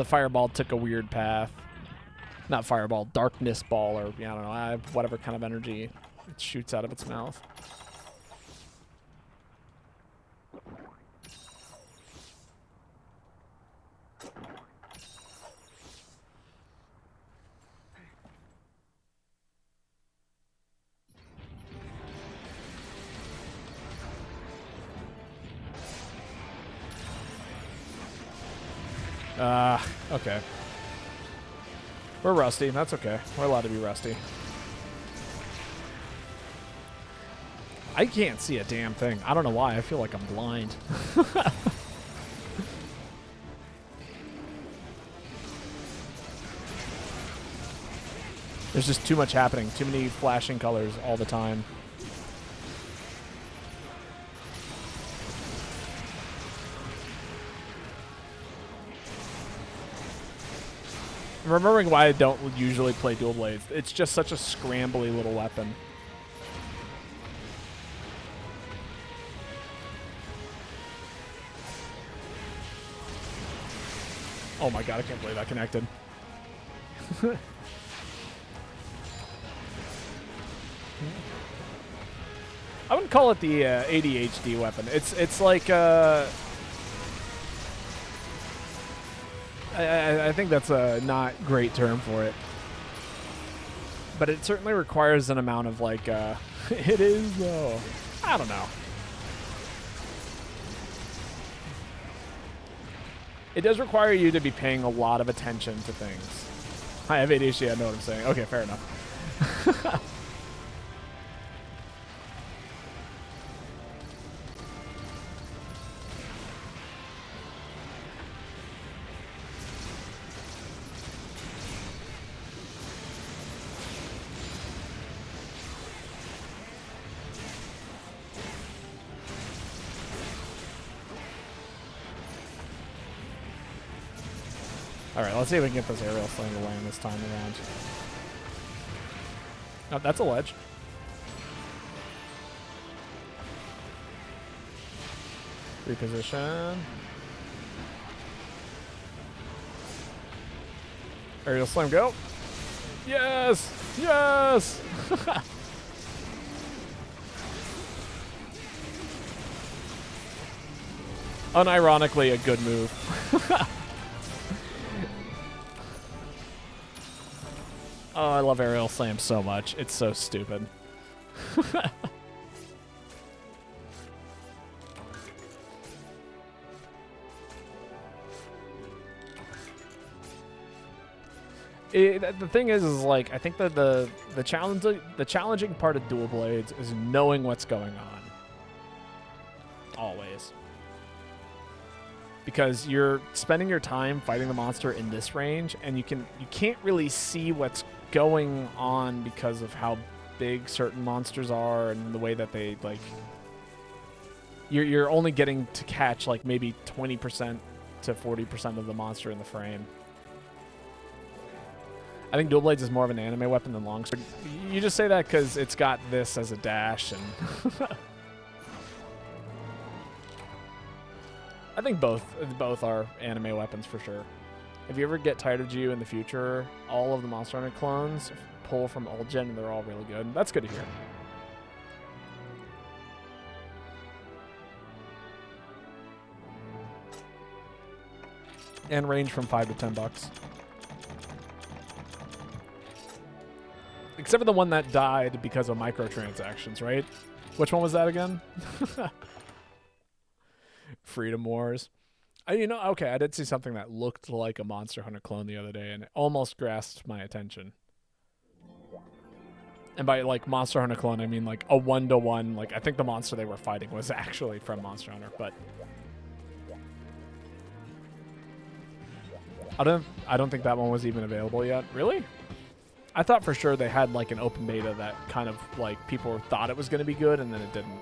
fireball took a weird path. Not fireball, darkness ball, or, I don't know, whatever kind of energy it shoots out of its mouth. Okay. We're rusty. That's okay. We're allowed to be rusty. I can't see a damn thing. I don't know why. I feel like I'm blind. There's just too much happening. Too many flashing colors all the time. I'm remembering why I don't usually play dual blades. It's just such a scrambly little weapon. Oh my god, I can't believe I connected. I wouldn't call it the ADHD weapon. It's like I think that's a not great term for it, but it certainly requires an amount of like it is though. I don't know. It does require you to be paying a lot of attention to things. I have ADHD. I know what I'm saying. Okay, fair enough. Alright, let's see if we can get this aerial sling to land this time around. Oh, that's a ledge. Reposition. Aerial slam, go. Yes! Yes! Unironically, a good move. Oh, I love aerial slam so much. It's so stupid. The thing is like I think that the challenging part of dual blades is knowing what's going on. Always. Because you're spending your time fighting the monster in this range, and you can't really see what's going on because of how big certain monsters are and the way that they like. You're only getting to catch like maybe 20% to 40% of the monster in the frame. I think dual blades is more of an anime weapon than longsword. You just say that because it's got this as a dash, and I think both are anime weapons for sure. If you ever get tired of Geo in the future, all of the Monster Hunter clones pull from old gen, and they're all really good. That's good to hear. And range from $5 to $10. Except for the one that died because of microtransactions, right? Which one was that again? Freedom Wars. Okay, I did see something that looked like a Monster Hunter clone the other day, and it almost grasped my attention. And by, like, Monster Hunter clone, I mean, like, a 1-to-1. Like, I think the monster they were fighting was actually from Monster Hunter, but I don't think that one was even available yet. Really? I thought for sure they had, like, an open beta that kind of, like, people thought it was going to be good, and then it didn't.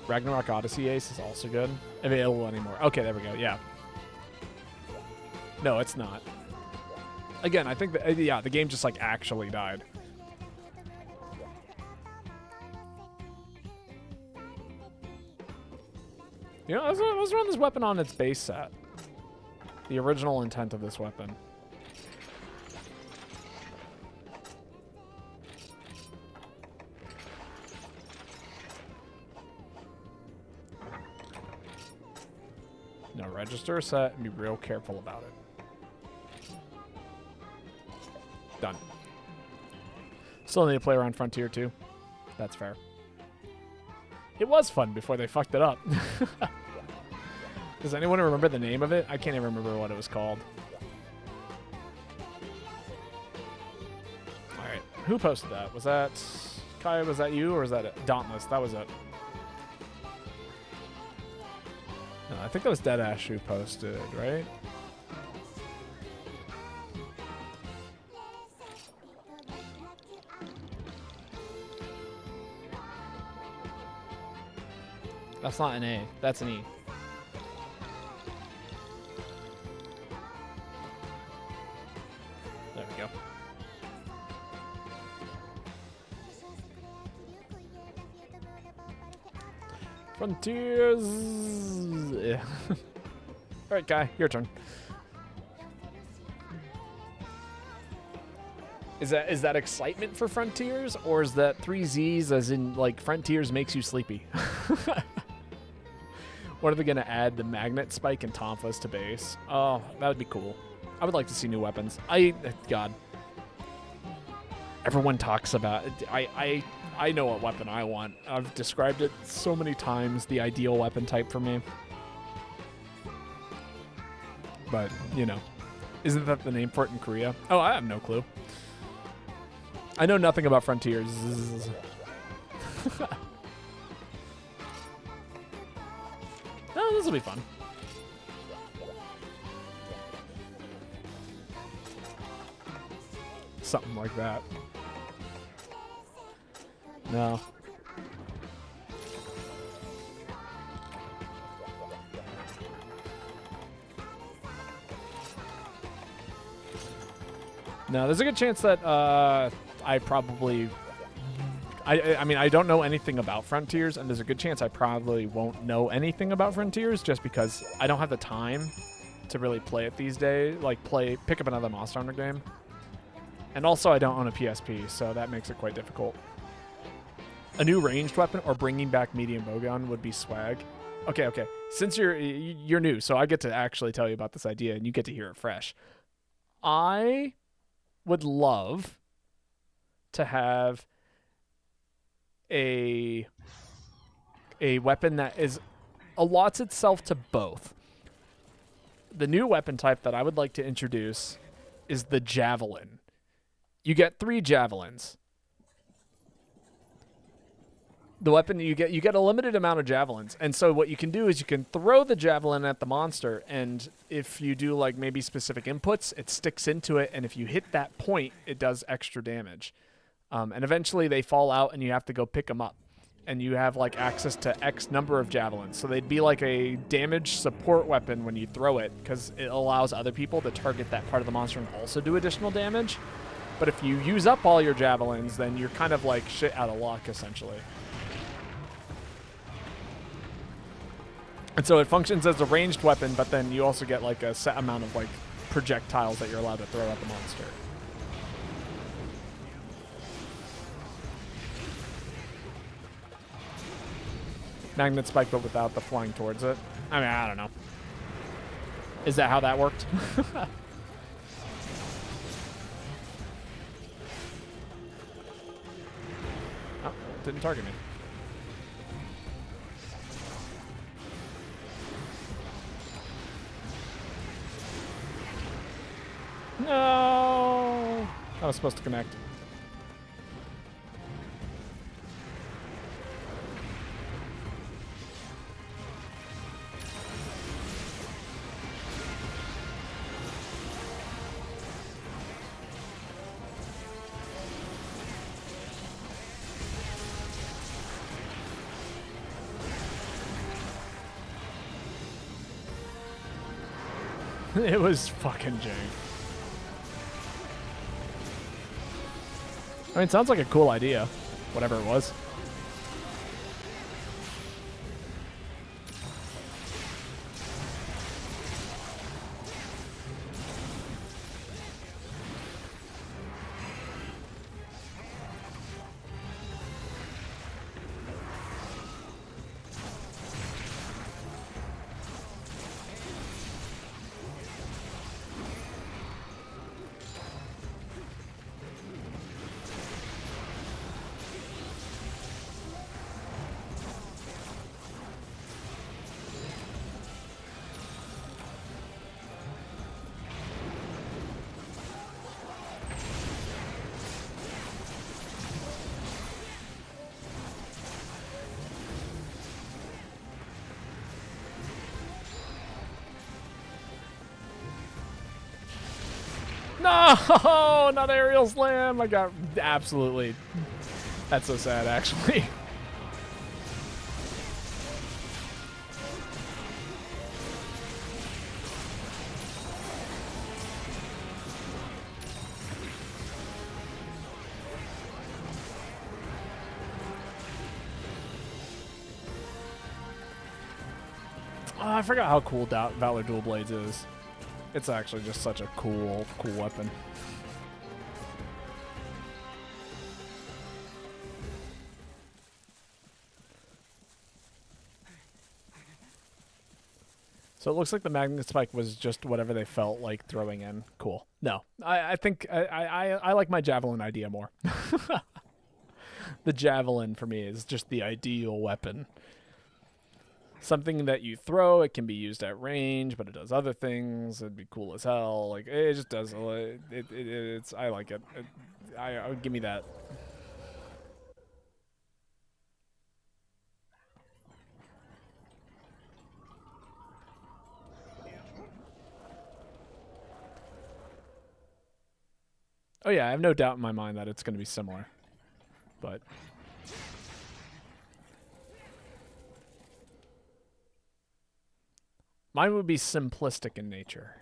Ragnarok Odyssey Ace is also good. Available anymore. Okay, there we go. Yeah. No, it's not. Again, I think that, yeah, the game just, like, actually died. You know, let's run this weapon on its base set. The original intent of this weapon. No, register set and be real careful about it. Done. Still need to play around Frontier 2. That's fair. It was fun before they fucked it up. Does anyone remember the name of it? I can't even remember what it was called. Alright, who posted that? Was that Kai, was that you, or was that it? Dauntless? That was it. No, I think that was Deadash who posted, right? That's not an A. That's an E. There we go. Frontiers. Yeah. All right, Kai, your turn. Is that excitement for Frontiers, or is that 3 Z's as in like Frontiers makes you sleepy? What are they gonna add? The magnet spike and Tonfas to base? Oh, that would be cool. I would like to see new weapons. God. Everyone talks about it. I know what weapon I want. I've described it so many times, the ideal weapon type for me. But, you know, isn't that the name for it in Korea? Oh, I have no clue. I know nothing about Frontiers. Oh, this will be fun. Something like that. No. No, there's a good chance that I probably... I mean, I don't know anything about Frontiers, and there's a good chance I probably won't know anything about Frontiers just because I don't have the time to really play it these days. Like, pick up another Monster Hunter game. And also, I don't own a PSP, so that makes it quite difficult. A new ranged weapon or bringing back medium bowgun would be swag. Okay. since you're new, so I get to actually tell you about this idea, and you get to hear it fresh. I would love to have a weapon that is allots itself to both. The new weapon type that I would like to introduce is the javelin. You get 3 javelins. The weapon you get a limited amount of javelins, and so what you can do is you can throw the javelin at the monster, and if you do like maybe specific inputs, it sticks into it, and if you hit that point, it does extra damage. And eventually they fall out, and you have to go pick them up, and you have like access to X number of javelins. So they'd be like a damage support weapon when you throw it, because it allows other people to target that part of the monster and also do additional damage. But if you use up all your javelins, then you're kind of like shit out of luck essentially. And so it functions as a ranged weapon, but then you also get like a set amount of like projectiles that you're allowed to throw at the monster. Magnet spike, but without the flying towards it. I mean, I don't know. Is that how that worked? Oh, didn't target me. No! I was supposed to connect. It was fucking jank. I mean, it sounds like a cool idea, whatever it was. No, not aerial slam. I got absolutely. That's so sad, actually. Oh, I forgot how cool Valor Dual Blades is. It's actually just such a cool weapon. So it looks like the magnet spike was just whatever they felt like throwing in. Cool. No, I think I like my javelin idea more. The javelin for me is just the ideal weapon. Something that you throw, it can be used at range, but it does other things. It'd be cool as hell. Like it just does. It's I like it. I would give me that. Oh yeah, I have no doubt in my mind that it's going to be similar, but. Mine would be simplistic in nature,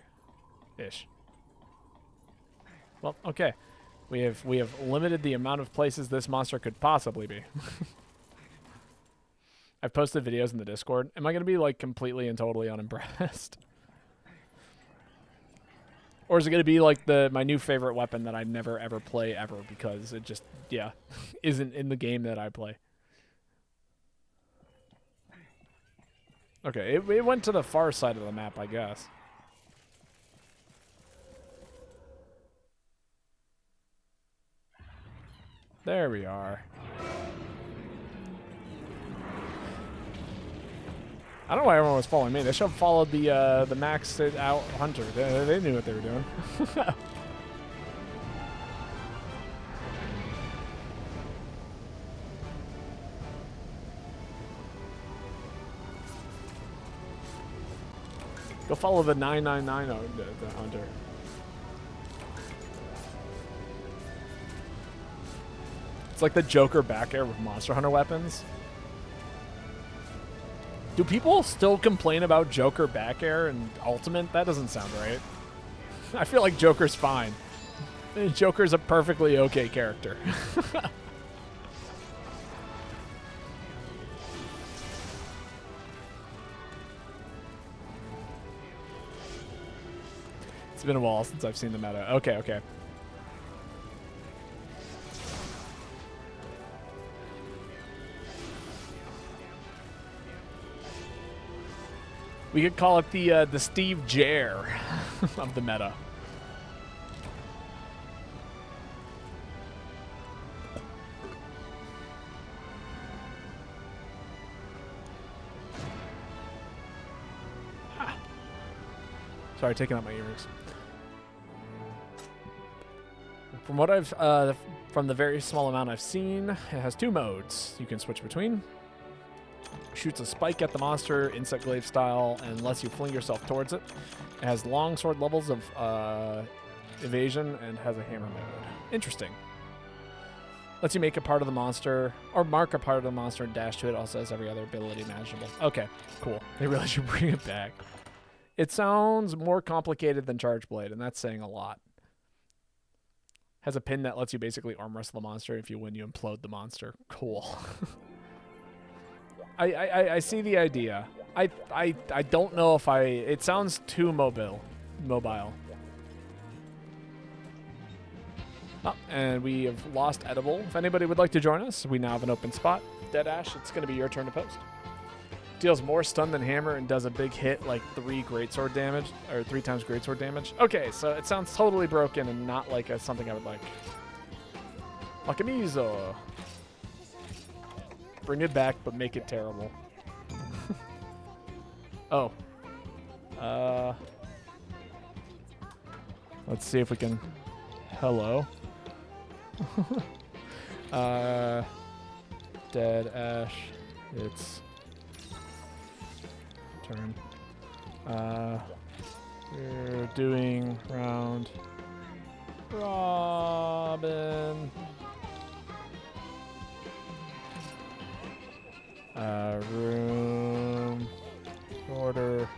ish. Well, okay. We have limited the amount of places this monster could possibly be. I've posted videos in the Discord. Am I gonna be like completely and totally unimpressed? Or is it gonna be like my new favorite weapon that I never ever play ever because it just isn't in the game that I play? Okay, it went to the far side of the map, I guess. There we are. I don't know why everyone was following me. They should have followed the maxed out hunter. They knew what they were doing. Go follow the 999 the hunter. It's like the Joker back air with Monster Hunter weapons. Do people still complain about Joker back air and Ultimate? That doesn't sound right. I feel like Joker's fine. Joker's a perfectly okay character. It's been a while since I've seen the meta. Okay, okay. We could call it the Steve Jer of the meta. Ah. Sorry, taking out my earrings. From what I've from the very small amount I've seen, it has 2 modes you can switch between. Shoots a spike at the monster, insect glaive style, and lets you fling yourself towards it. It has long sword levels of evasion and has a hammer mode. Interesting. Lets you make a part of the monster, or mark a part of the monster and dash to it. Also has every other ability imaginable. Okay, cool. They really should bring it back. It sounds more complicated than Charge Blade, and that's saying a lot. Has a pin that lets you basically arm wrestle the monster. If you win, you implode the monster. Cool. I see the idea. I don't know if it sounds too mobile. Oh, and we have lost Edible. If anybody would like to join us, we now have an open spot. Dead Ash, it's going to be your turn to post. Deals more stun than hammer and does a big hit, like 3 greatsword damage, or 3 times greatsword damage. Okay, so it sounds totally broken and not like something I would like. Makamizo. Bring it back, but make it terrible. Oh. Let's see if we can... Hello. Dead Ash. It's... turn. We're doing round robin. Room order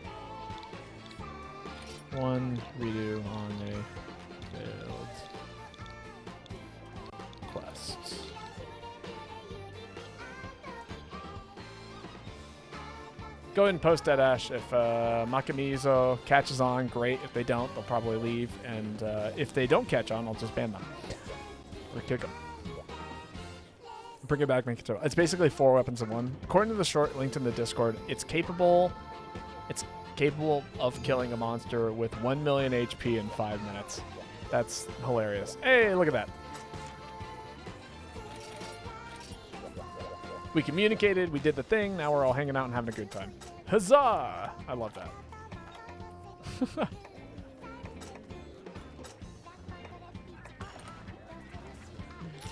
1 redo on a failed quest. Go ahead and post that, Ash. If Makamizo catches on, great. If they don't, they'll probably leave. And if they don't catch on, I'll just ban them or kick them. Bring it back, make it so. It's basically 4 weapons in one. According to the short linked in the Discord, it's capable of killing a monster with 1 million HP in 5 minutes. That's hilarious. Hey, look at that. We communicated, we did the thing, now we're all hanging out and having a good time. Huzzah! I love that.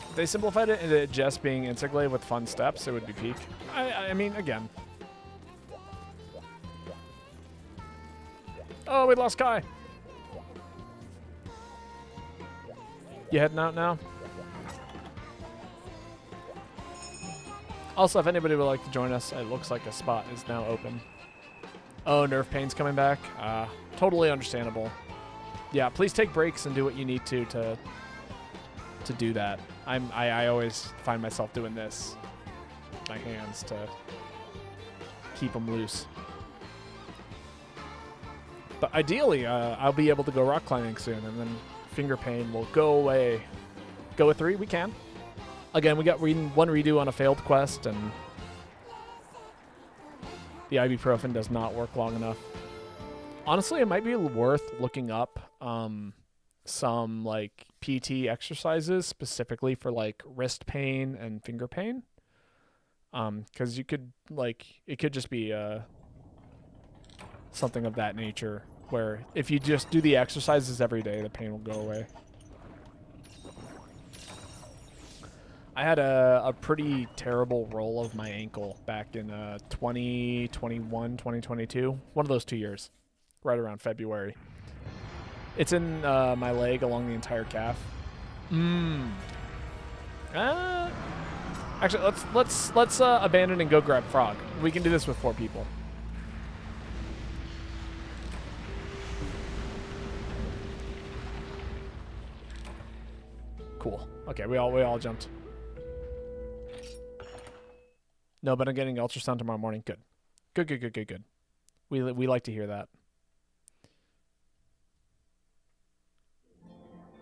If they simplified it into just being insect glaive with fun steps, it would be peak. I mean, again. Oh, we lost Kai. You heading out now? Also, if anybody would like to join us, it looks like a spot is now open. Oh, Nerve Pain's coming back. Totally understandable. Yeah, please take breaks and do what you need to do that. I always find myself doing this with my hands to keep them loose. But ideally, I'll be able to go rock climbing soon, and then finger pain will go away. Go with 3? We can. Again, we got 1 redo on a failed quest, and The ibuprofen does not work long enough. Honestly, it might be worth looking up some like PT exercises specifically for like wrist pain and finger pain. Because you could like it could just be something of that nature where if you just do the exercises every day, the pain will go away. I had a pretty terrible roll of my ankle back in 2021, 2022. One of those 2 years, right around February. It's in my leg along the entire calf. Actually, let's abandon and go grab Frog. We can do this with 4 people. Cool. Okay, we all jumped. No, but I'm getting ultrasound tomorrow morning. Good. Good. We like to hear that.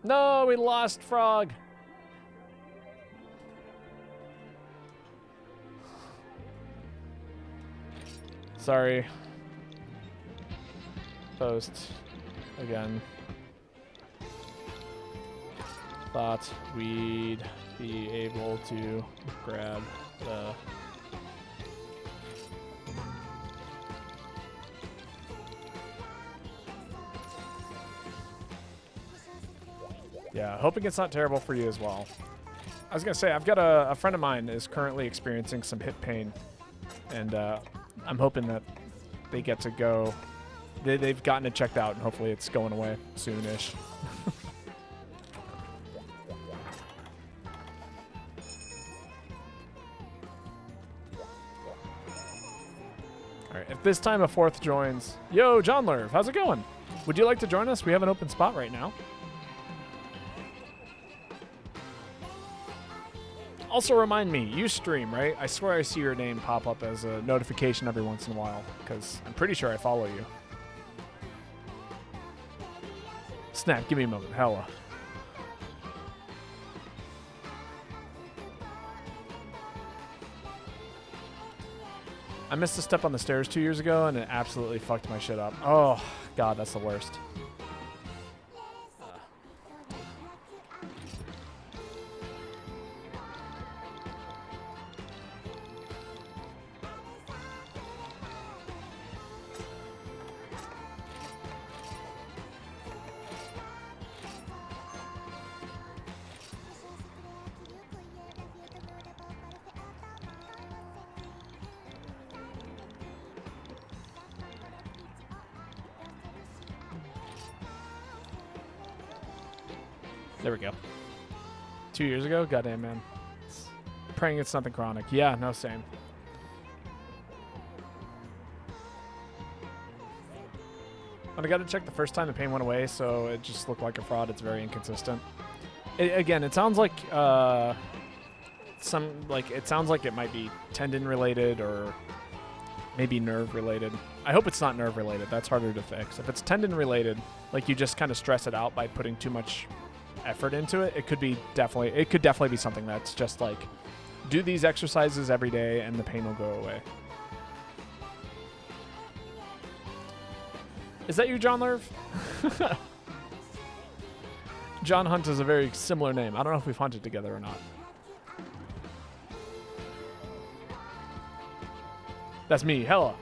No, we lost Frog. Sorry. Post again. Thought we'd be able to grab the yeah, hoping it's not terrible for you as well. I was gonna say, I've got a friend of mine is currently experiencing some hip pain, and I'm hoping that they get to go. They've gotten it checked out, and hopefully it's going away soonish. All right, if this time a 4th joins, yo, John Lerv, how's it going? Would you like to join us? We have an open spot right now. Also remind me, you stream, right? I swear I see your name pop up as a notification every once in a while, because I'm pretty sure I follow you. Snap, give me a moment. Hella. I missed a step on the stairs 2 years ago, and it absolutely fucked my shit up. Oh, God, that's the worst. There we go. 2 years ago? Goddamn, man. Praying it's nothing chronic. Yeah, no, same. But I got to check the first time the pain went away, so it just looked like a fraud. It's very inconsistent. Again, it sounds like it sounds like it might be tendon related or maybe nerve related. I hope it's not nerve related. That's harder to fix. If it's tendon related, like you just kind of stress it out by putting too much effort into it, it could definitely be something that's just like do these exercises every day and the pain will go away. Is that you, John Lerv? John Hunt is a very similar name. I don't know if we've hunted together or not. That's me, hella.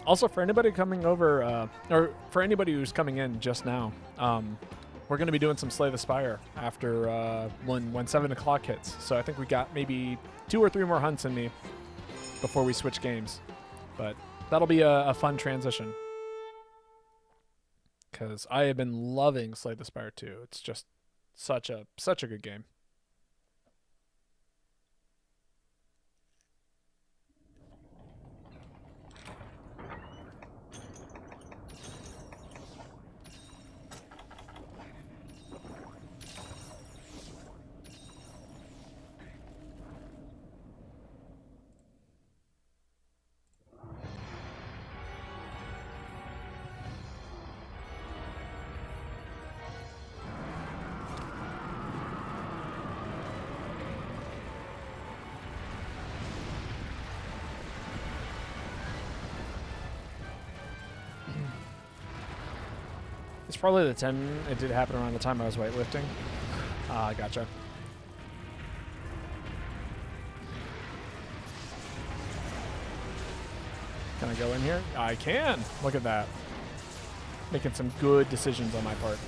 Also, for anybody coming over, or for anybody who's coming in just now, we're going to be doing some Slay the Spire after when 7 o'clock hits. So I think we got maybe 2 or 3 more hunts in me before we switch games. But that'll be a fun transition. Because I have been loving Slay the Spire 2. It's just such a good game. It's probably the 10. It did happen around the time I was weightlifting. Ah, gotcha. Can I go in here? I can. Look at that. Making some good decisions on my part.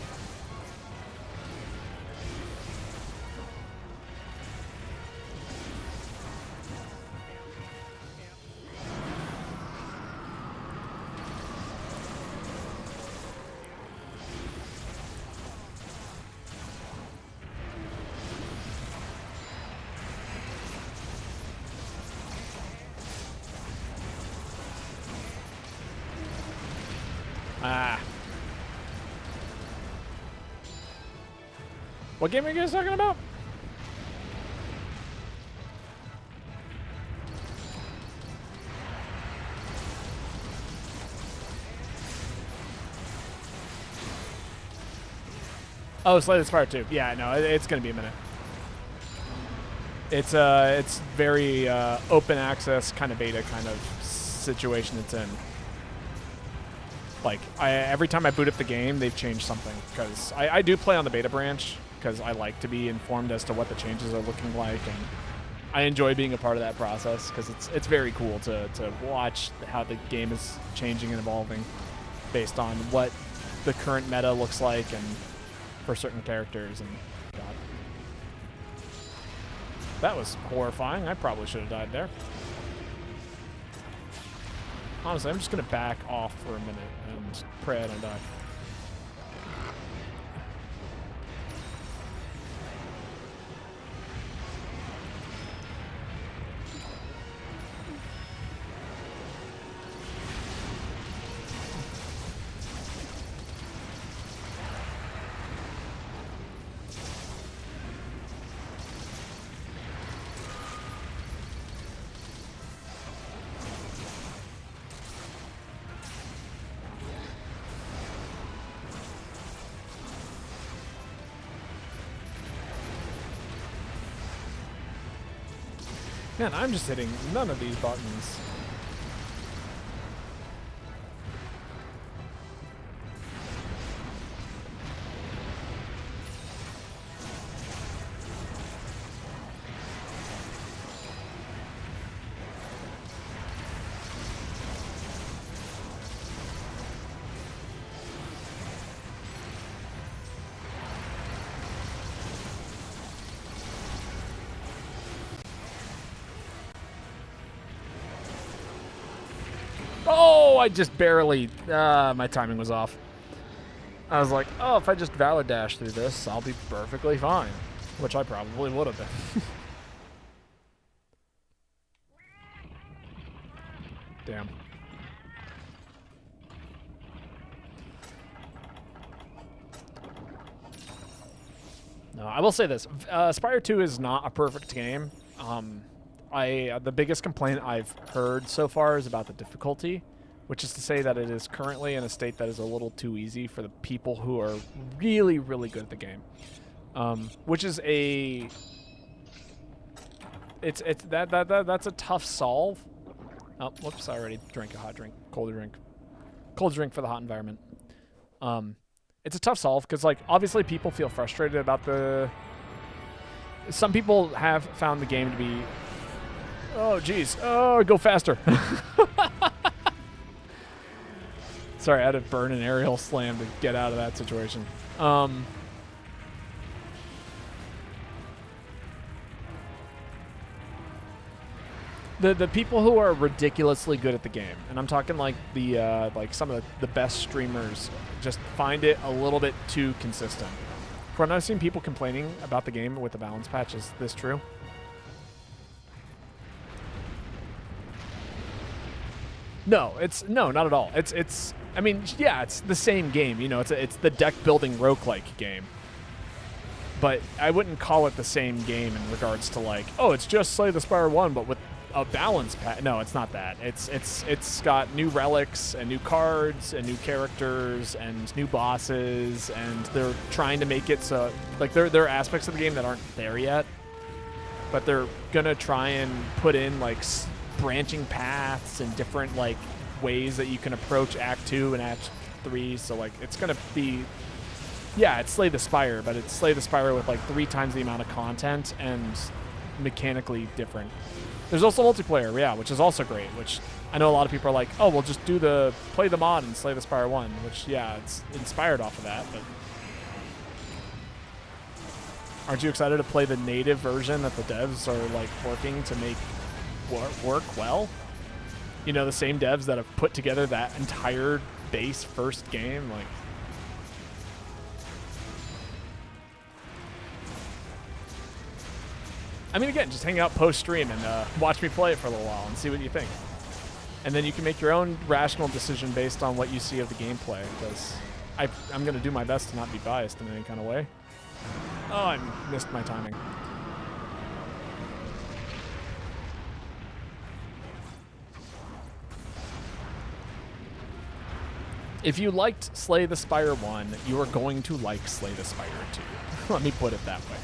Ah. What game are you guys talking about? Oh, Slay the Spire 2. Yeah, no, it's going to be a minute. It's very open access kind of beta kind of situation it's in. Like, every time I boot up the game, they've changed something. Because I do play on the beta branch, because I like to be informed as to what the changes are looking like. And I enjoy being a part of that process, because it's very cool to watch how the game is changing and evolving based on what the current meta looks like and for certain characters. And God. That was horrifying. I probably should have died there. Honestly, I'm just going to back off for a minute and pray I don't die. Man, I'm just hitting none of these buttons. Oh, I just barely, my timing was off. I was like, oh, if I just valid dash through this, I'll be perfectly fine. Which I probably would have been. Damn. No, I will say this. Spire 2 is not a perfect game. The biggest complaint I've heard so far is about the difficulty, which is to say that it is currently in a state that is a little too easy for the people who are really, really good at the game. Which is that's a tough solve. Oh, whoops! I already drank a hot drink, cold drink for the hot environment. It's a tough solve because, like, obviously people feel frustrated about the. Some people have found the game to be. Oh, geez. Oh, go faster. Sorry, I had to burn an aerial slam to get out of that situation. The people who are ridiculously good at the game, and I'm talking like like some of the best streamers, just find it a little bit too consistent. From what I've seen people complaining about the game with the balance patch, is this true? No, not at all. It's. I mean, yeah, it's the same game. You know, it's the deck building roguelike game. But I wouldn't call it the same game in regards to like, oh, it's just Slay the Spire 1, but with a balance patch. No, it's not that. It's got new relics and new cards and new characters and new bosses, and they're trying to make it so like there are aspects of the game that aren't there yet, but they're gonna try and put in like branching paths and different like ways that you can approach Act 2 and 3, so like it's gonna be, yeah, it's Slay the Spire, but it's Slay the Spire with like 3 times the amount of content and mechanically different. There's also multiplayer, yeah, which is also great, which I know a lot of people are like, oh, well, just play the mod and Slay the Spire 1, which, yeah, it's inspired off of that, but aren't you excited to play the native version that the devs are, like, working to make work well? You know, the same devs that have put together that entire base first game, like... I mean, again, just hang out post-stream and watch me play it for a little while and see what you think. And then you can make your own rational decision based on what you see of the gameplay, because I'm going to do my best to not be biased in any kind of way. Oh, I missed my timing. If you liked Slay the Spire 1, you are going to like Slay the Spire 2. Let me put it that way.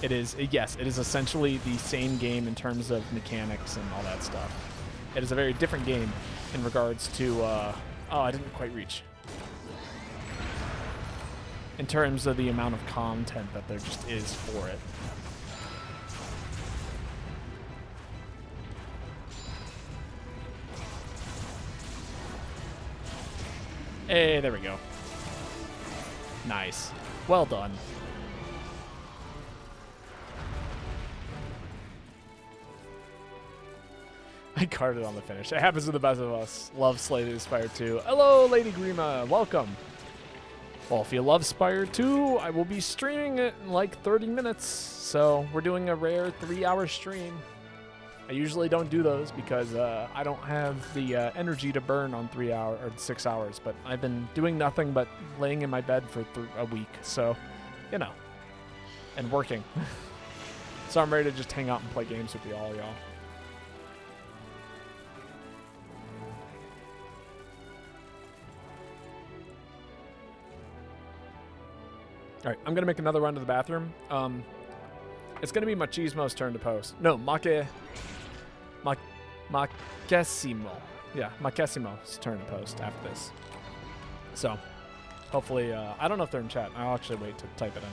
It is, yes, it is essentially the same game in terms of mechanics and all that stuff. It is a very different game in regards to, oh, I didn't quite reach. In terms of the amount of content that there just is for it. Hey, there we go. Nice. Well done. I carded on the finish. It happens to the best of us. Love Slay the Spire 2. Hello, Lady Grima. Welcome. Well, if you love Spire 2, I will be streaming it in like 30 minutes. So we're doing a rare 3-hour stream. I usually don't do those because I don't have the energy to burn on 3 hours or 6 hours. But I've been doing nothing but laying in my bed for a week. So, you know, and working. So I'm ready to just hang out and play games with y'all. All right, I'm going to make another run to the bathroom. It's going to be Machismo's turn to post. No, Makesimo. Yeah, Makesimo's turn to post after this. So, hopefully, I don't know if they're in chat. I'll actually wait to type it in.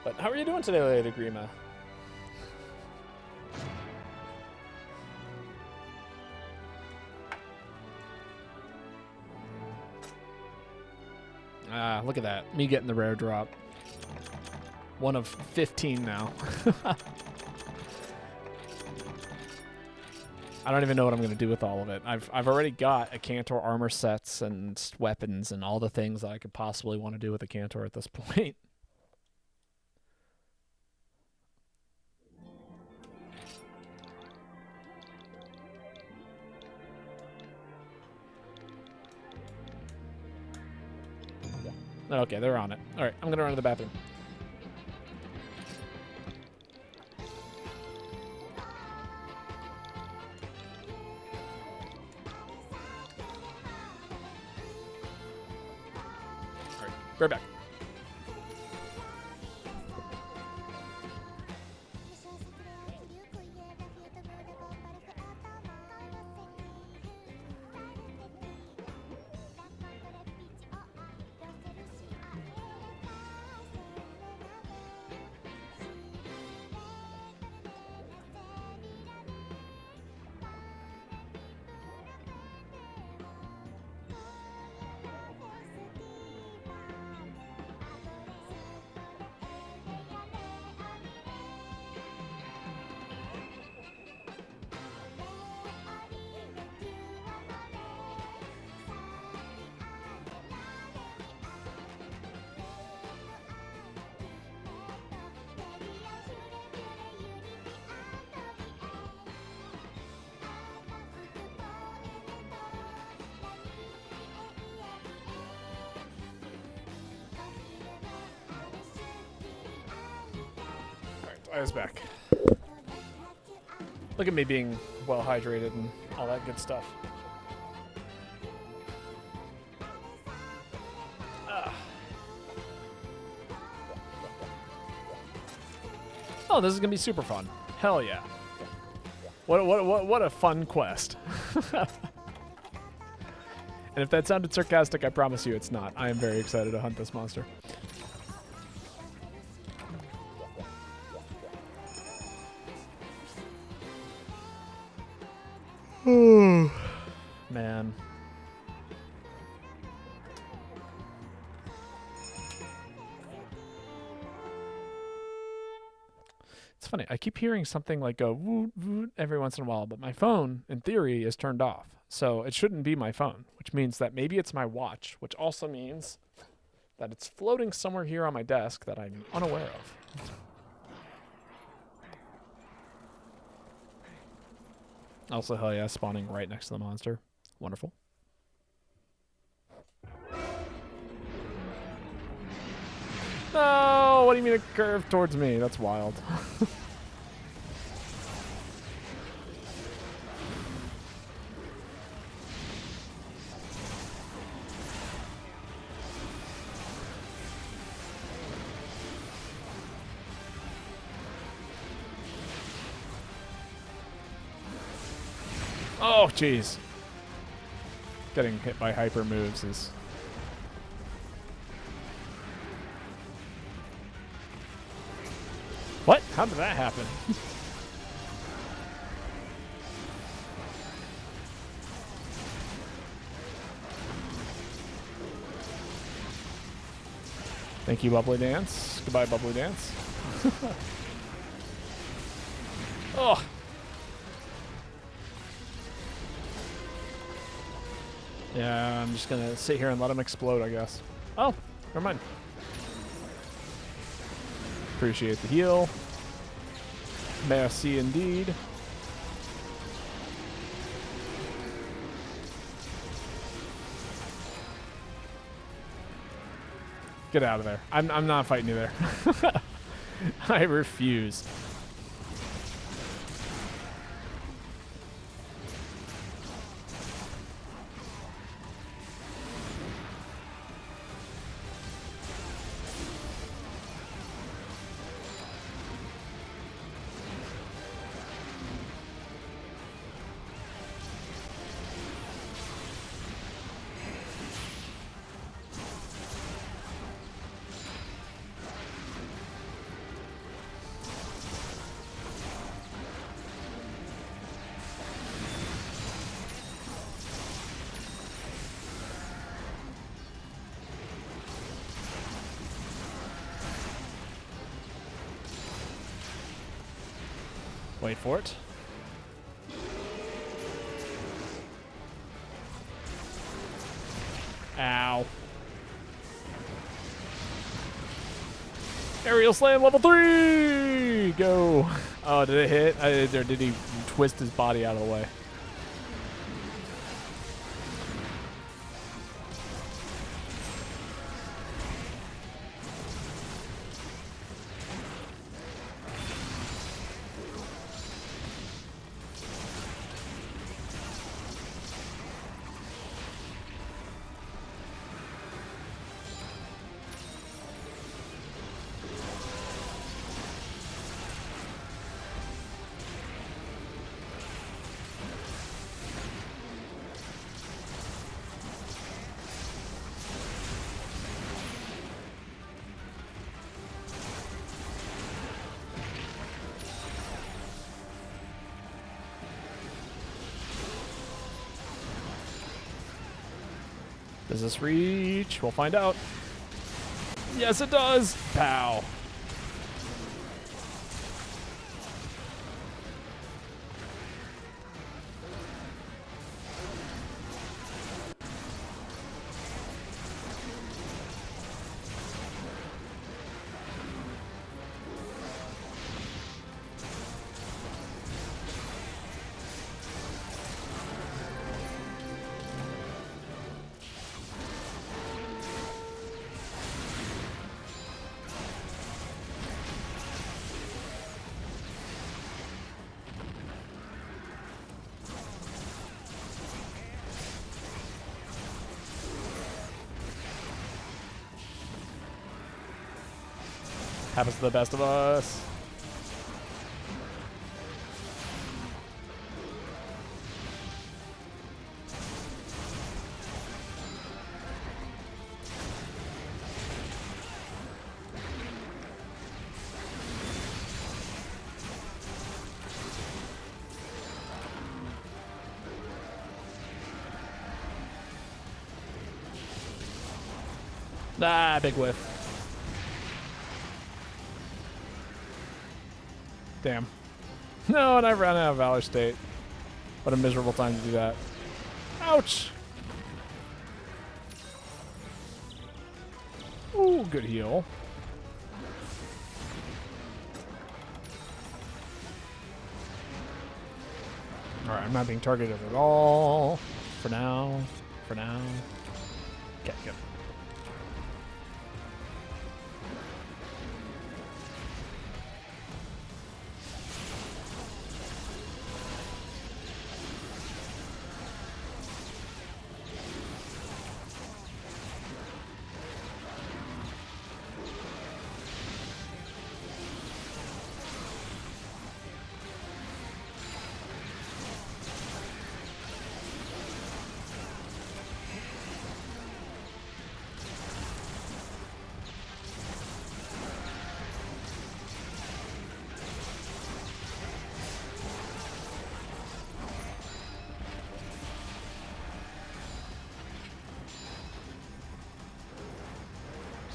But how are you doing today, Lady Grima? Ah, look at that. Me getting the rare drop. 1 of 15 now. I don't even know what I'm going to do with all of it. I've already got a Cantor armor sets and weapons and all the things that I could possibly want to do with a Cantor at this point. Okay, they're on it. All right, I'm going to run to the bathroom. All right, right back. I was back. Look at me being well hydrated and all that good stuff. Oh, this is gonna be super fun. Hell yeah. What a fun quest. And if that sounded sarcastic, I promise you it's not. I am very excited to hunt this monster. Man. It's funny. I keep hearing something like a woot woot every once in a while, but my phone, in theory, is turned off. So it shouldn't be my phone, which means that maybe it's my watch, which also means that it's floating somewhere here on my desk that I'm unaware of. Also, hell yeah, spawning right next to the monster. Wonderful. No, what do you mean it curved towards me? That's wild. Oh, jeez. Getting hit by hyper moves is... What? How did that happen? Thank you, Bubbly Dance. Goodbye, Bubbly Dance. Oh. Yeah, I'm just gonna sit here and let him explode, I guess. Oh, never mind. Appreciate the heal. Merci indeed. Get out of there. I'm not fighting you there. I refuse. Wait for it. Ow. Aerial slam level 3! Go. Oh, did it hit? Or did he twist his body out of the way? Does this reach? We'll find out. Yes, it does. Pow. Happens to the best of us. Ah, big whiff. Damn. No, and I ran out of Valor State. What a miserable time to do that. Ouch! Ooh, good heal. Alright, I'm not being targeted at all. For now. For now. Okay, good.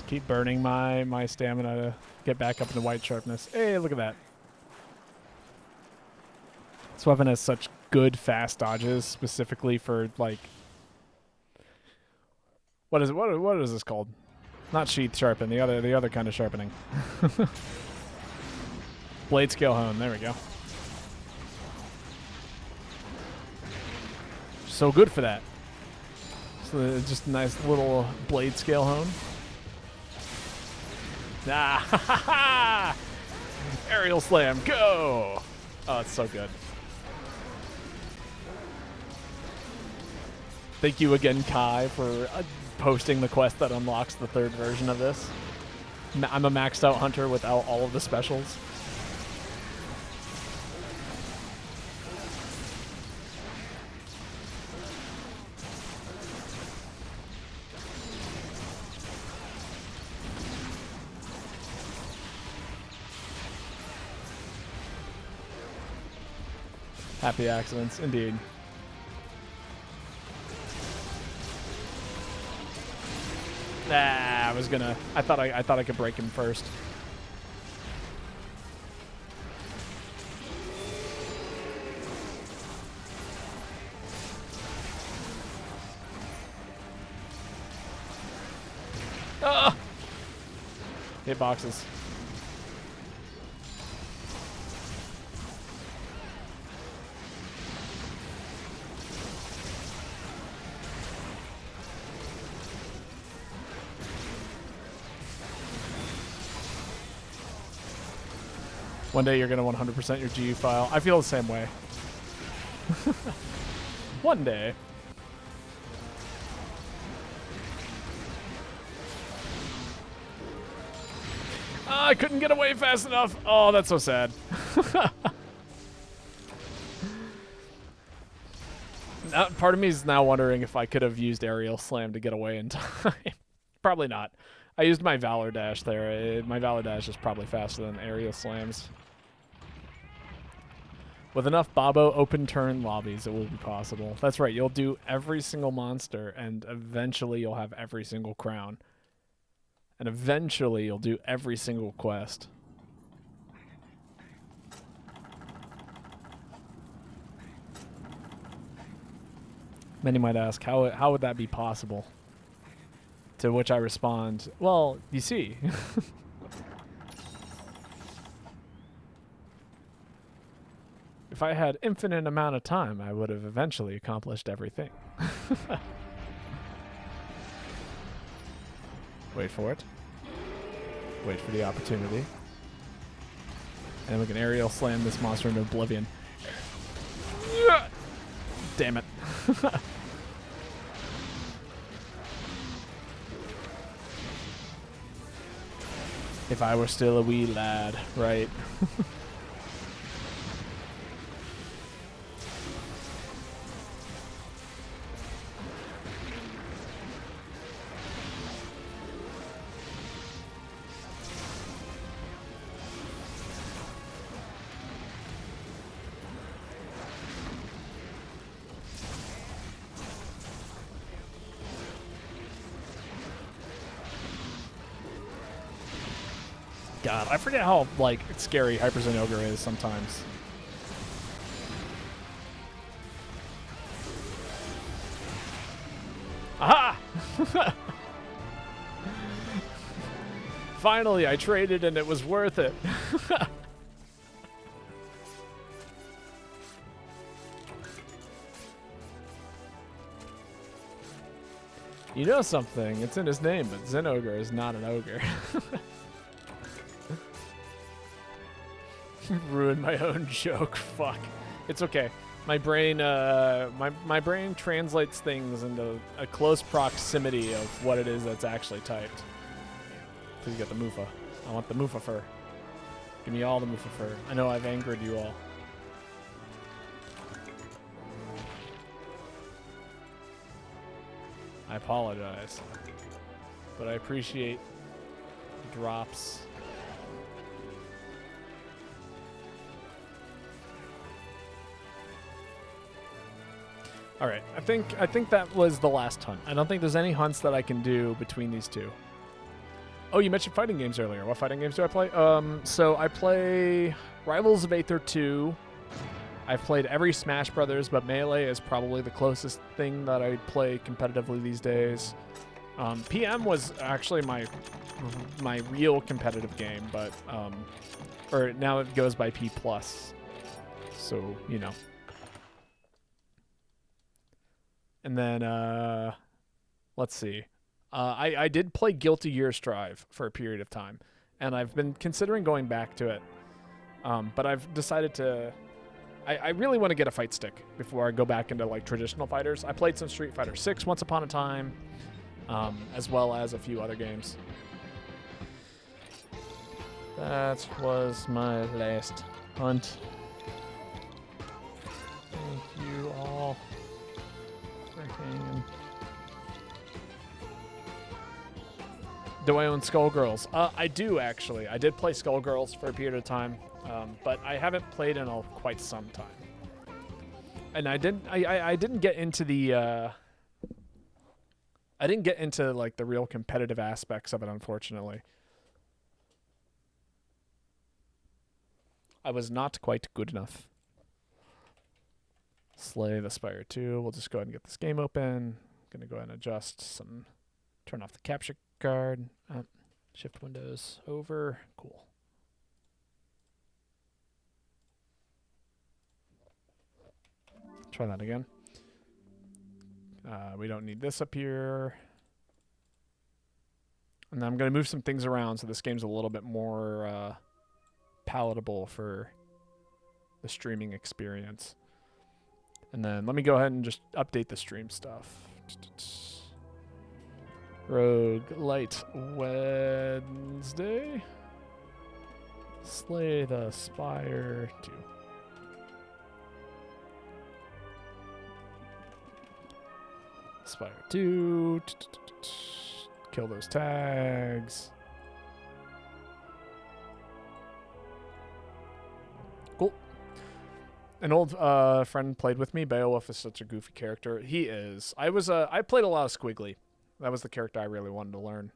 Keep burning my stamina to get back up into white sharpness. Hey, look at that. This weapon has such good fast dodges, specifically for like what is this called? Not sheath sharpen, the other kind of sharpening. Blade scale hone, there we go. So good for that. So just a nice little blade scale hone. Ah, ha, ha, ha! Aerial slam, go! Oh, it's so good. Thank you again, Kai, for posting the quest that unlocks the third version of this. I'm a maxed out hunter without all of the specials. Happy accidents, indeed. Ah, I thought I could break him first. Ah! Hit boxes. One day you're going to 100% your GU file. I feel the same way. One day. I couldn't get away fast enough. Oh, that's so sad. Now, part of me is now wondering if I could have used aerial slam to get away in time. Probably not. I used my Valor Dash there. My Valor Dash is probably faster than aerial slams. With enough Babo open turn lobbies, it will be possible. That's right, you'll do every single monster, and eventually you'll have every single crown. And eventually you'll do every single quest. Many might ask, how would that be possible? To which I respond, well, you see. If I had infinite amount of time, I would have eventually accomplished everything. Wait for it. Wait for the opportunity. And we can aerial slam this monster into oblivion. Damn it. If I were still a wee lad, right? God, I forget how, like, scary Hyper Zen Ogre is sometimes. Aha! Finally, I traded and it was worth it. You know something, it's in his name, but Zen Ogre is not an ogre. Ruined my own joke, fuck. It's okay. My brain, my brain translates things into a close proximity of what it is that's actually typed. Please get the Mufa. I want the Mufa fur. Give me all the Mufa fur. I know I've angered you all. I apologize. But I appreciate the drops. All right, I think that was the last hunt. I don't think there's any hunts that I can do between these two. Oh, you mentioned fighting games earlier. What fighting games do I play? So I play Rivals of Aether 2. I've played every Smash Brothers, but Melee is probably the closest thing that I play competitively these days. PM was actually my real competitive game, but or now it goes by P+. So, you know. And then, let's see. I did play Guilty Gear Strive for a period of time, and I've been considering going back to it. But I've decided to... I really want to get a fight stick before I go back into, like, traditional fighters. I played some Street Fighter 6 once upon a time, as well as a few other games. That was my last hunt. Thank you all. Do I own Skullgirls? I do, actually. I did play Skullgirls for a period of time, but I haven't played in quite some time. And I didn't get into the I didn't get into, like, the real competitive aspects of it, unfortunately. I was not quite good enough. Slay the Spire 2. We'll just go ahead and get this game open. Gonna go ahead and adjust some, turn off the capture card. Shift windows over. Cool. Try that again. We don't need this up here. And then I'm gonna move some things around so this game's a little bit more palatable for the streaming experience. And then let me go ahead and just update the stream stuff. Rogue Light Wednesday. Slay the Spire 2. Spire 2. Kill those tags. Cool. An old friend played with me. Beowulf is such a goofy character. He is. I played a lot of Squiggly. That was the character I really wanted to learn,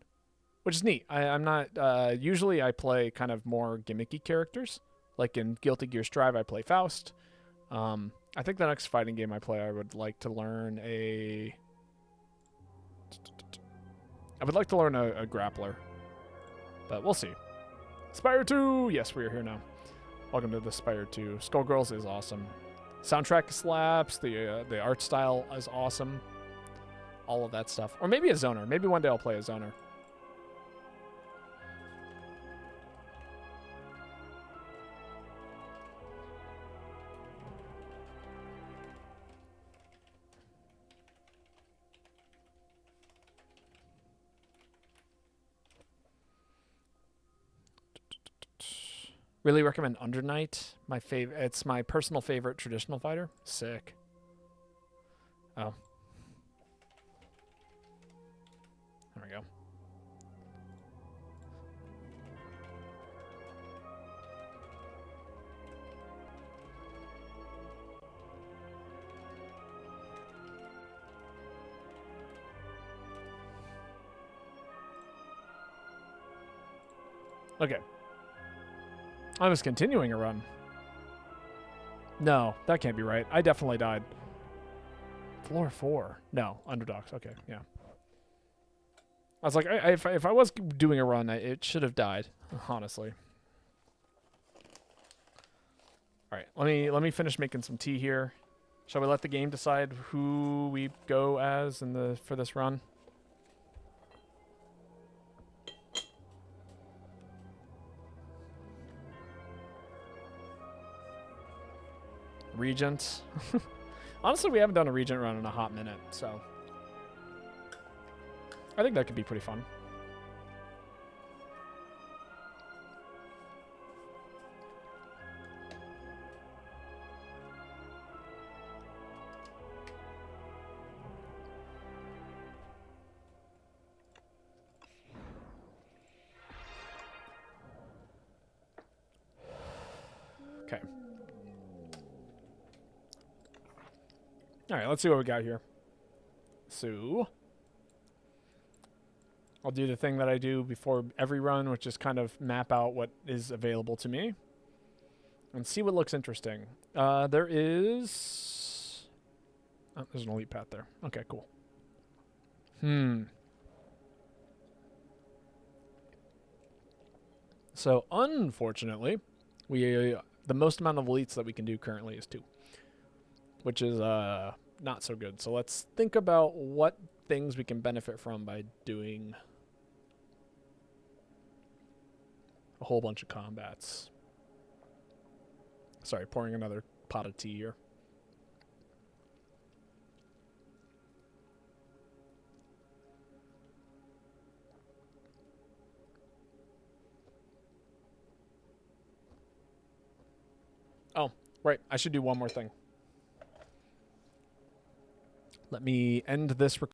which is neat. I'm not usually I play kind of more gimmicky characters. Like in Guilty Gear Strive, I play Faust. I think the next fighting game I play, I would like to learn a grappler, but we'll see. Spire 2. Yes, we are here now. Welcome to the Spire 2. Skullgirls is awesome. Soundtrack slaps. The art style is awesome. All of that stuff. Or maybe a zoner. Maybe one day I'll play a zoner. Really recommend Under Night. It's my personal favorite traditional fighter. Sick. Oh. There we go. Okay. I was continuing a run. No, that can't be right. I definitely died. Floor 4. No, underdogs. Okay, yeah. I was like, if I was doing a run, it should have died, honestly. All right, let me finish making some tea here. Shall we let the game decide who we go as for this run? Regent. Honestly, we haven't done a Regent run in a hot minute, so I think that could be pretty fun. Okay. All right, let's see what we got here. So, I'll do the thing that I do before every run, which is kind of map out what is available to me and see what looks interesting. There is... Oh, there's an elite path there. Okay, cool. So, unfortunately, the most amount of elites that we can do currently is 2, which is not so good. So let's think about what things we can benefit from by doing a whole bunch of combats. Sorry, pouring another pot of tea here. Oh, right. I should do one more thing. Let me end this recording.